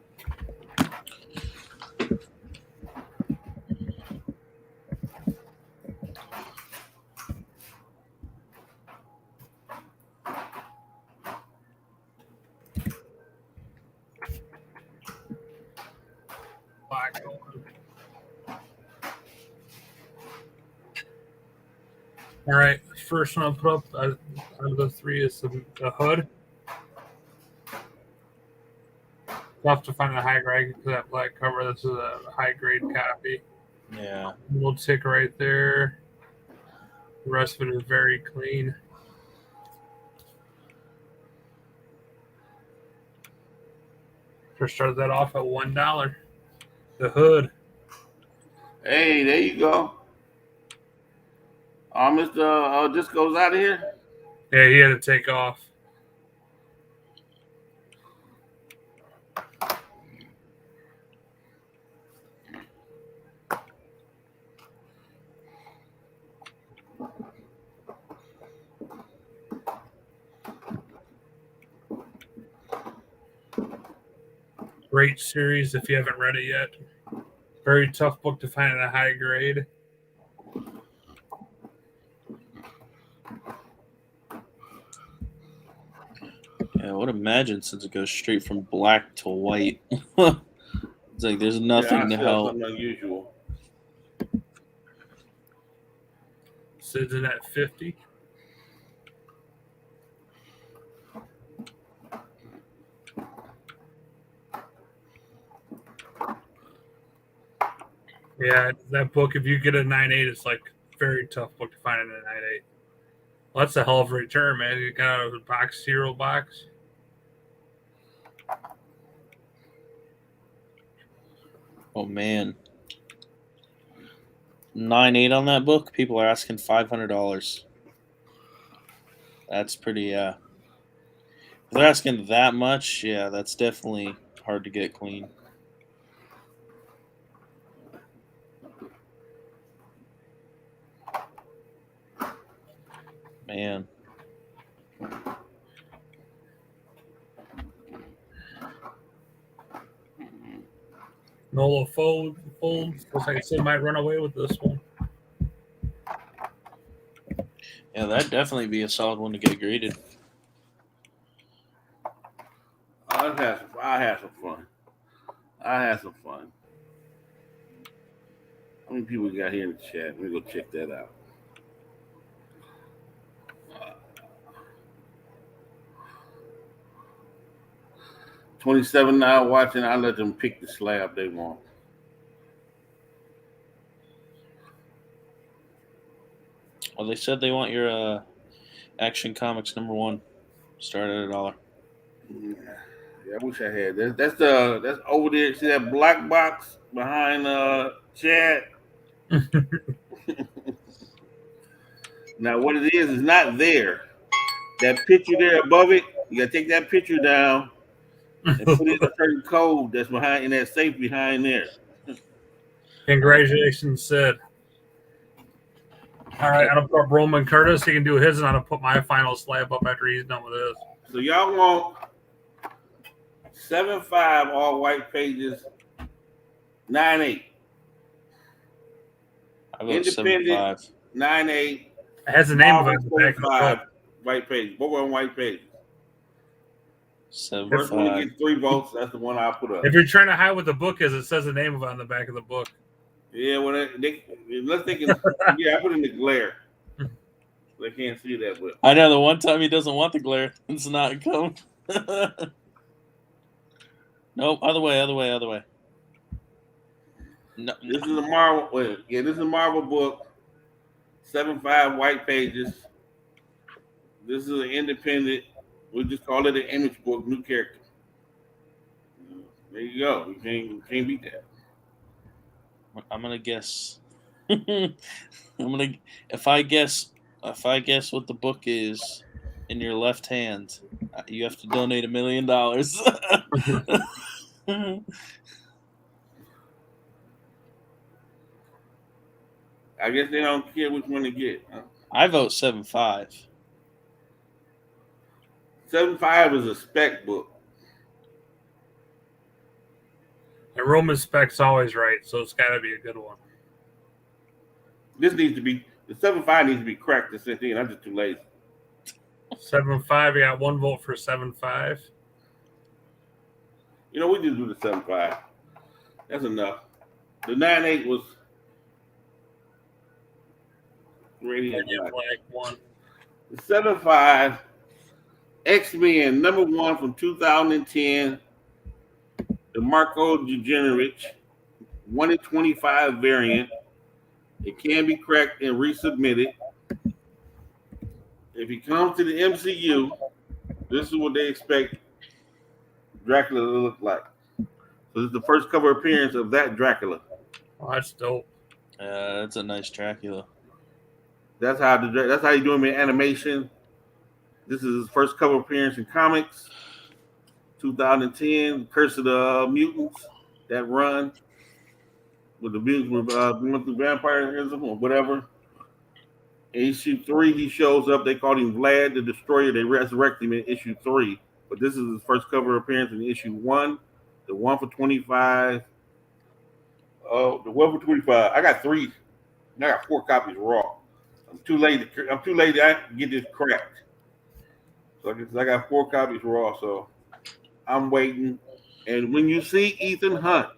All right, first one I'll put up out of the three is the Hood. Tough to find a high grade because that black cover. This is a high grade copy. Yeah. Little tick right there. The rest of it is very clean. First started that off at $1. The Hood. Hey, there you go. Mr. Disco's out of here. Yeah, he had to take off. Great series if you haven't read it yet. Very tough book to find at a high grade. Yeah, I would imagine since it goes straight from black to white. It's like there's nothing to help. Something unusual. Sits in at 50. Yeah, that book, if you get a 9.8, it's like very tough book to find in a 9.8. Well, that's a hell of a return, man. You got out of a box, zero box. Oh man. 9.8 on that book. People are asking $500. That's pretty if they're asking that much, yeah, that's definitely hard to get clean. Man. Nola folds. Looks like I might run away with this one. Yeah, that'd definitely be a solid one to get graded. I had some fun. How many people we got here in the chat? Let me go check that out. 27 now watching. I let them pick the slab they want. Well, they said they want your Action Comics #1. Start at $1. Yeah, I wish I had that. That's over there. See that black box behind Chad? Now what it is not there. That picture there above it, you gotta take that picture down and put in a certain code that's behind in that safe behind there. Congratulations, Sid. All right, I'll put Roman Curtis. He can do his, and I'll put my final slab up after he's done with his. So y'all want 7.5 all white pages, 9.8. Independent 9.8. It has the name of it. 7.5 white pages. Both on white pages. 7.5. First one to get 3 votes. That's the one I'll put up. If you're trying to hide what the book is, it says the name of it on the back of the book. Yeah, well, unless they can. Yeah, I put in the glare. They can't see that, but I know the one time he doesn't want the glare. It's not coming. Nope, other way. No, this is a Marvel. This is a Marvel book. 7.5 white pages. This is an independent. We just call it an image book, new character. There you go. You can't beat that. I'm gonna guess. If I guess what the book is in your left hand, you have to donate $1 million. I guess they don't care which one to get. Huh? I vote 7.5. 7.5 is a spec book. And Roman spec's always right, so it's got to be a good one. This needs to be the 7.5 needs to be cracked to 16. I'm just too lazy. 7.5. You got 1 vote for 7.5. You know, we just do the 7.5. That's enough. The 9.8 was Radiant Black one. The 7.5 X-Men #1 from 2010. The Marco Degenerich 1 in 25 variant. It can be cracked and resubmitted. If he comes to the MCU, this is what they expect Dracula to look like. So this is the first cover appearance of that Dracula. Oh, that's dope. That's a nice Dracula. That's how you do him in animation. This is his first cover appearance in comics. 2010, Curse of the Mutants, that run with the mutants going through vampirism or whatever. In issue 3, he shows up. They called him Vlad the Destroyer. They resurrect him in issue 3. But this is his first cover appearance in issue 1. The 1 for 25. Oh, the 1 for 25. I got 3. I got 4 copies raw. I'm too late to get this cracked. So I got 4 copies raw. So I'm waiting. And when you see Ethan Hunt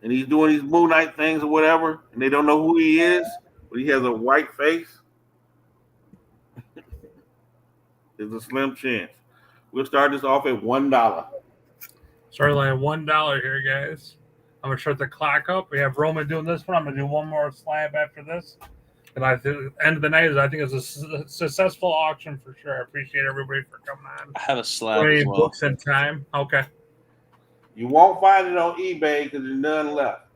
and he's doing these Moon Knight things or whatever, and they don't know who he is, but he has a white face, there's a slim chance. We'll start this off at $1. Starting at $1 here, guys. I'm gonna start the clock up. We have Roman doing this one. I'm gonna do one more slab after this. And at the end of the night, I think it's a successful auction for sure. I appreciate everybody for coming on. I have a slab as well. Books and time. Okay. You won't find it on eBay because there's none left.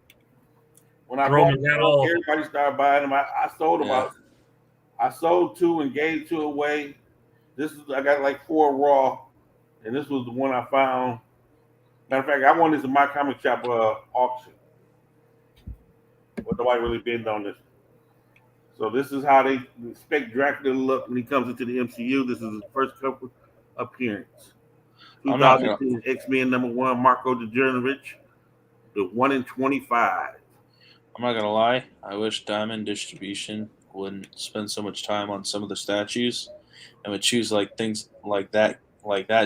When I bought them, everybody started buying them. I sold about. I sold 2 and gave 2 away. I got like 4 raw, and this was the one I found. Matter of fact, I won this in my comic shop auction. But nobody really bidded on this. So this is how they expect Dracula to look when he comes into the MCU. This is his first cover appearance. 2010 X-Men #1, Marco Degenerich, the 1 in 25. I'm not gonna lie. I wish Diamond Distribution wouldn't spend so much time on some of the statues, and would choose like things like that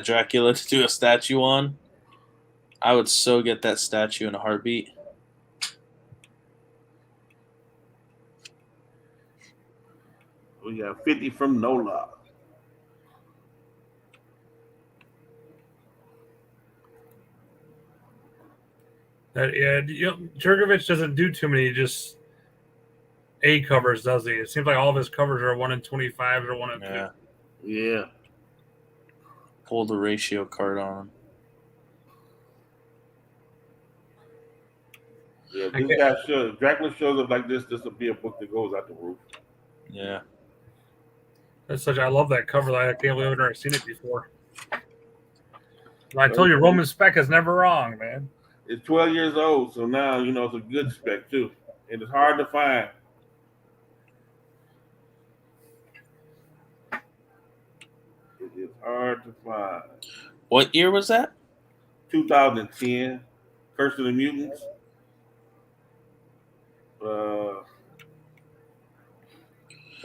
Dracula to do a statue on. I would so get that statue in a heartbeat. We got 50 from Nola. Jurgovich doesn't do too many just A covers, does he? It seems like all of his covers are 1 in 25 or 1 in 2. Yeah. Pull the ratio card on him. Yeah, this guy shows. Dracula shows up like this. This will be a book that goes out the roof. Yeah. I love that cover. I can't believe I've never seen it before. And I told you, Roman spec is never wrong, man. It's 12 years old, so now it's a good spec too, and it's hard to find. It is hard to find. What year was that? 2010. Curse of the Mutants.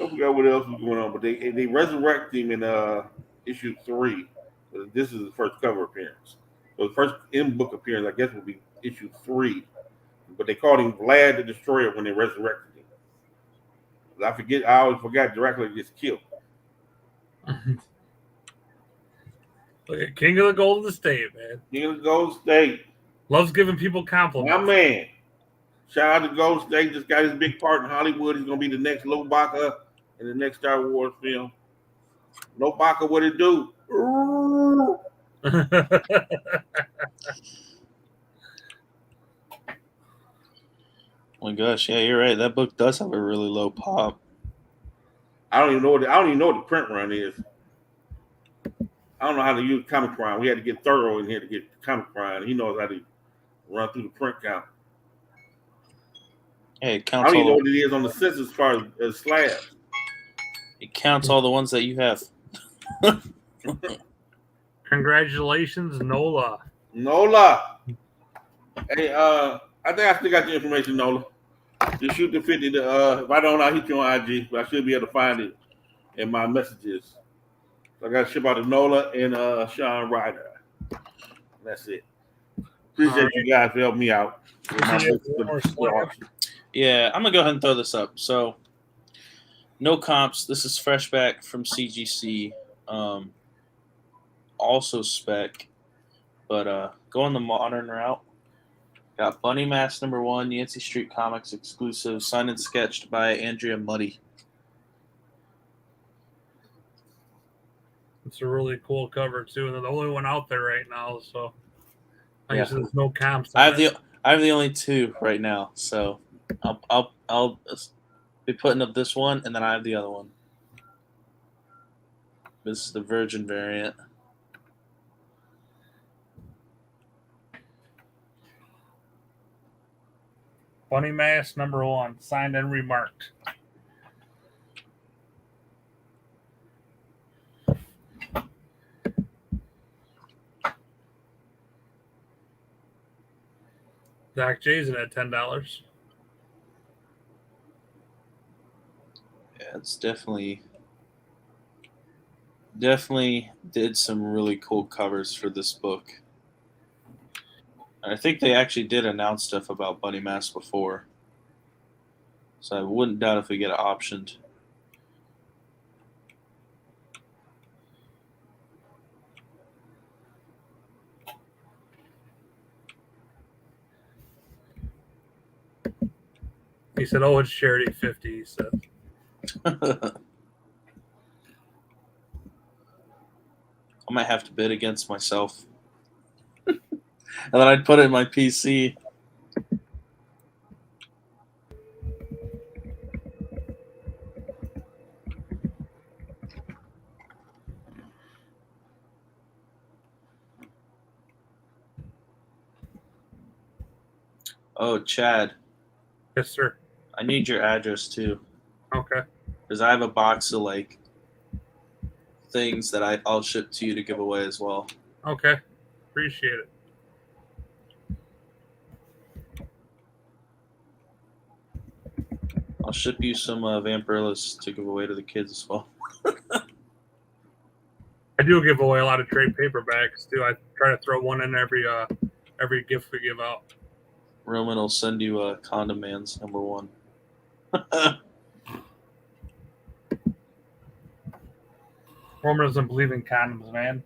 I forgot what else was going on, but they resurrect him in issue 3. This is his first cover appearance. So the first in-book appearance, I guess, will be issue 3. But they called him Vlad the Destroyer when they resurrected him. I always forgot Dracula gets killed. Look at King of the Golden State, man. King of the Golden State. Loves giving people compliments. My man. Shout out to Golden State. Just got his big part in Hollywood. He's going to be the next Lobaka in the next Star Wars film. Lobaka, what it do? Oh my gosh, yeah, you're right. That book does have a really low pop. I don't even know what the print run is. I don't know how to use Comic Run. We had to get thorough in here to get Comic Run. He knows how to run through the print count. Hey, it counts. I don't even know what it is on the census as far as slabs. It counts all the ones that you have. Congratulations, Nola. Nola. Hey, I think I still got the information, Nola. Just shoot the 50. If I don't, I'll hit you on IG, but I should be able to find it in my messages. So I got to ship out to Nola and Sean Ryder. That's it. Appreciate you guys for helping me out. Yeah, I'm going to go ahead and throw this up. So No comps. This is fresh back from CGC. Also spec, but going the modern route. Got Bunny Mask #1, Yancey Street Comics exclusive, signed and sketched by Andrea Muddy. It's a really cool cover too, and they're the only one out there right now. So, like Yeah. I said, there's no comps. I have the only two right now, so I'll be putting up this one, and then I have the other one. This is the Virgin variant. Bunny Mask #1, signed and remarked. Doc Jason at $10. Yeah, it's definitely did some really cool covers for this book. I think they actually did announce stuff about Bunny Mask before, so I wouldn't doubt if we get it optioned. He said, "Oh, it's charity 50." He said. I might have to bid against myself. And then I'd put it in my PC. Oh, Chad. Yes, sir. I need your address too. Okay. Because I have a box of like things that I'll ship to you to give away as well. Okay. Appreciate it. I'll ship you some Vampirellas to give away to the kids as well. I do give away a lot of trade paperbacks too. I try to throw one in every gift we give out. Roman will send you Condom Man's #1. Roman doesn't believe in condoms, man.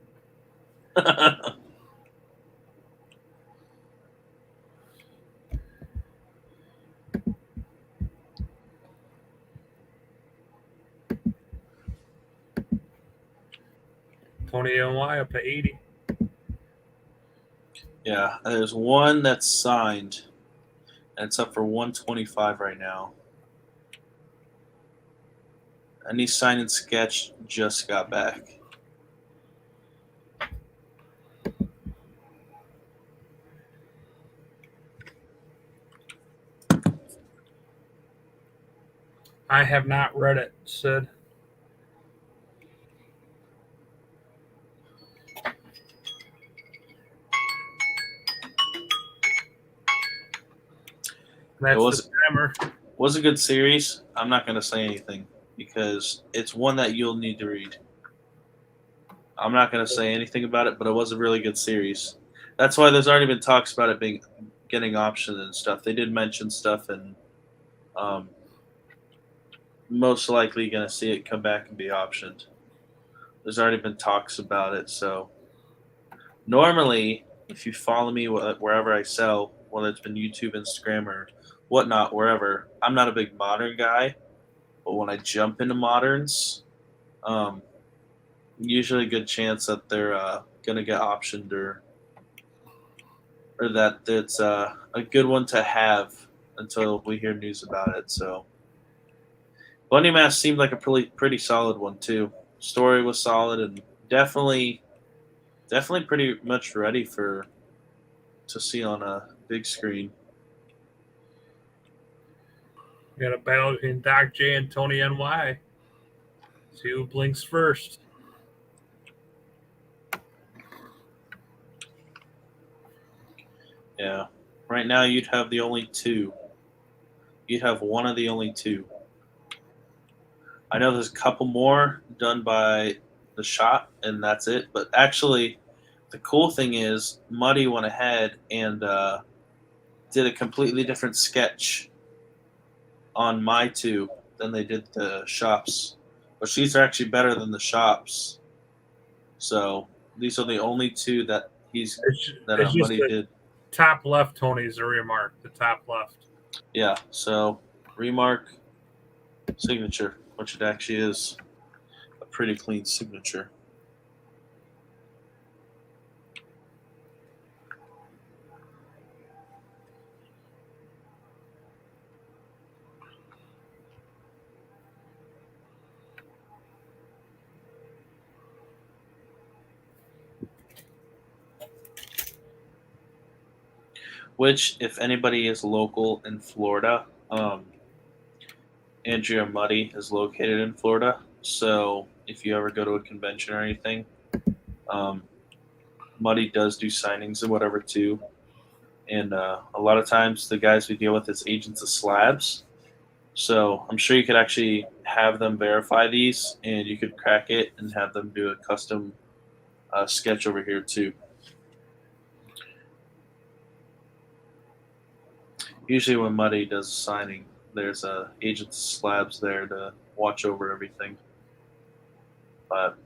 Tony NY up to 80. Yeah, there's one that's signed, and it's up for 125 right now. And he signed and sketched just got back. I have not read it, Sid. That's was a good series. I'm not going to say anything because it's one that you'll need to read. I'm not going to say anything about it, but it was a really good series. That's why there's already been talks about it getting optioned and stuff. They did mention stuff, and most likely going to see it come back and be optioned. There's already been talks about it, so normally, if you follow me wherever I sell, whether it's been YouTube, Instagram, or whatnot, wherever, I'm not a big modern guy, but when I jump into moderns, usually a good chance that they're going to get optioned or that it's a good one to have until we hear news about it. So Bunny Mask seemed like a pretty solid one too. Story was solid and definitely pretty much ready to see on a big screen. We got a battle between Doc J and Tony NY. See who blinks first. Yeah. Right now you'd have the only two. You'd have one of the only two. I know there's a couple more done by the Shot, and that's it. But actually, the cool thing is Muddy went ahead and did a completely different sketch on my two than they did the shops. But sheets are actually better than the shops. So these are the only two that Muddy did. Top left, Tony's a remark. The top left. Yeah. So remark signature, which it actually is a pretty clean signature. Which, if anybody is local in Florida, Andrea Muddy is located in Florida. So if you ever go to a convention or anything, Muddy does do signings and whatever too. And a lot of times the guys we deal with is agents of slabs. So I'm sure you could actually have them verify these, and you could crack it and have them do a custom sketch over here too. Usually when Muddy does a signing, there's agents of slabs there to watch over everything. But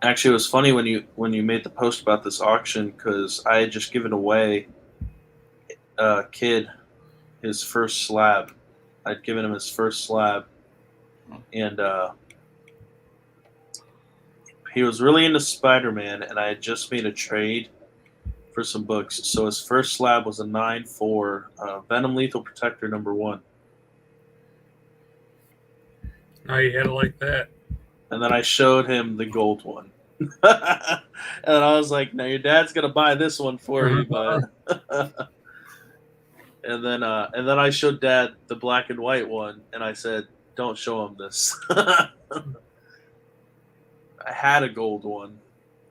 actually, it was funny when you made the post about this auction, because I had just given away a kid his first slab. I'd given him his first slab, and he was really into Spider-Man, and I had just made a trade for some books. So his first slab was a 9/4 Venom Lethal Protector #1. Oh, you had it like that. And then I showed him the gold one. And I was like, "Now your dad's gonna buy this one for you, but." and then I showed Dad the black and white one, and I said, "Don't show him this." I had a gold one,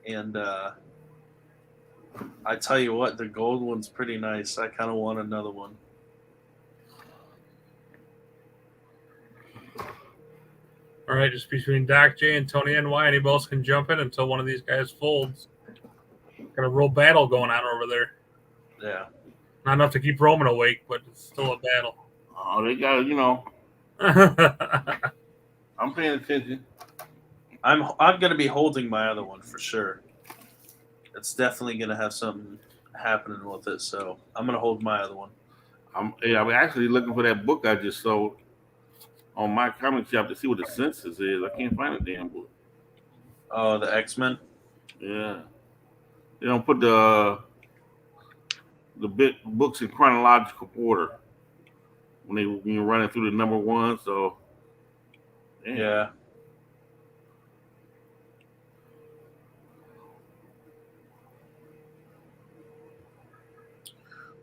and I tell you what, the gold one's pretty nice. I kind of want another one. All right, just between Doc J and Tony NY, anybody else can jump in until one of these guys folds. Got a real battle going on over there. Yeah. Not enough to keep Roman awake, but it's still a battle. Oh, they got, I'm paying attention. I'm going to be holding my other one for sure. It's definitely going to have something happening with it, so I'm going to hold my other one. I'm actually looking for that book I just sold on my comic shop to see what the census is. I can't find a damn book. Oh, the X-Men? Yeah. They don't put the books in chronological order when you're running through the number one, so damn. Yeah.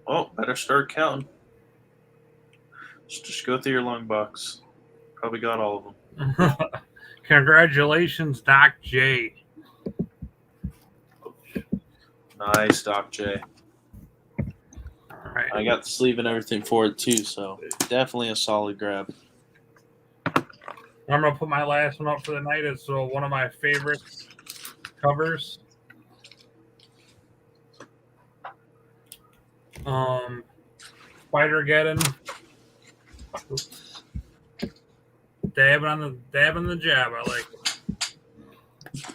Oh, better start counting. Just go through your long box. Probably got all of them. Congratulations, Doc J. Nice, Doc J. All right. I got the sleeve and everything for it too, so definitely a solid grab. I'm going to put my last one up for the night. It's one of my favorite covers. Spider-Geddon. Dabbing the jab. I like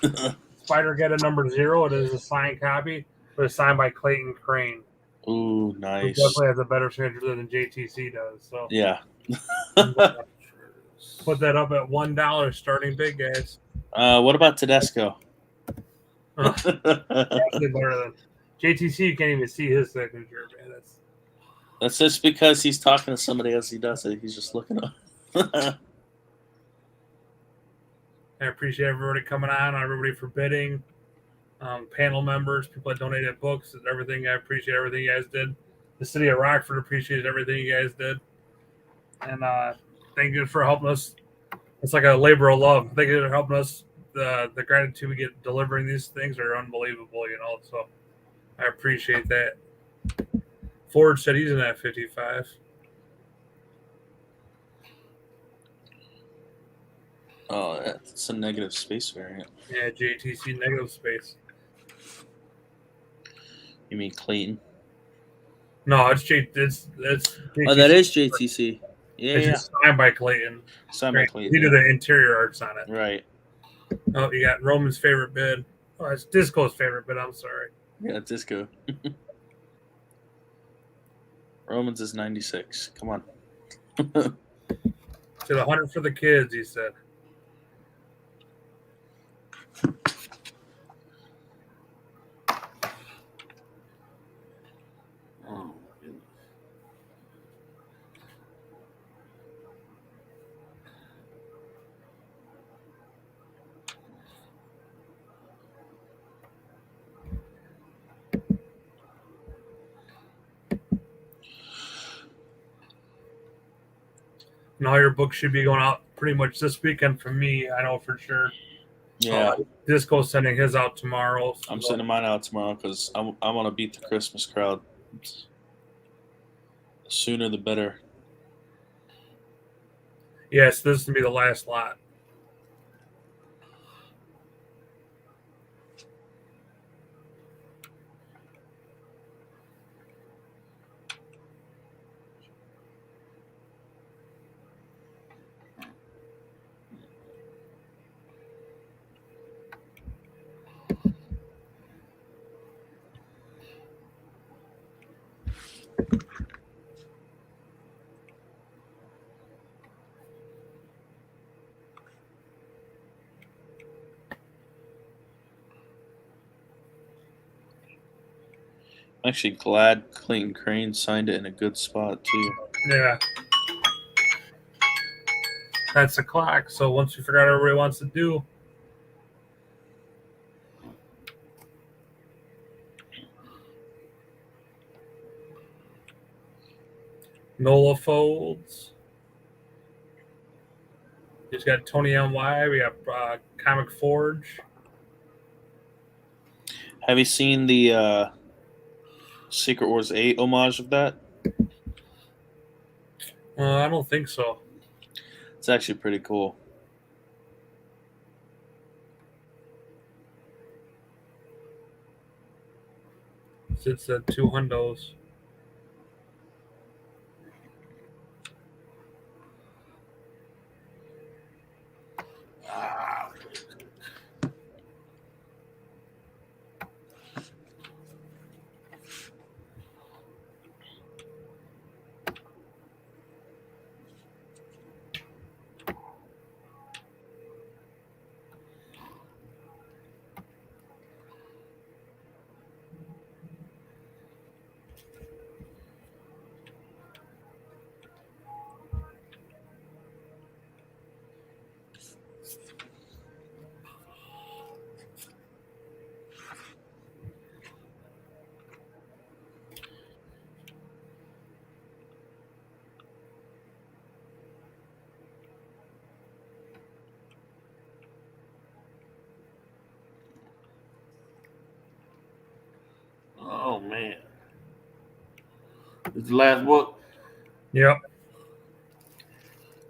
it. Spider-Geddon #0. It is a signed copy, but it's signed by Clayton Crane. Ooh, nice. Who definitely has a better signature than JTC does. So yeah. Put that up at $1 starting big, guys. What about Tedesco? Actually better than JTC. You can't even see his signature, man. That's just because he's talking to somebody else. He does it. He's just looking up. I appreciate everybody coming on, everybody for bidding, panel members, people that donated books, and everything. I appreciate everything you guys did. The city of Rockford appreciates everything you guys did. And thank you for helping us. It's like a labor of love. Thank you for helping us. The gratitude we get delivering these things are unbelievable, so I appreciate that. Ford said he's in that 55. Oh, that's a negative space variant. Yeah, JTC negative space. You mean Clayton? No, it's JTC. Oh, that is JTC. Yeah, it's just signed by Clayton. Signed by Clayton. He did the interior arts on it. Right. Oh, you got Roman's favorite bid. Oh, it's Disco's favorite bid. I'm sorry. Yeah, Disco. Roman's is 96. Come on. To the 100 for the kids, he said. Oh, And all your books should be going out pretty much this weekend for me. I know for sure. Yeah. Disco's sending his out tomorrow. So I'm sending mine out tomorrow because I want to beat the Christmas crowd. The sooner the better. Yes, this is going to be the last lot. I'm actually glad Clayton Crane signed it in a good spot too. Yeah. That's the clock. So once we figure out what everybody wants to do. Nola folds. He's got Tony NY. We got Comic Forge. Have you seen the Secret Wars 8 homage of that? I don't think so. It's actually pretty cool. It's at 2 hundos. oh man. It's the last book. Yep.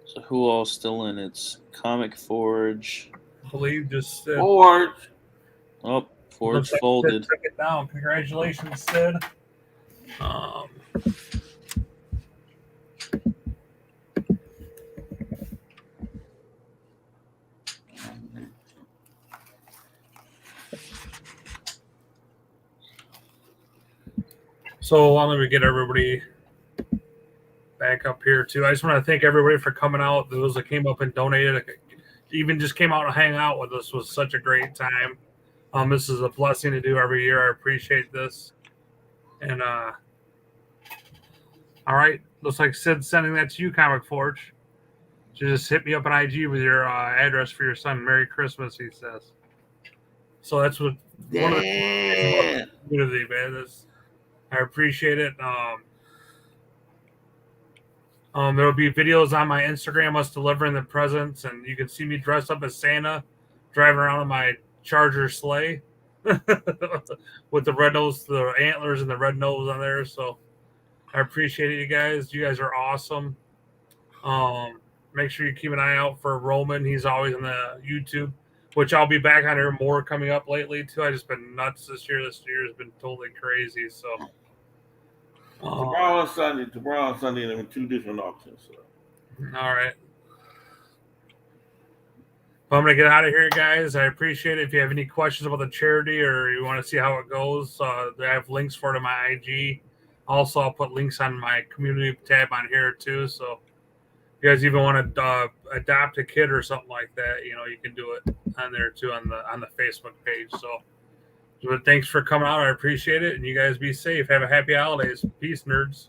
So who all's still in? It's Comic Forge. I believe just Forge. Oh, Forge folded. Took it down. Congratulations, Sid. So let me get everybody back up here too. I just want to thank everybody for coming out. Those that came up and donated, even just came out and hang out with us, was such a great time. This is a blessing to do every year. I appreciate this. And all right, looks like Sid's sending that to you, Comic Forge. Just hit me up on IG with your address for your son. Merry Christmas, he says. So that's what one of the community, man. I appreciate it. There'll be videos on my Instagram, us delivering the presents, and you can see me dressed up as Santa, driving around in my Charger sleigh with the red nose, the antlers, and the red nose on there. So I appreciate it, you guys. You guys are awesome. make sure you keep an eye out for Roman. He's always on the YouTube, which I'll be back on here more coming up lately too. I just been nuts this year. This year has been totally crazy. So tomorrow and Sunday, there are 2 different auctions. So. All right. Well, I'm gonna get out of here, guys. I appreciate it. If you have any questions about the charity or you want to see how it goes, I have links for it on my IG. Also, I'll put links on my community tab on here too. So, if you guys even want to adopt a kid or something like that, you can do it on there too on the Facebook page. So, but thanks for coming out. I appreciate it, and you guys be safe. Have a happy holidays. Peace, nerds.